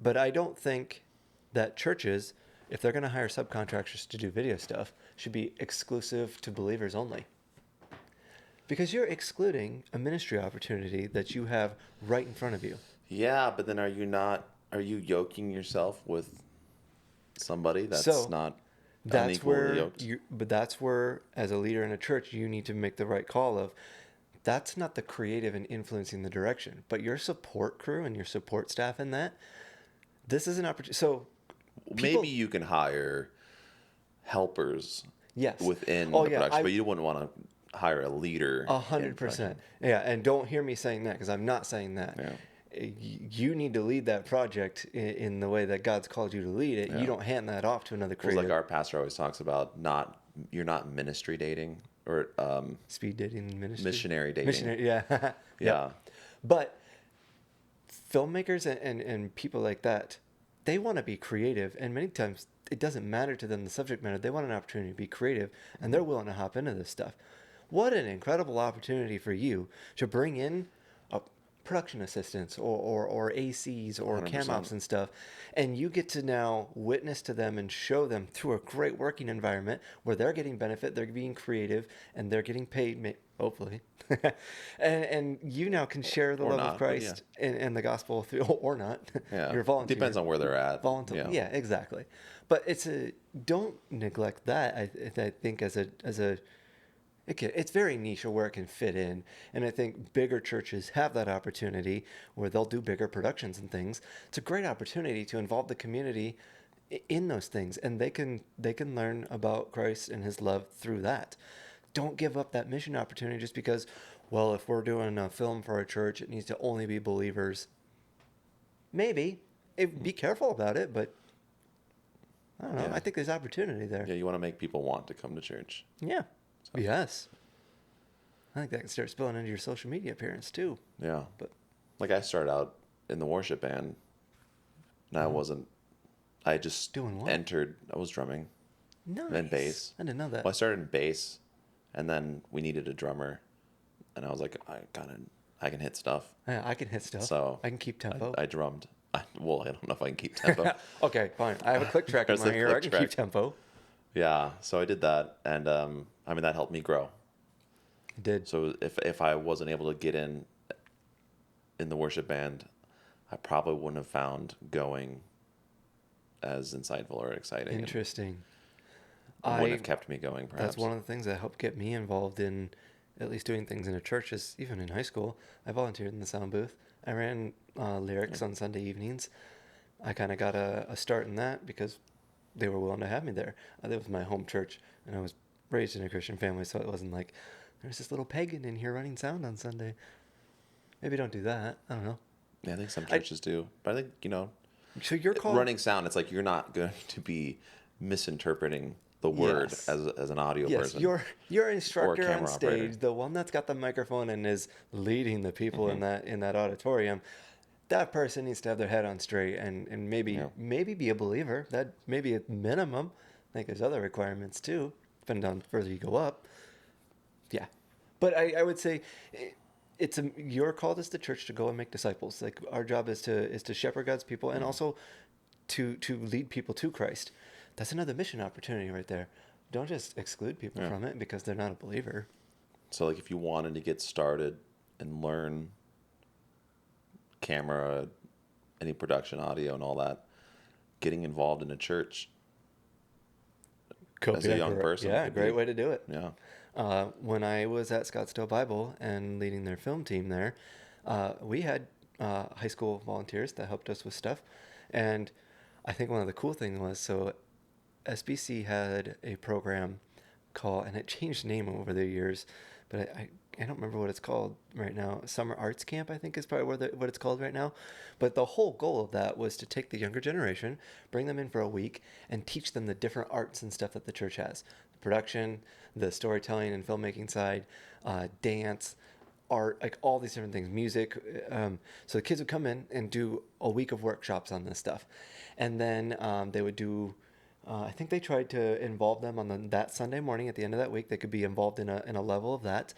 Speaker 1: But I don't think that churches, if they're going to hire subcontractors to do video stuff, should be exclusive to believers only. Because you're excluding a ministry opportunity that you have right in front of you.
Speaker 2: Yeah, but then are you yoking yourself with somebody that's
Speaker 1: So
Speaker 2: not
Speaker 1: that's
Speaker 2: unequally
Speaker 1: where
Speaker 2: yoked?
Speaker 1: that's where, as a leader in a church, you need to make the right call of that's not the creative and influencing the direction, but your support crew and your support staff in that, this is an opportunity. So
Speaker 2: Maybe
Speaker 1: people,
Speaker 2: you can hire helpers
Speaker 1: yes.
Speaker 2: within
Speaker 1: Oh
Speaker 2: the
Speaker 1: yeah,
Speaker 2: production, but you wouldn't want to hire a leader in production.
Speaker 1: 100%. Yeah, and don't hear me saying that because I'm not saying that.
Speaker 2: Yeah.
Speaker 1: You need to lead that project in the way that God's called you to lead it. You
Speaker 2: Yeah.
Speaker 1: don't hand that off to another
Speaker 2: Well, it's like
Speaker 1: creative.
Speaker 2: our pastor always talks about, you're not ministry dating or
Speaker 1: Speed dating ministry.
Speaker 2: missionary dating.
Speaker 1: Missionary, yeah.
Speaker 2: Yeah.
Speaker 1: Yep. But filmmakers and people like that, they want to be creative, and many times it doesn't matter to them the subject matter. They want an opportunity to be creative, and they're willing to hop into this stuff. What an incredible opportunity for you to bring in production assistants or ACs or cam
Speaker 2: 100%.
Speaker 1: ops and stuff, and you get to now witness to them and show them through a great working environment where they're getting benefit, they're being creative, and they're getting paid, hopefully. and you now can share the
Speaker 2: Or
Speaker 1: love
Speaker 2: not,
Speaker 1: of
Speaker 2: but
Speaker 1: Christ and the gospel through, or not.
Speaker 2: Yeah.
Speaker 1: You're volunteer.
Speaker 2: Depends on where they're at.
Speaker 1: Volunteer. Yeah, exactly. But don't neglect that. I think it's very niche where it can fit in, and I think bigger churches have that opportunity where they'll do bigger productions and things. It's a great opportunity to involve the community in those things, and they can learn about Christ and His love through that. Don't give up that mission opportunity just because, well, if we're doing a film for a church, it needs to only be believers. Maybe. Be careful about it, but I don't know.
Speaker 2: Yeah.
Speaker 1: I think there's opportunity there.
Speaker 2: Yeah, you want to make people want to come to church.
Speaker 1: Yeah. Yes. I think that can start spilling into your social media appearance too.
Speaker 2: Yeah.
Speaker 1: But
Speaker 2: Like I started out in the worship band, and I just
Speaker 1: Doing what?
Speaker 2: entered, I was drumming
Speaker 1: nice.
Speaker 2: and bass.
Speaker 1: I didn't know that.
Speaker 2: Well, I started in bass, and then we needed a drummer, and I was like, I can hit stuff.
Speaker 1: Yeah, I can hit stuff.
Speaker 2: So
Speaker 1: I can keep tempo.
Speaker 2: I drummed. I don't know if I can keep tempo.
Speaker 1: Okay, fine. I have a click track in
Speaker 2: There's
Speaker 1: my
Speaker 2: a
Speaker 1: ear. I
Speaker 2: click
Speaker 1: can
Speaker 2: track.
Speaker 1: keep tempo.
Speaker 2: Yeah, so I did that, and I mean that helped me grow.
Speaker 1: Did.
Speaker 2: So if I wasn't able to get in the worship band, I probably wouldn't have found going as insightful or exciting.
Speaker 1: Interesting.
Speaker 2: It wouldn't have kept me going, perhaps.
Speaker 1: That's one of the things that helped get me involved in at least doing things in a church. Is even in high school, I volunteered in the sound booth. I ran lyrics on Sunday evenings. I kind of got a start in that because they were willing to have me there. That was my home church, and I was raised in a Christian family, so it wasn't like there's this little pagan in here running sound on Sunday. Maybe don't do that. I don't know.
Speaker 2: Yeah, I think some churches do, but I think
Speaker 1: So you're called
Speaker 2: running sound. It's like you're not going to be misinterpreting the word
Speaker 1: Yes.
Speaker 2: as an audio
Speaker 1: Yes,
Speaker 2: person.
Speaker 1: your instructor on
Speaker 2: camera
Speaker 1: stage,
Speaker 2: operator.
Speaker 1: the one that's got the microphone and is leading the people
Speaker 2: Mm-hmm.
Speaker 1: in that auditorium. That person needs to have their head on straight and maybe be a believer. That may be a minimum. I think there's other requirements too, depending on further you go up. Yeah, but I would say your call as the church to go and make disciples. Like our job is to shepherd God's people and also to lead people to Christ. That's another mission opportunity right there. Don't just exclude people from it because they're not a believer.
Speaker 2: So like if you wanted to get started and learn camera, any production, audio, and all that, getting involved in a church as a young person.
Speaker 1: Yeah,
Speaker 2: would
Speaker 1: great
Speaker 2: be-
Speaker 1: way to do it.
Speaker 2: Yeah.
Speaker 1: When I was at Scottsdale Bible and leading their film team there, we had high school volunteers that helped us with stuff. And I think one of the cool things was, so SBC had a program called, and it changed name over the years, but I don't remember what it's called right now. Summer Arts Camp, I think is probably what it's called right now. But the whole goal of that was to take the younger generation, bring them in for a week, and teach them the different arts and stuff that the church has. The production, the storytelling and filmmaking side, dance, art, like all these different things, music. So the kids would come in and do a week of workshops on this stuff. And then they would do... I think they tried to involve them on that Sunday morning at the end of that week. They could be involved in a level of that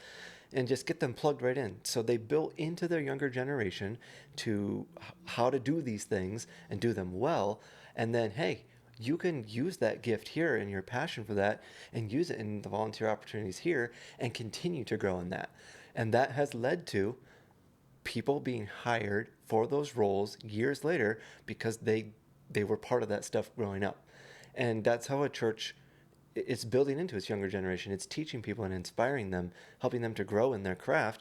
Speaker 1: and just get them plugged right in. So they built into their younger generation to how to do these things and do them well. And then, hey, you can use that gift here and your passion for that and use it in the volunteer opportunities here and continue to grow in that. And that has led to people being hired for those roles years later because they were part of that stuff growing up. And that's how a church is building into its younger generation. It's teaching people and inspiring them, helping them to grow in their craft.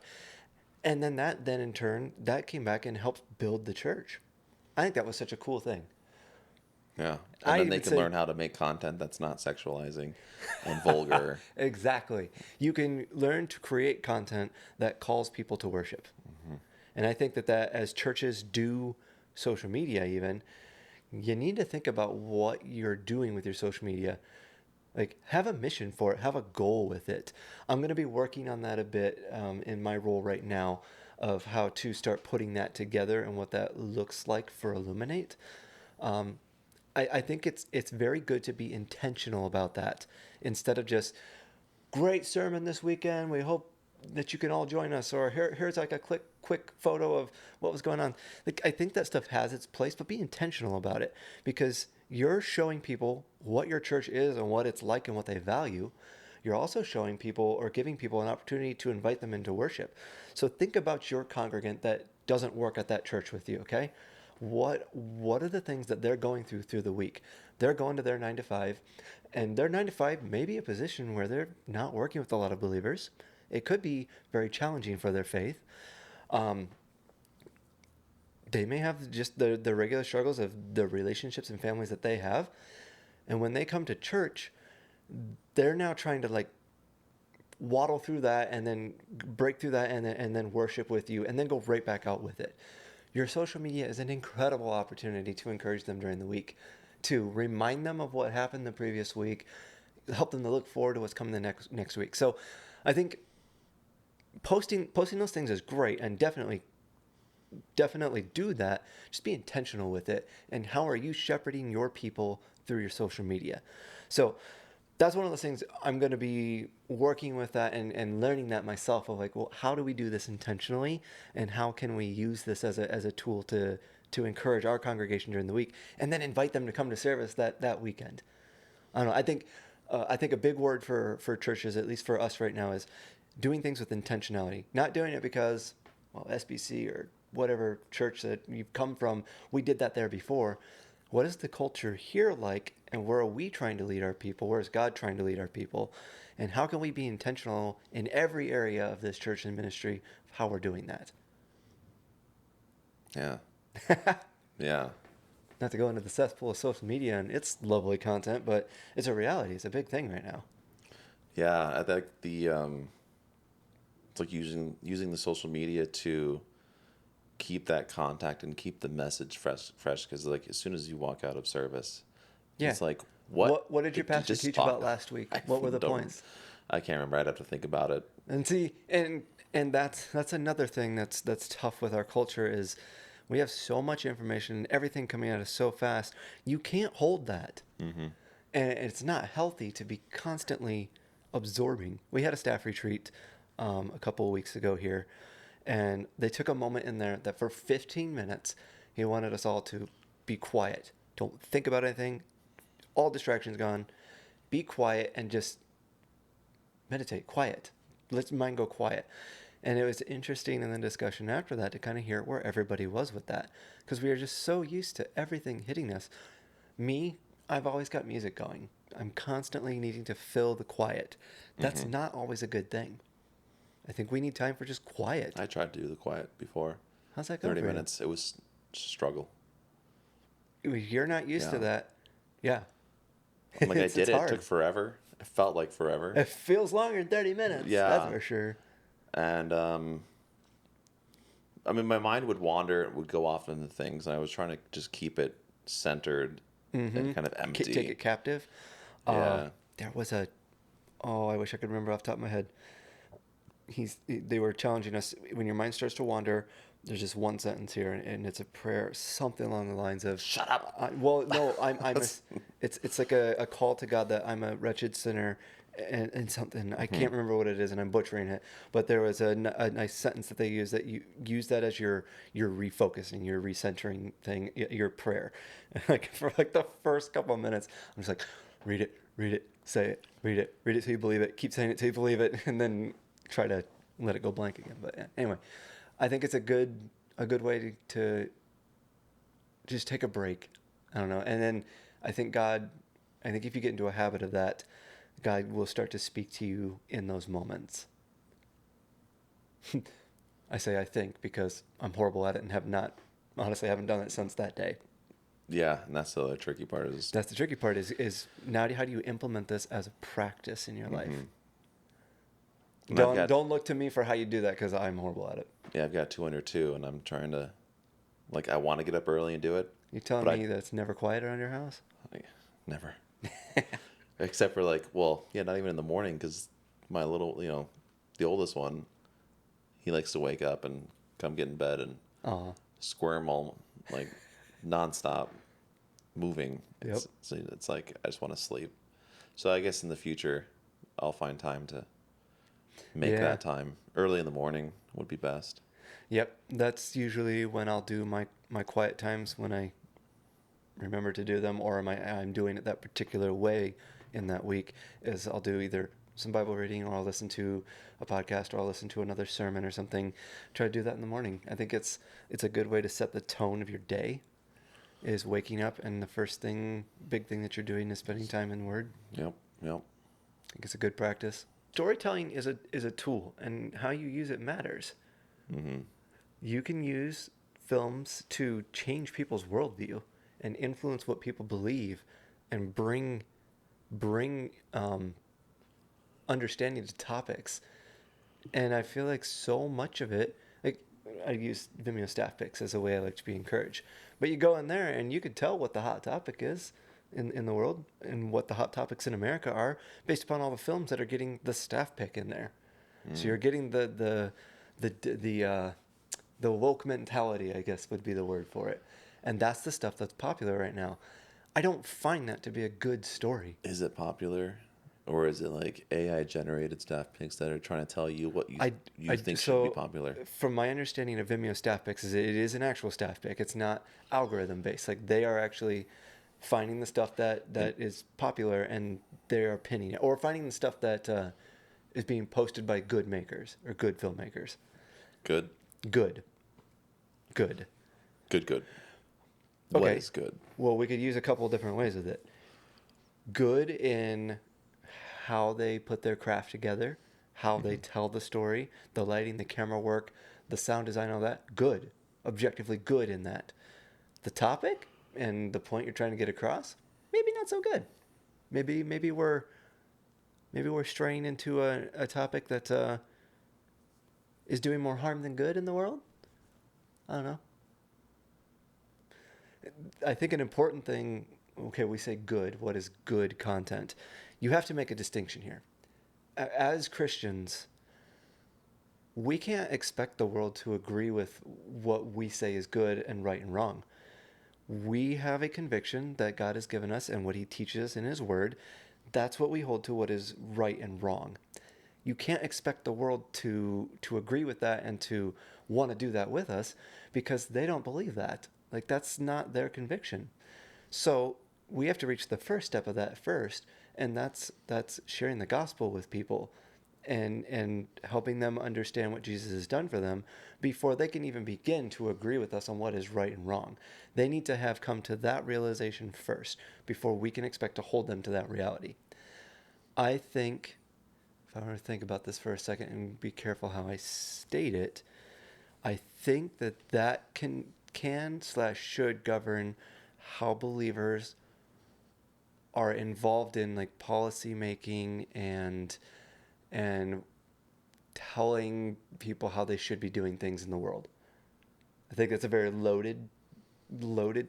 Speaker 1: And then in turn, that came back and helped build the church. I think that was such a cool thing.
Speaker 2: Yeah. And
Speaker 1: I
Speaker 2: then they
Speaker 1: even
Speaker 2: can
Speaker 1: say
Speaker 2: learn how to make content that's not sexualizing and vulgar.
Speaker 1: exactly. You can learn to create content that calls people to worship. And I think that as churches do social media, even, you need to think about what you're doing with your social media. Like, have a mission for it, have a goal with it. I'm going to be working on that a bit in my role right now of how to start putting that together and what that looks like for Illuminate. Um, I think it's very good to be intentional about that instead of just great sermon this weekend. We hope that you can all join us. Or here's like a quick photo of what was going on. Like, I think that stuff has its place, but be intentional about it because you're showing people what your church is and what it's like and what they value. You're also showing people or giving people an opportunity to invite them into worship. So think about your congregant that doesn't work at that church with you, okay? What are the things that they're going through the week? They're going to their 9 to 5, and their 9 to 5 may be a position where they're not working with a lot of believers. It could be very challenging for their faith. Um, they may have just the regular struggles of the relationships and families that they have, and when they come to church, they're now trying to like waddle through that and then break through that and then worship with you and then go right back out with it. Your social media is an incredible opportunity to encourage them during the week, to remind them of what happened the previous week, help them to look forward to what's coming the next week. So I think posting those things is great and definitely do that. Just be intentional with it. And how are you shepherding your people through your social media? So that's one of those things I'm going to be working with that and learning that myself of like, well, how do we do this intentionally? And how can we use this as a tool to encourage our congregation during the week and then invite them to come to service that weekend? I don't know. I think a big word for churches, at least for us right now, is doing things with intentionality. Not doing it because, well, SBC or whatever church that you've come from, we did that there before. What is the culture here like, and where are we trying to lead our people? Where is God trying to lead our people? And how can we be intentional in every area of this church and ministry of how we're doing that?
Speaker 2: Yeah. Yeah.
Speaker 1: Not to go into the cesspool of social media and its lovely content, but it's a reality. It's a big thing right now.
Speaker 2: Yeah. I think it's like using the social media to keep that contact and keep the message fresh because like as soon as you walk out of service,
Speaker 1: Yeah.
Speaker 2: it's like
Speaker 1: What did
Speaker 2: you
Speaker 1: your pastor
Speaker 2: just
Speaker 1: teach
Speaker 2: talk.
Speaker 1: about last week?
Speaker 2: I
Speaker 1: What were the
Speaker 2: don't.
Speaker 1: points?
Speaker 2: I can't remember. I'd have to think about it.
Speaker 1: And see, and that's another thing that's tough with our culture is we have so much information and everything coming at us so fast. You can't hold that.
Speaker 2: Hmm.
Speaker 1: And it's not healthy to be constantly absorbing. We had a staff retreat a couple of weeks ago here, and they took a moment in there that for 15 minutes, he wanted us all to be quiet. Don't think about anything. All distractions gone. Be quiet and just meditate. Quiet. Let your mind go quiet. And it was interesting in the discussion after that to kind of hear where everybody was with that, because we are just so used to everything hitting us. Me, I've always got music going. I'm constantly needing to fill the quiet. That's
Speaker 2: Hmm.
Speaker 1: not always a good thing. I think we need time for just quiet.
Speaker 2: I tried to do the quiet before.
Speaker 1: How's that going
Speaker 2: 30
Speaker 1: for you?
Speaker 2: minutes. It was just a struggle.
Speaker 1: If you're not used to
Speaker 2: Yeah.
Speaker 1: that, yeah,
Speaker 2: I'm like I
Speaker 1: it's
Speaker 2: did it. It took
Speaker 1: hard.
Speaker 2: forever. It felt like forever.
Speaker 1: It feels longer than 30 minutes. That's
Speaker 2: Yeah.
Speaker 1: for sure.
Speaker 2: And I mean, my mind would wander, it would go off into things, and I was trying to just keep it centered
Speaker 1: Mm-hmm.
Speaker 2: and kind of
Speaker 1: Take
Speaker 2: empty.
Speaker 1: it captive. Uh,
Speaker 2: Yeah.
Speaker 1: there was a, oh, I wish I could remember off the top of my head. They were challenging us when your mind starts to wander. There's just one sentence here, and it's a prayer, something along the lines of,
Speaker 2: Shut up.
Speaker 1: well, no, it's like a call to God that I'm a wretched sinner, and something I
Speaker 2: Hmm.
Speaker 1: can't remember what it is, and I'm butchering it. But there was a nice sentence that they use that you use that as your refocusing, your recentering thing, your prayer. Like for like the first couple of minutes, I'm just like, read it, say it, read it till you believe it, keep saying it till you believe it, and then try to let it go blank again. But yeah, anyway, I think it's a good way to just take a break. I don't know. And then I think I think if you get into a habit of that, God will start to speak to you in those moments. I say I think because I'm horrible at it and have not, honestly, haven't done it since that day.
Speaker 2: Yeah, and that's the other tricky part is.
Speaker 1: That's the tricky part is now how do you implement this as a practice in your life?
Speaker 2: And I've got
Speaker 1: Don't look to me for how you do that because I'm horrible at it.
Speaker 2: yeah, I've got two under two, and I'm trying to like I want to get up early and do it,
Speaker 1: You telling
Speaker 2: but
Speaker 1: me that's never quiet around your house?
Speaker 2: I never. Except for like, well, yeah, not even in the morning because my little, the oldest one, he likes to wake up and come get in bed and
Speaker 1: Oh,
Speaker 2: squirm all like nonstop moving.
Speaker 1: yep.
Speaker 2: It's like I just want to sleep. So I guess in the future, I'll find time to make
Speaker 1: Yeah.
Speaker 2: that time. Early in the morning would be best.
Speaker 1: Yep. That's usually when I'll do my quiet times when I remember to do them or I'm doing it that particular way in that week is I'll do either some Bible reading or I'll listen to a podcast or I'll listen to another sermon or something. Try to do that in the morning. I think it's a good way to set the tone of your day is waking up and the first big thing that you're doing is spending time in Word.
Speaker 2: Yep, yep.
Speaker 1: I think it's a good practice. Storytelling is a tool and how you use it matters.
Speaker 2: Mm-hmm.
Speaker 1: You can use films to change people's worldview and influence what people believe and bring understanding to topics. And I feel like so much of it, like I use Vimeo staff picks as a way I like to be encouraged. But you go in there and you could tell what the hot topic is in the world and what the hot topics in America are based upon all the films that are getting the staff pick in there. So you're getting the woke mentality, I guess would be the word for it. And that's the stuff that's popular right now. I don't find that to be a good story.
Speaker 2: Is it popular? Or is it like AI generated staff picks that are trying to tell you what you think should be popular?
Speaker 1: From my understanding of Vimeo staff picks, is it is an actual staff pick. It's not algorithm based. Like they are actually finding the stuff that is popular and they are pinning it, or finding the stuff that is being posted by good makers or good filmmakers.
Speaker 2: Good?
Speaker 1: Good. Good.
Speaker 2: Good, good.
Speaker 1: Okay.
Speaker 2: What is good?
Speaker 1: Well, we could use a couple different ways with it. Good in how they put their craft together, how they tell the story, the lighting, the camera work, the sound design, all that. Good. Objectively good in that. The topic and the point you're trying to get across, maybe not so good. Maybe we're straying into a topic that is doing more harm than good in the world. I don't know. I think an important thing, okay, we say good. What is good content? You have to make a distinction here. As Christians, we can't expect the world to agree with what we say is good and right and wrong. We have a conviction that God has given us and what he teaches us in his word. That's what we hold to what is right and wrong. You can't expect the world to agree with that and to want to do that with us because they don't believe that. Like that's not their conviction. So we have to reach the first step of that first, and that's sharing the gospel with people and helping them understand what Jesus has done for them before they can even begin to agree with us on what is right and wrong. They need to have come to that realization first before we can expect to hold them to that reality. I think, if I were to think about this for a second and be careful how I state it, I think that can / should govern how believers are involved in like policy making and telling people how they should be doing things in the world. I think that's a very loaded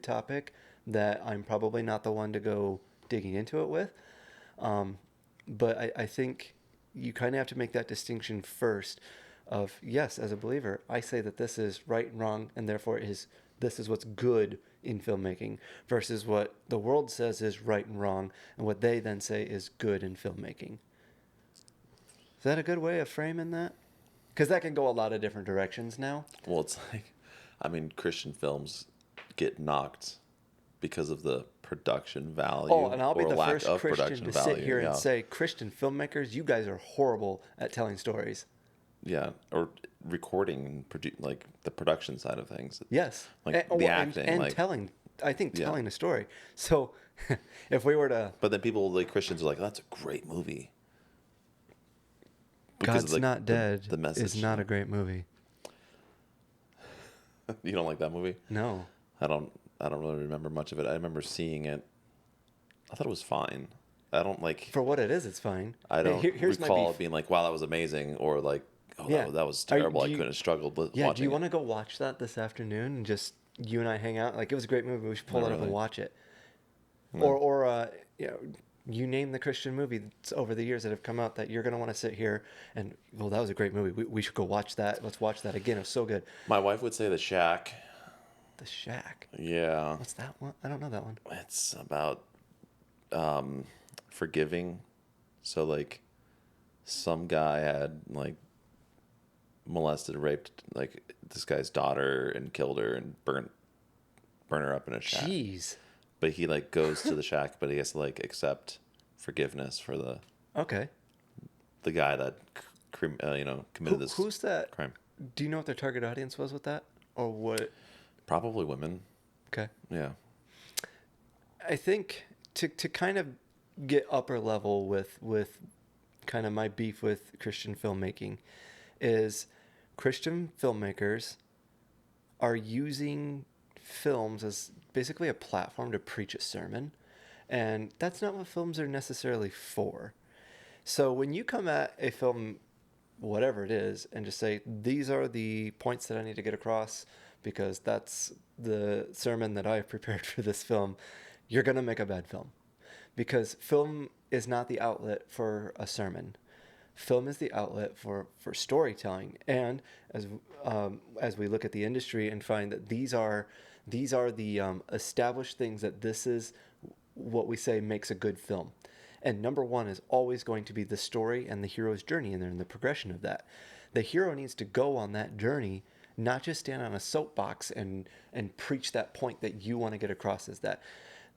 Speaker 1: topic that I'm probably not the one to go digging into it with. But I think you kind of have to make that distinction first of, yes, as a believer, I say that this is right and wrong, and therefore this is what's good in filmmaking versus what the world says is right and wrong, and what they then say is good in filmmaking. Is that a good way of framing that? Because that can go a lot of different directions now.
Speaker 2: Well, it's like, I mean, Christian films get knocked because of the production value
Speaker 1: Oh, and I'll be
Speaker 2: or
Speaker 1: the
Speaker 2: lack
Speaker 1: first
Speaker 2: of
Speaker 1: Christian
Speaker 2: production
Speaker 1: to
Speaker 2: value.
Speaker 1: sit here
Speaker 2: Yeah.
Speaker 1: and say, Christian filmmakers, you guys are horrible at telling stories.
Speaker 2: Yeah, or recording and like the production side of things.
Speaker 1: Yes.
Speaker 2: Like the acting.
Speaker 1: And
Speaker 2: like,
Speaker 1: telling, I think
Speaker 2: Yeah.
Speaker 1: telling a story. So if we were to...
Speaker 2: But then people, like Christians, are like, that's a great movie. Because
Speaker 1: God's
Speaker 2: of, like,
Speaker 1: Not Dead
Speaker 2: the message.
Speaker 1: is not a great movie.
Speaker 2: You don't like that movie?
Speaker 1: No.
Speaker 2: I don't I don't really remember much of it. I remember seeing it. I thought it was fine. I don't like
Speaker 1: For what it is, it's fine.
Speaker 2: I don't
Speaker 1: Here's my
Speaker 2: recall
Speaker 1: beef.
Speaker 2: being like, wow, that was amazing, or like, oh,
Speaker 1: Yeah.
Speaker 2: that was
Speaker 1: Are
Speaker 2: terrible.
Speaker 1: do
Speaker 2: I
Speaker 1: you
Speaker 2: couldn't have struggled
Speaker 1: Yeah, do you
Speaker 2: watching it.
Speaker 1: want to go watch that this afternoon and just you and I hang out? Like it was a great movie. We should pull
Speaker 2: Not
Speaker 1: it up and
Speaker 2: really.
Speaker 1: watch it.
Speaker 2: No.
Speaker 1: You know, you name the Christian movie that's over the years that have come out that you're gonna want to sit here and well, that was a great movie. We should go watch that. Let's watch that again. It was so good.
Speaker 2: My wife would say The Shack.
Speaker 1: The Shack.
Speaker 2: Yeah,
Speaker 1: What's that one? I don't know that one.
Speaker 2: it's about um, forgiving. So like, some guy had like molested, raped like this guy's daughter and killed her and burn her up in a shack.
Speaker 1: Jeez.
Speaker 2: But he like goes to the shack, but he has to like accept forgiveness for
Speaker 1: Okay.
Speaker 2: the guy that committed this
Speaker 1: Who's that?
Speaker 2: crime.
Speaker 1: Do you know what their target audience was with that, or what?
Speaker 2: Probably women.
Speaker 1: Okay.
Speaker 2: Yeah.
Speaker 1: I think to kind of get upper level with kind of my beef with Christian filmmaking is Christian filmmakers are using films as basically a platform to preach a sermon, and that's not what films are necessarily for. So when you come at a film, whatever it is, and just say, these are the points that I need to get across because that's the sermon that I've prepared for this film, you're going to make a bad film. Because film is not the outlet for a sermon. Film is the outlet for storytelling. And as we look at the industry and find that these are the established things that this is what we say makes a good film. And number one is always going to be the story and the hero's journey in there and the progression of that. The hero needs to go on that journey, not just stand on a soapbox and preach that point that you want to get across as that.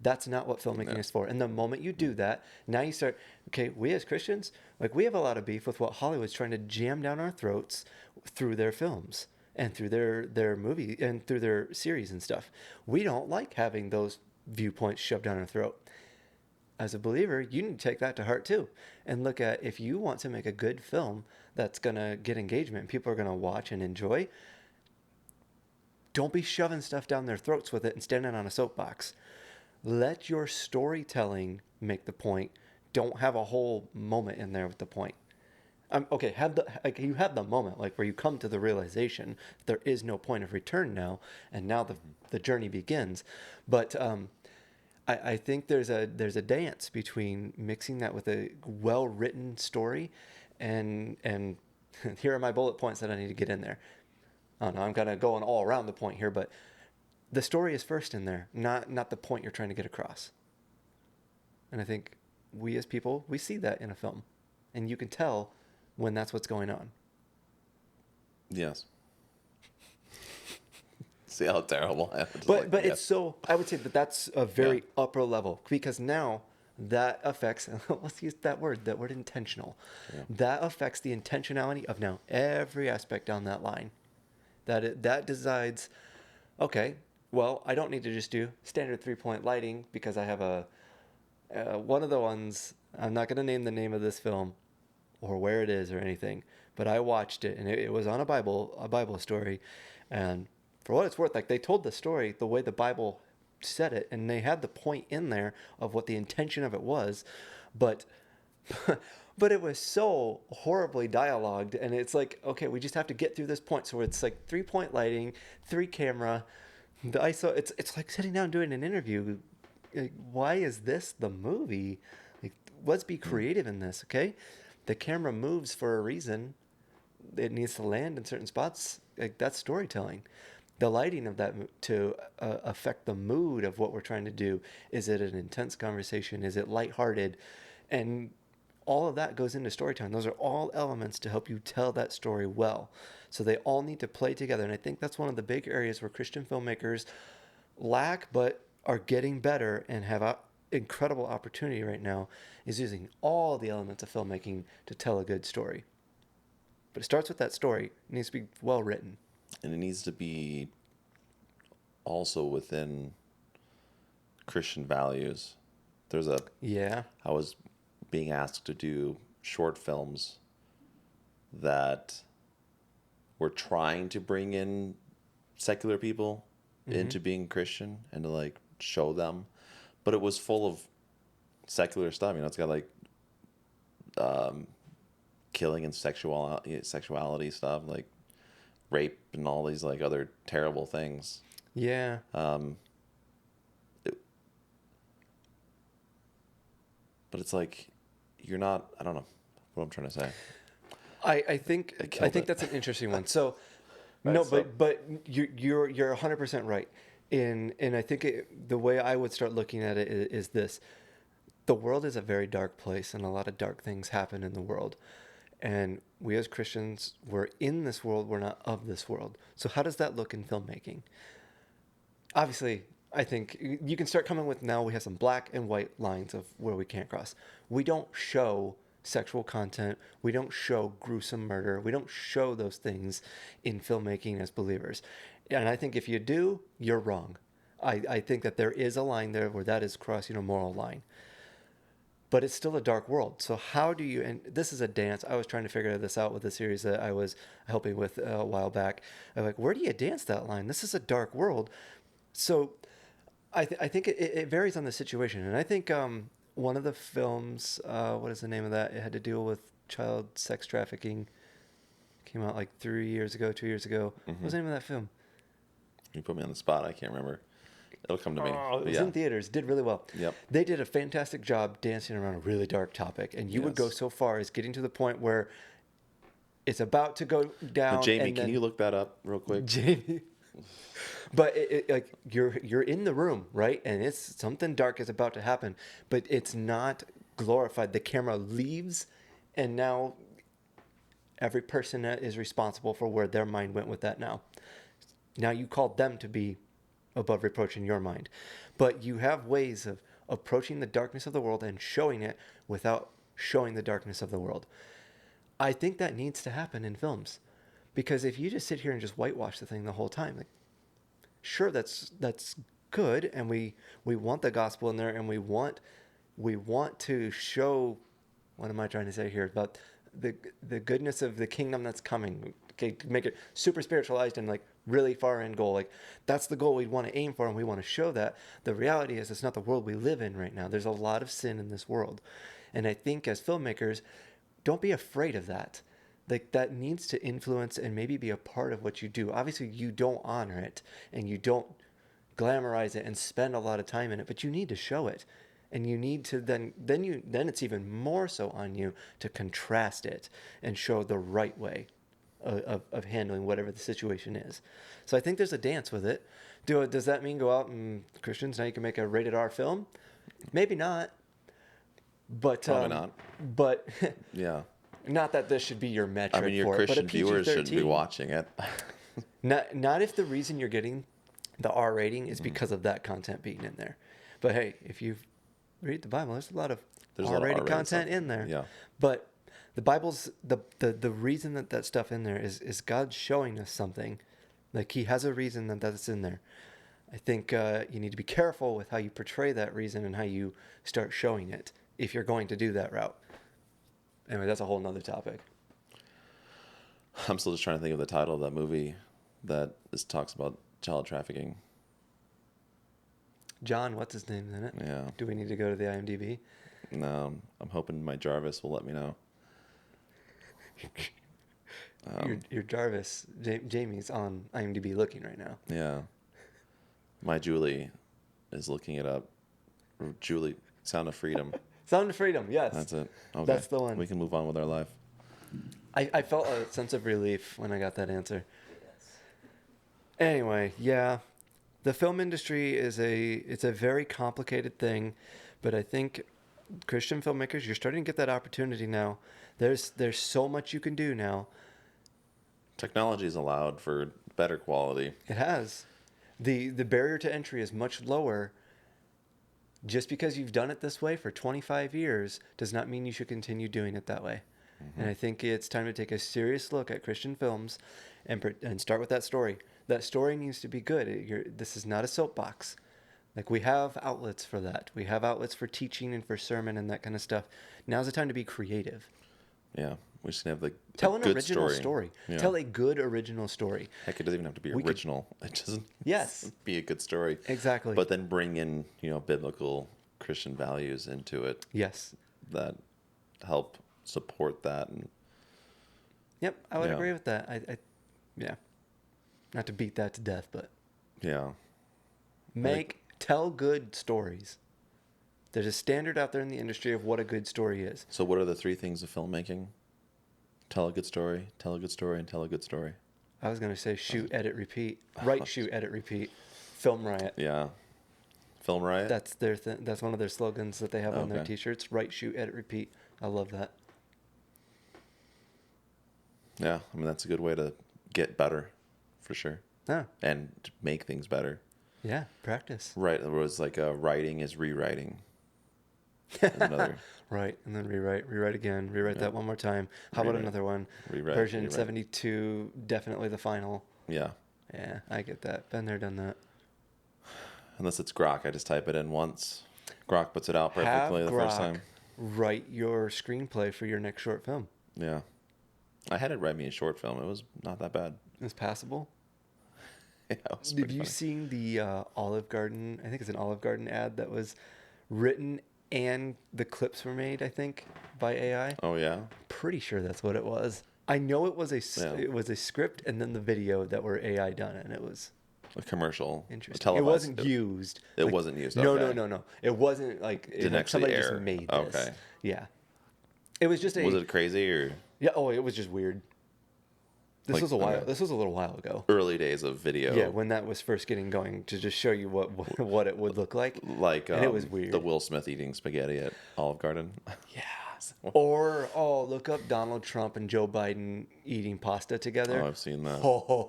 Speaker 1: That's not what filmmaking
Speaker 2: Yeah.
Speaker 1: is for. And the moment you do that, now you start, okay, we as Christians, like we have a lot of beef with what Hollywood's trying to jam down our throats through their films and through their movie and through their series and stuff. We don't like having those viewpoints shoved down our throat. As a believer, you need to take that to heart too and look at if you want to make a good film that's going to get engagement and people are going to watch and enjoy, don't be shoving stuff down their throats with it and standing on a soapbox. Let your storytelling make the point. Don't have a whole moment in there with the point. Okay, you have the moment like where you come to the realization there is no point of return now, and now the journey begins. But I think there's a dance between mixing that with a well written story, and here are my bullet points that I need to get in there. I don't know, I'm kind of going all around the point here, but the story is first in there, not the point you're trying to get across. And I think we as people, we see that in a film, and you can tell when that's what's going on.
Speaker 2: Yes. See how terrible I am. Just
Speaker 1: But
Speaker 2: like,
Speaker 1: but
Speaker 2: yes.
Speaker 1: it's so I would say that that's a very
Speaker 2: Yeah.
Speaker 1: upper level because now that affects let's use that word intentional.
Speaker 2: Yeah.
Speaker 1: That affects the intentionality of now every aspect down that line. That decides, okay, well I don't need to just do standard 3-point lighting because I have a one of the ones I'm not going to name the name of this film or where it is or anything, but I watched it and it was on a Bible story, and for what it's worth, like they told the story the way the Bible said it, and they had the point in there of what the intention of it was, but but it was so horribly dialogued, and it's like okay, we just have to get through this point. So it's like 3-point lighting, 3 camera, the ISO. It's like sitting down doing an interview. Like, why is this the movie? Like, let's be creative in this, okay? The camera moves for a reason. It needs to land in certain spots. Like that's storytelling. The lighting of that to affect the mood of what we're trying to do. Is it an intense conversation? Is it lighthearted? And all of that goes into storytelling. Those are all elements to help you tell that story well. So they all need to play together. And I think that's one of the big areas where Christian filmmakers lack, but are getting better and have an incredible opportunity right now, is using all the elements of filmmaking to tell a good story. But it starts with that story. It needs to be well written.
Speaker 2: And it needs to be also within Christian values. There's a
Speaker 1: Yeah.
Speaker 2: I was being asked to do short films that were trying to bring in secular people, into being Christian and to like show them, but it was full of secular stuff. You know, it's got like killing and sexuality stuff, like rape and all these like other terrible things.
Speaker 1: Yeah.
Speaker 2: It, but it's like you're not. I don't know what I'm trying to say.
Speaker 1: I think
Speaker 2: killed it.
Speaker 1: that's an interesting one. So
Speaker 2: Right,
Speaker 1: no,
Speaker 2: so-
Speaker 1: but you're 100% right. And I think the way I would start looking at it is this: the world is a very dark place, and a lot of dark things happen in the world. And we as Christians, we're in this world, we're not of this world. So how does that look in filmmaking? Obviously, I think you can start coming with, now we have some black and white lines of where we can't cross. We don't show sexual content. We don't show gruesome murder. We don't show those things in filmmaking as believers. And I think if you do, you're wrong. I think that there is a line there where that is crossing a moral line. But it's still a dark world. So how do you, and this is a dance. I was trying to figure this out with a series that I was helping with a while back. I'm like, where do you dance that line? This is a dark world. So I think it varies on the situation. And I think one of the films, what is the name of that? It had to deal with child sex trafficking. Came out like 3 years ago, 2 years ago. What was the name of that film?
Speaker 2: You put me on the spot. I can't remember. It'll come to me.
Speaker 1: Oh, it was
Speaker 2: Yeah.
Speaker 1: in theaters. Did really well.
Speaker 2: Yep.
Speaker 1: They did a fantastic job dancing around a really dark topic. And you would go
Speaker 2: Yes.
Speaker 1: so far as getting to the point where it's about to go down.
Speaker 2: But Jamie,
Speaker 1: and
Speaker 2: can
Speaker 1: then
Speaker 2: you look that up real quick?
Speaker 1: Jamie. But like you're in the room, right? And it's something dark is about to happen, but it's not glorified. The camera leaves, and now every person that is responsible for where their mind went with that now. Now you called them to be above reproach in your mind. But you have ways of approaching the darkness of the world and showing it without showing the darkness of the world. I think that needs to happen in films. Because if you just sit here and just whitewash the thing the whole time, like, sure, that's good, and we want the gospel in there, and we want to show, what am I trying to say here, about the goodness of the kingdom that's coming. Okay, make it super spiritualized and like really far end goal. Like that's the goal we want to aim for, and we want to show that. The reality is it's not the world we live in right now. There's a lot of sin in this world, and I think as filmmakers, don't be afraid of that. Like that needs to influence and maybe be a part of what you do. Obviously, you don't honor it and you don't glamorize it and spend a lot of time in it, but you need to show it. And you need to then it's even more so on you to contrast it and show the right way of handling whatever the situation is. So I think there's a dance with it. Does that mean go out and Christians, now you can make a rated R film? Maybe not. But
Speaker 2: Probably not.
Speaker 1: But
Speaker 2: Yeah.
Speaker 1: not that this should be your metric.
Speaker 2: I mean, your
Speaker 1: for
Speaker 2: Christian
Speaker 1: it, but
Speaker 2: viewers shouldn't be watching it.
Speaker 1: Not if the reason you're getting the R rating is because of that content being in there. But hey, if you read the Bible, there's a lot of R-rated content in there.
Speaker 2: Yeah.
Speaker 1: But the Bible's the reason that stuff in there is God showing us something. Like he has a reason that's in there. I think you need to be careful with how you portray that reason and how you start showing it if you're going to do that route. Anyway, that's a whole nother topic.
Speaker 2: I'm still just trying to think of the title of that movie that talks about child trafficking.
Speaker 1: John, what's his name in it?
Speaker 2: Yeah.
Speaker 1: Do we need to go to the IMDb?
Speaker 2: No, I'm hoping my Jarvis will let me know.
Speaker 1: Your Jarvis, Jamie's on IMDb looking right now.
Speaker 2: Yeah. My Julie is looking it up. Julie, Sound of Freedom.
Speaker 1: Sound of Freedom, yes.
Speaker 2: That's it. Okay.
Speaker 1: That's the one.
Speaker 2: We can move on with our life.
Speaker 1: I felt a sense of relief when I got that answer. Anyway, yeah. The film industry it's a very complicated thing, but I think Christian filmmakers, you're starting to get that opportunity now. There's so much you can do now.
Speaker 2: Technology is allowed for better quality.
Speaker 1: It has. The barrier to entry is much lower. Just because you've done it this way for 25 years does not mean you should continue doing it that way. Mm-hmm. And I think it's time to take a serious look at Christian films and start with that story. That story needs to be good. This is not a soapbox. Like we have outlets for that. We have outlets for teaching and for sermon and that kind of stuff. Now's the time to be creative.
Speaker 2: Yeah. We just have like
Speaker 1: Tell
Speaker 2: a
Speaker 1: an
Speaker 2: good
Speaker 1: original story.
Speaker 2: Yeah.
Speaker 1: Tell a good original story.
Speaker 2: Heck, it doesn't even have to be
Speaker 1: We could-
Speaker 2: original. It doesn't
Speaker 1: Yes,
Speaker 2: be a good story.
Speaker 1: exactly.
Speaker 2: But then bring in, biblical Christian values into it
Speaker 1: Yes.
Speaker 2: that help support that. And
Speaker 1: Yep, I would
Speaker 2: Yeah.
Speaker 1: agree with that. Yeah. Not to beat that to death, but
Speaker 2: yeah,
Speaker 1: tell good stories. There's a standard out there in the industry of what a good story is.
Speaker 2: so what are the three things of filmmaking? Tell a good story, tell a good story, and tell a good story.
Speaker 1: I was going to say shoot, edit, repeat. Write, shoot, edit, repeat. Film riot.
Speaker 2: Yeah. Film riot?
Speaker 1: That's their that's one of their slogans that they have on their
Speaker 2: Okay.
Speaker 1: t-shirts. Write, shoot, edit, repeat. I love that.
Speaker 2: Yeah, I mean, that's a good way to get better, for sure.
Speaker 1: Yeah.
Speaker 2: And to make things better.
Speaker 1: Yeah, practice.
Speaker 2: Right, it was like writing is rewriting. Another
Speaker 1: Right, and then rewrite again, rewrite
Speaker 2: Yeah.
Speaker 1: that one more time. How about
Speaker 2: Rewrite.
Speaker 1: another one?
Speaker 2: Rewrite,
Speaker 1: Version
Speaker 2: rewrite.
Speaker 1: 72, definitely the final.
Speaker 2: Yeah.
Speaker 1: Yeah, I get that. Been there, done that.
Speaker 2: Unless it's Grok, I just type it in once. Grok puts it out
Speaker 1: Have
Speaker 2: perfectly the first
Speaker 1: Grok
Speaker 2: time.
Speaker 1: write your screenplay for your next short film.
Speaker 2: Yeah. I had it write me a short film. It was not that bad.
Speaker 1: It's passable.
Speaker 2: Yeah, it was
Speaker 1: Have
Speaker 2: pretty
Speaker 1: you
Speaker 2: funny.
Speaker 1: seen the Olive Garden? I think it's an Olive Garden ad that was written and the clips were made, I think, by AI.
Speaker 2: Oh, yeah?
Speaker 1: Pretty sure that's what it was. I know it was
Speaker 2: Yeah.
Speaker 1: it was a script and then the video that were AI done, and it was
Speaker 2: A commercial.
Speaker 1: interesting.
Speaker 2: Televised.
Speaker 1: It wasn't used.
Speaker 2: It
Speaker 1: Like,
Speaker 2: wasn't used.
Speaker 1: No,
Speaker 2: Okay.
Speaker 1: no. It wasn't like
Speaker 2: Didn't
Speaker 1: like
Speaker 2: actually
Speaker 1: somebody
Speaker 2: air.
Speaker 1: just made this.
Speaker 2: Okay.
Speaker 1: Yeah. It was just a.
Speaker 2: Was it crazy or
Speaker 1: Yeah. Oh, it was just weird. This
Speaker 2: Like,
Speaker 1: was a while.
Speaker 2: okay.
Speaker 1: This was a little while ago.
Speaker 2: early days of video?
Speaker 1: Yeah, when that was first getting going, to just show you what it would look like.
Speaker 2: Like
Speaker 1: And it was weird.
Speaker 2: the Will Smith eating spaghetti at Olive Garden.
Speaker 1: Yeah. Or look up Donald Trump and Joe Biden eating pasta together.
Speaker 2: Oh, I've seen that.
Speaker 1: Oh,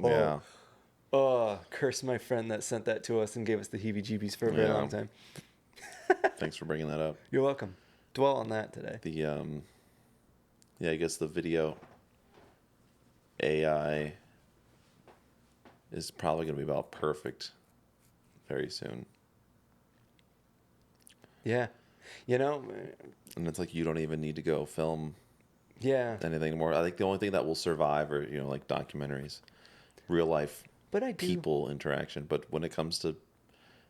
Speaker 2: Yeah.
Speaker 1: Curse my friend that sent that to us and gave us the heebie-jeebies for a very
Speaker 2: Yeah.
Speaker 1: long time.
Speaker 2: Thanks for bringing that up.
Speaker 1: You're welcome. Dwell on that today.
Speaker 2: The yeah, I guess the video AI is probably going to be about perfect very soon.
Speaker 1: Yeah. You know,
Speaker 2: And it's like you don't even need to go film
Speaker 1: yeah.
Speaker 2: anything more. I think the only thing that will survive are, like documentaries, real life
Speaker 1: But I do.
Speaker 2: people interaction. But when it comes to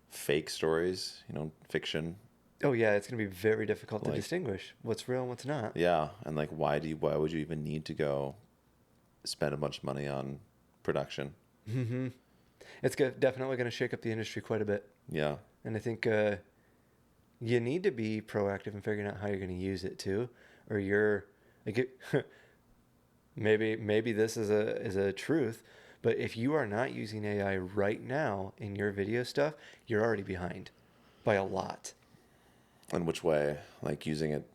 Speaker 2: fake stories, fiction,
Speaker 1: Oh, yeah, it's going to be very difficult to
Speaker 2: Like-
Speaker 1: distinguish what's real and what's not.
Speaker 2: yeah, and like why would you even need to go spend a bunch of money on production?
Speaker 1: Mm-hmm. It's definitely going to shake up the industry quite a bit.
Speaker 2: Yeah.
Speaker 1: And I think you need to be proactive in figuring out how you're going to use it too, or you're like maybe this is a truth, but if you are not using AI right now in your video stuff, you're already behind by a lot.
Speaker 2: In which way? Like using it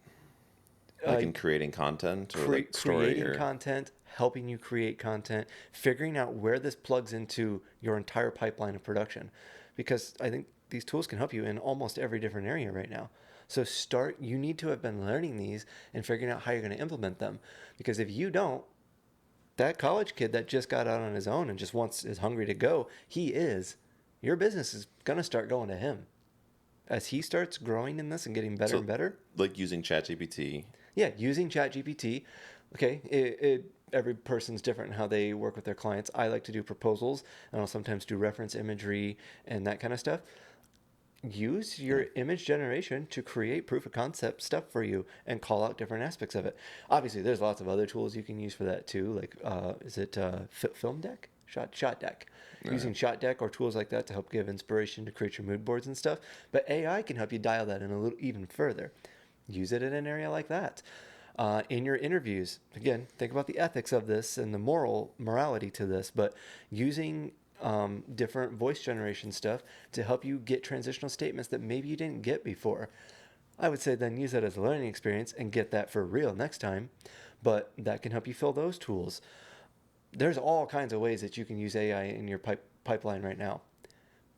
Speaker 2: like in creating content or like story
Speaker 1: Creating
Speaker 2: or
Speaker 1: content, helping you create content, figuring out where this plugs into your entire pipeline of production, because I think these tools can help you in almost every different area right now. So you need to have been learning these and figuring out how you're going to implement them, because if you don't, that college kid that just got out on his own and just is hungry to go, your business is going to start going to him. As he starts growing in this and getting better
Speaker 2: So-
Speaker 1: and better.
Speaker 2: like using ChatGPT.
Speaker 1: Yeah, using ChatGPT. Okay, every person's different in how they work with their clients. I like to do proposals, and I'll sometimes do reference imagery and that kind of stuff. Use your image generation to create proof of concept stuff for you and call out different aspects of it. Obviously, there's lots of other tools you can use for that too. Like, is it Film Deck? Shot Deck. Using Shot Deck or tools like that to help give inspiration to create your mood boards and stuff. But AI can help you dial that in a little even further. Use it in an area like that. In your interviews, again, think about the ethics of this and the morality to this, but using different voice generation stuff to help you get transitional statements that maybe you didn't get before. I would say then use that as a learning experience and get that for real next time, but that can help you fill those tools. There's all kinds of ways that you can use AI in your pipeline right now.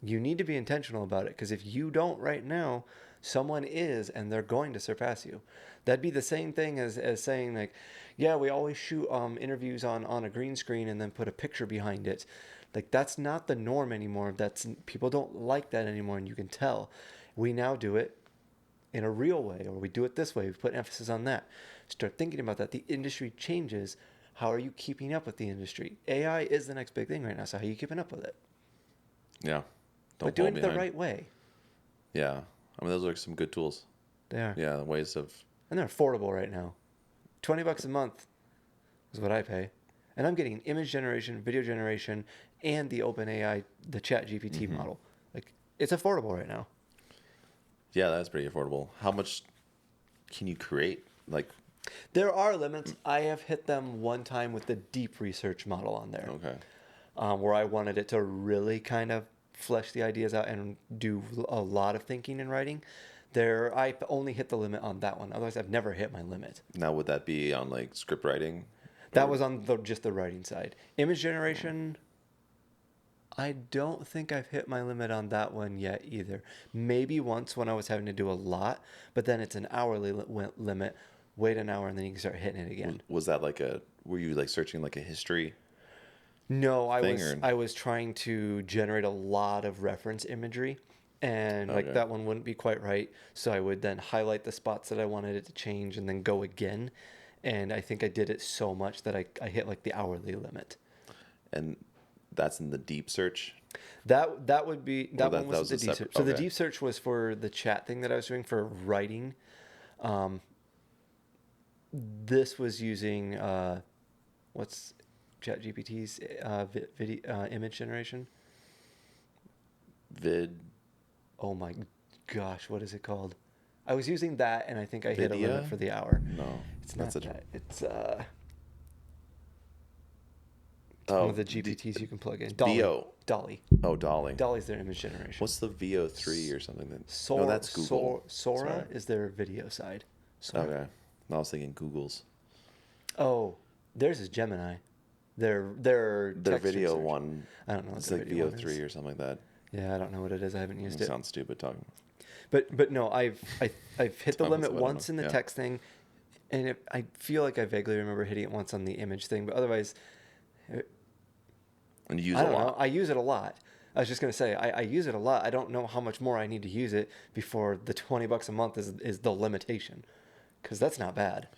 Speaker 1: You need to be intentional about it, because if you don't right now, someone is, and they're going to surpass you. That'd be the same thing as saying like, yeah, we always shoot interviews on a green screen and then put a picture behind it. Like, that's not the norm anymore. People don't like that anymore, and you can tell. We now do it in a real way, or we do it this way, we put emphasis on that. Start thinking about that. The industry changes. How are you keeping up with the industry? AI is the next big thing right now, so how are you keeping up with it?
Speaker 2: Yeah.
Speaker 1: But
Speaker 2: Don't fall
Speaker 1: doing it the
Speaker 2: behind.
Speaker 1: right way.
Speaker 2: Yeah. I mean, those are some good tools.
Speaker 1: They are.
Speaker 2: Yeah. Ways of.
Speaker 1: And they're affordable right now. $20 a month is what I pay. And I'm getting image generation, video generation, and the OpenAI, the Chat GPT
Speaker 2: Mm-hmm.
Speaker 1: model. Like, it's affordable right now.
Speaker 2: Yeah, that's pretty affordable. How much can you create? Like,
Speaker 1: There are limits. I have hit them one time with the deep research model on there,
Speaker 2: okay.
Speaker 1: where I wanted it to really kind of flesh the ideas out and do a lot of thinking and writing. There, I only hit the limit on that one. Otherwise, I've never hit my limit.
Speaker 2: Now, would that be on like script writing?
Speaker 1: That
Speaker 2: Or,
Speaker 1: was on just the writing side. Image generation, I don't think I've hit my limit on that one yet either. Maybe once when I was having to do a lot, but then it's an hourly limit. Wait an hour and then you can start hitting it again.
Speaker 2: was that like a? Were you like searching like a history
Speaker 1: No,
Speaker 2: thing or?
Speaker 1: I was trying to generate a lot of reference imagery, and like
Speaker 2: Okay.
Speaker 1: that one wouldn't be quite right. So I would then highlight the spots that I wanted it to change and then go again. And I think I did it so much that I hit like the hourly limit.
Speaker 2: And that's in the deep search.
Speaker 1: That would be
Speaker 2: Or
Speaker 1: that one
Speaker 2: that
Speaker 1: was
Speaker 2: was
Speaker 1: the
Speaker 2: a
Speaker 1: deep
Speaker 2: separate.
Speaker 1: search. So the
Speaker 2: Okay.
Speaker 1: deep search was for the chat thing that I was doing for writing. This was using what's ChatGPT's video image generation.
Speaker 2: Vid.
Speaker 1: Oh my gosh, what is it called? I was using that, and I think I hit a limit
Speaker 2: Vidya?
Speaker 1: for the hour.
Speaker 2: No,
Speaker 1: It's
Speaker 2: that's
Speaker 1: not
Speaker 2: a.
Speaker 1: that. It's one
Speaker 2: Oh,
Speaker 1: of the GPTs you can plug in.
Speaker 2: VO.
Speaker 1: Dolly.
Speaker 2: Oh, Dolly.
Speaker 1: Dolly's their image generation.
Speaker 2: What's the VO3 or something? Then no,
Speaker 1: Sora,
Speaker 2: that's Google.
Speaker 1: Sora
Speaker 2: Sorry.
Speaker 1: is their video side. Sora.
Speaker 2: Okay. No, I was thinking Google's.
Speaker 1: Oh, theirs is Gemini. Their
Speaker 2: Their
Speaker 1: text
Speaker 2: video
Speaker 1: research.
Speaker 2: one.
Speaker 1: I don't know what
Speaker 2: It's
Speaker 1: their
Speaker 2: like
Speaker 1: video one
Speaker 2: VO3
Speaker 1: is.
Speaker 2: or something like that.
Speaker 1: Yeah, I don't know what it is. I haven't used
Speaker 2: It
Speaker 1: it.
Speaker 2: sounds stupid talking.
Speaker 1: But no, I've hit the
Speaker 2: Talking
Speaker 1: limit
Speaker 2: about someone I
Speaker 1: once
Speaker 2: know.
Speaker 1: in the
Speaker 2: Yeah.
Speaker 1: text thing, and I feel like I vaguely remember hitting it once on the image thing. But otherwise,
Speaker 2: And you use
Speaker 1: I
Speaker 2: a
Speaker 1: don't know.
Speaker 2: lot.
Speaker 1: I use it a lot. I was just gonna say I use it a lot. I don't know how much more I need to use it before the $20 a month is the limitation, because that's not bad.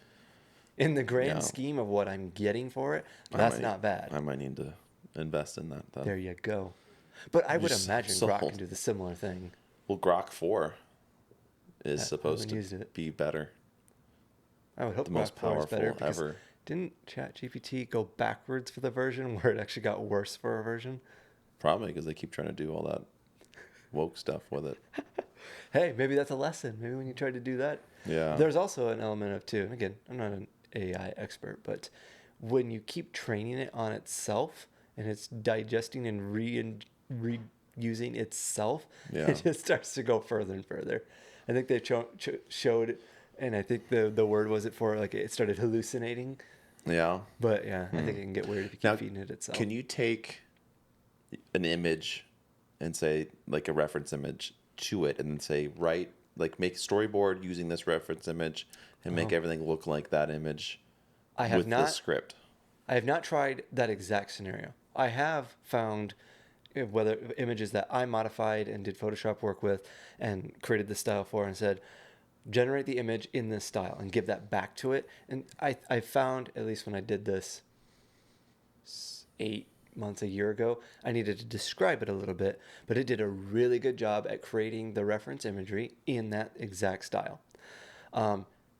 Speaker 1: In the grand
Speaker 2: Yeah.
Speaker 1: scheme of what I'm getting for it,
Speaker 2: I
Speaker 1: that's
Speaker 2: might,
Speaker 1: not bad.
Speaker 2: I might need to invest in that then.
Speaker 1: There you go. But I would
Speaker 2: You're
Speaker 1: imagine
Speaker 2: sold.
Speaker 1: Grok can do the similar thing.
Speaker 2: Well, Grok 4 is
Speaker 1: I
Speaker 2: supposed
Speaker 1: haven't used
Speaker 2: to
Speaker 1: it.
Speaker 2: be better.
Speaker 1: I would hope
Speaker 2: The most
Speaker 1: Grok 4 is better
Speaker 2: powerful
Speaker 1: because
Speaker 2: ever.
Speaker 1: didn't ChatGPT go backwards for the version where it actually got worse for a version?
Speaker 2: Probably because they keep trying to do all that woke stuff with it.
Speaker 1: Hey, maybe that's a lesson. Maybe when you try to do that.
Speaker 2: Yeah.
Speaker 1: There's also an element of too, and again, I'm not an AI expert, but when you keep training it on itself and it's digesting and reusing itself,
Speaker 2: Yeah.
Speaker 1: it just starts to go further and further. I think they showed, and I think the word was it for like it started hallucinating.
Speaker 2: Yeah.
Speaker 1: But yeah, I think it can get weird if you keep
Speaker 2: Now,
Speaker 1: feeding it itself.
Speaker 2: can you take an image and say like a reference image to it and then say write like make storyboard using this reference image and make everything look like that image
Speaker 1: I have
Speaker 2: with the
Speaker 1: not.
Speaker 2: script?
Speaker 1: I have not tried that exact scenario. I have found whether images that I modified and did Photoshop work with and created the style for and said, generate the image in this style and give that back to it. And I found, at least when I did this 8 months, a year ago, I needed to describe it a little bit, but it did a really good job at creating the reference imagery in that exact style.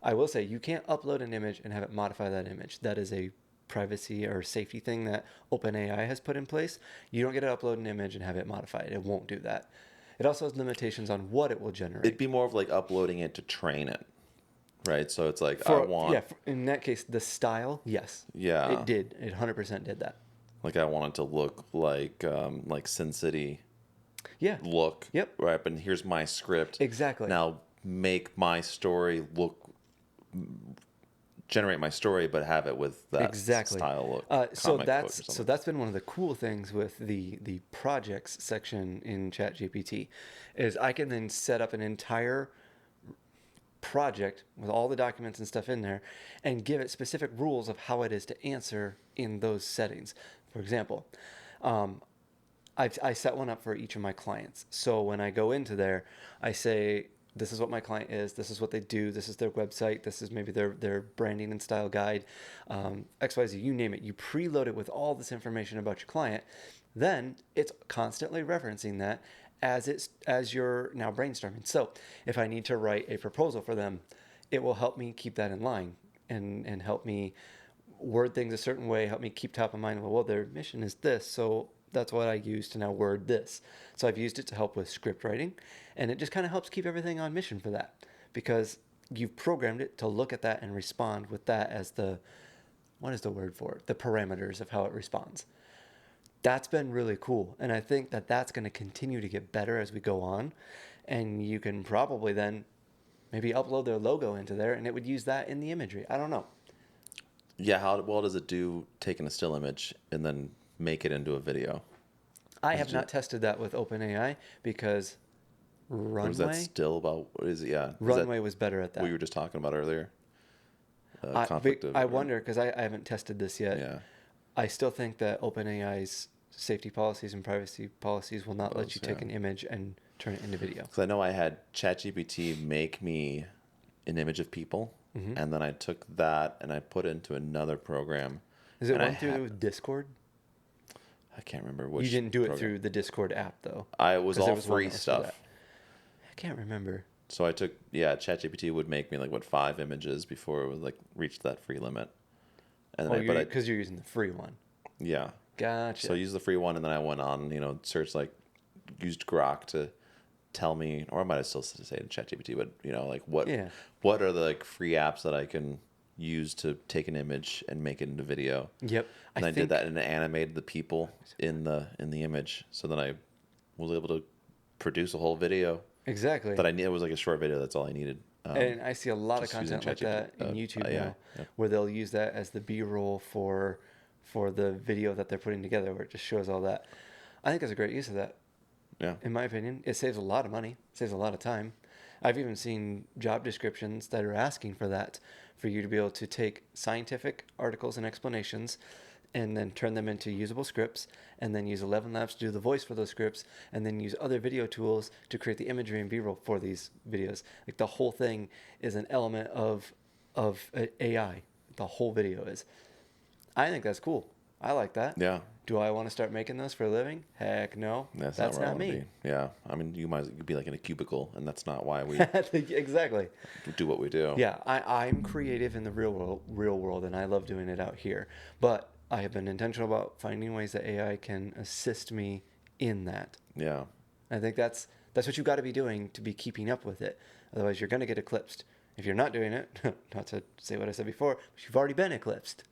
Speaker 1: I will say you can't upload an image and have it modify that image. That is a privacy or safety thing that OpenAI has put in place. You don't get to upload an image and have it modify it. It won't do that. It also has limitations on what it will generate.
Speaker 2: It'd be more of like uploading it to train it, right? So it's like I want,
Speaker 1: yeah, in that case, the style, yes,
Speaker 2: yeah,
Speaker 1: it did. It 100% did that.
Speaker 2: like I want it to look like Sin City
Speaker 1: Yeah.
Speaker 2: look.
Speaker 1: Yep.
Speaker 2: Right, and here's my script.
Speaker 1: Exactly.
Speaker 2: Now make my story generate my story, but have it with that style look.
Speaker 1: So
Speaker 2: comic book or something.
Speaker 1: that's been one of the cool things with the projects section in ChatGPT, is I can then set up an entire project with all the documents and stuff in there and give it specific rules of how it is to answer in those settings. For example, I set one up for each of my clients. So when I go into there, I say, this is what my client is, this is what they do, this is their website, this is maybe their branding and style guide, XYZ, you name it. You preload it with all this information about your client. Then it's constantly referencing that as you're now brainstorming. So if I need to write a proposal for them, it will help me keep that in line and help me word things a certain way, help me keep top of mind. Well, their mission is this, so that's what I use to now word this. So I've used it to help with script writing, and it just kind of helps keep everything on mission for that, because you've programmed it to look at that and respond with that as what is the word for it? The parameters of how it responds. That's been really cool, and I think that that's going to continue to get better as we go on, and you can probably then maybe upload their logo into there, and it would use that in the imagery. I don't know.
Speaker 2: Yeah, how well does it do taking a still image and then make it into a video?
Speaker 1: I have not tested that with OpenAI because
Speaker 2: Or is that
Speaker 1: Runway
Speaker 2: still about, what is it? Yeah.
Speaker 1: Runway was better at that.
Speaker 2: What you were just talking about earlier?
Speaker 1: I wonder, because I haven't tested this yet.
Speaker 2: Yeah.
Speaker 1: I still think that OpenAI's safety policies and privacy policies will not let you take an image and turn it into video.
Speaker 2: Because I know I had ChatGPT make me an image of people, and then I took that and I put it into another program.
Speaker 1: Is it one through Discord?
Speaker 2: I can't remember which.
Speaker 1: You didn't do it through the Discord app, though.
Speaker 2: It was all free stuff.
Speaker 1: I can't remember.
Speaker 2: So I took, ChatGPT would make me 5 images before it would reach that free limit. And then
Speaker 1: because you're using the free one.
Speaker 2: Yeah.
Speaker 1: Gotcha.
Speaker 2: So I used the free one, and then I went on, search used Grok to tell me, or I might have still say to ChatGPT, but what are the free apps that I can use to take an image and make it into video?
Speaker 1: Yep.
Speaker 2: And I did that and animated the people in the image, so then I was able to produce a whole video.
Speaker 1: Exactly.
Speaker 2: That I need. It was a short video. That's all I needed.
Speaker 1: And I see a lot of content like that in YouTube now, where they'll use that as the B-roll for the video that they're putting together, where it just shows all that. I think that's a great use of that.
Speaker 2: Yeah.
Speaker 1: In my opinion, it saves a lot of money, saves a lot of time. I've even seen job descriptions that are asking for that, for you to be able to take scientific articles and explanations and then turn them into usable scripts, and then use 11 Labs to do the voice for those scripts, and then use other video tools to create the imagery and B-roll for these videos. The whole thing is an element of AI. The whole video is. I think that's cool. I like that.
Speaker 2: Yeah.
Speaker 1: Do I want to start making those for a living? Heck no. That's not me.
Speaker 2: Yeah. I mean, you'd be in a cubicle, and that's not why we
Speaker 1: exactly
Speaker 2: do what we do.
Speaker 1: Yeah, I'm creative in the real world, and I love doing it out here. But I have been intentional about finding ways that AI can assist me in that.
Speaker 2: Yeah.
Speaker 1: I think that's what you've got to be doing to be keeping up with it. Otherwise, you're going to get eclipsed. If you're not doing it, not to say what I said before, but you've already been eclipsed.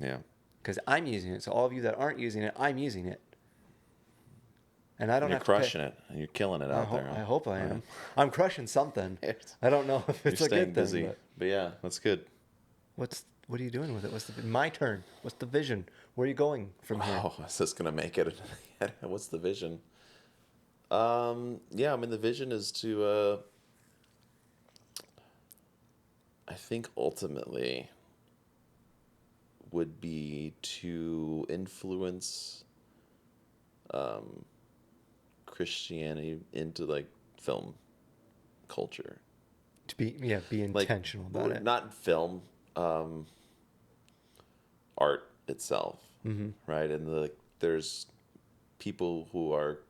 Speaker 2: Yeah.
Speaker 1: Because I'm using it. So all of you that aren't using it, I'm using it. And I don't have
Speaker 2: to crushing it. And you're killing it out there.
Speaker 1: I hope I am. I'm crushing something. I don't know if it's a good thing.
Speaker 2: Busy. But yeah, that's good.
Speaker 1: What are you doing with it? My turn. What's the vision? Where are you going from here?
Speaker 2: Oh, is this going to make it? What's the vision? The vision is to, I think ultimately would be to influence Christianity into film culture.
Speaker 1: To be intentional about it.
Speaker 2: Not film, art itself, right? And there's people who are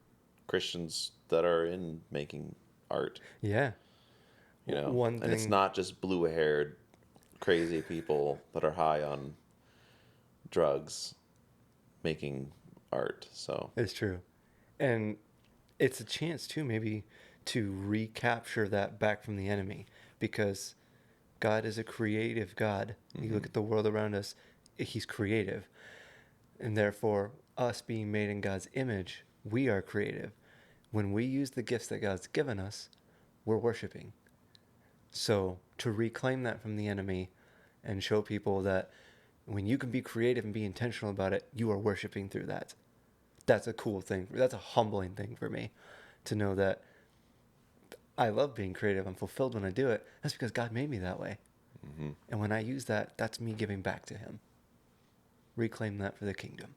Speaker 2: Christians that are in making art.
Speaker 1: Yeah.
Speaker 2: And it's not just blue-haired, crazy people that are high on drugs making art. So
Speaker 1: it's true. And it's a chance too, maybe, to recapture that back from the enemy, because God is a creative God. You look at the world around us, he's creative. And therefore, us being made in God's image, we are creative. When we use the gifts that God's given us, we're worshiping. So to reclaim that from the enemy and show people that when you can be creative and be intentional about it, you are worshiping through that. That's a cool thing. That's a humbling thing for me, to know that I love being creative. I'm fulfilled when I do it. That's because God made me that way. And when I use that, that's me giving back to him. Reclaim that for the kingdom.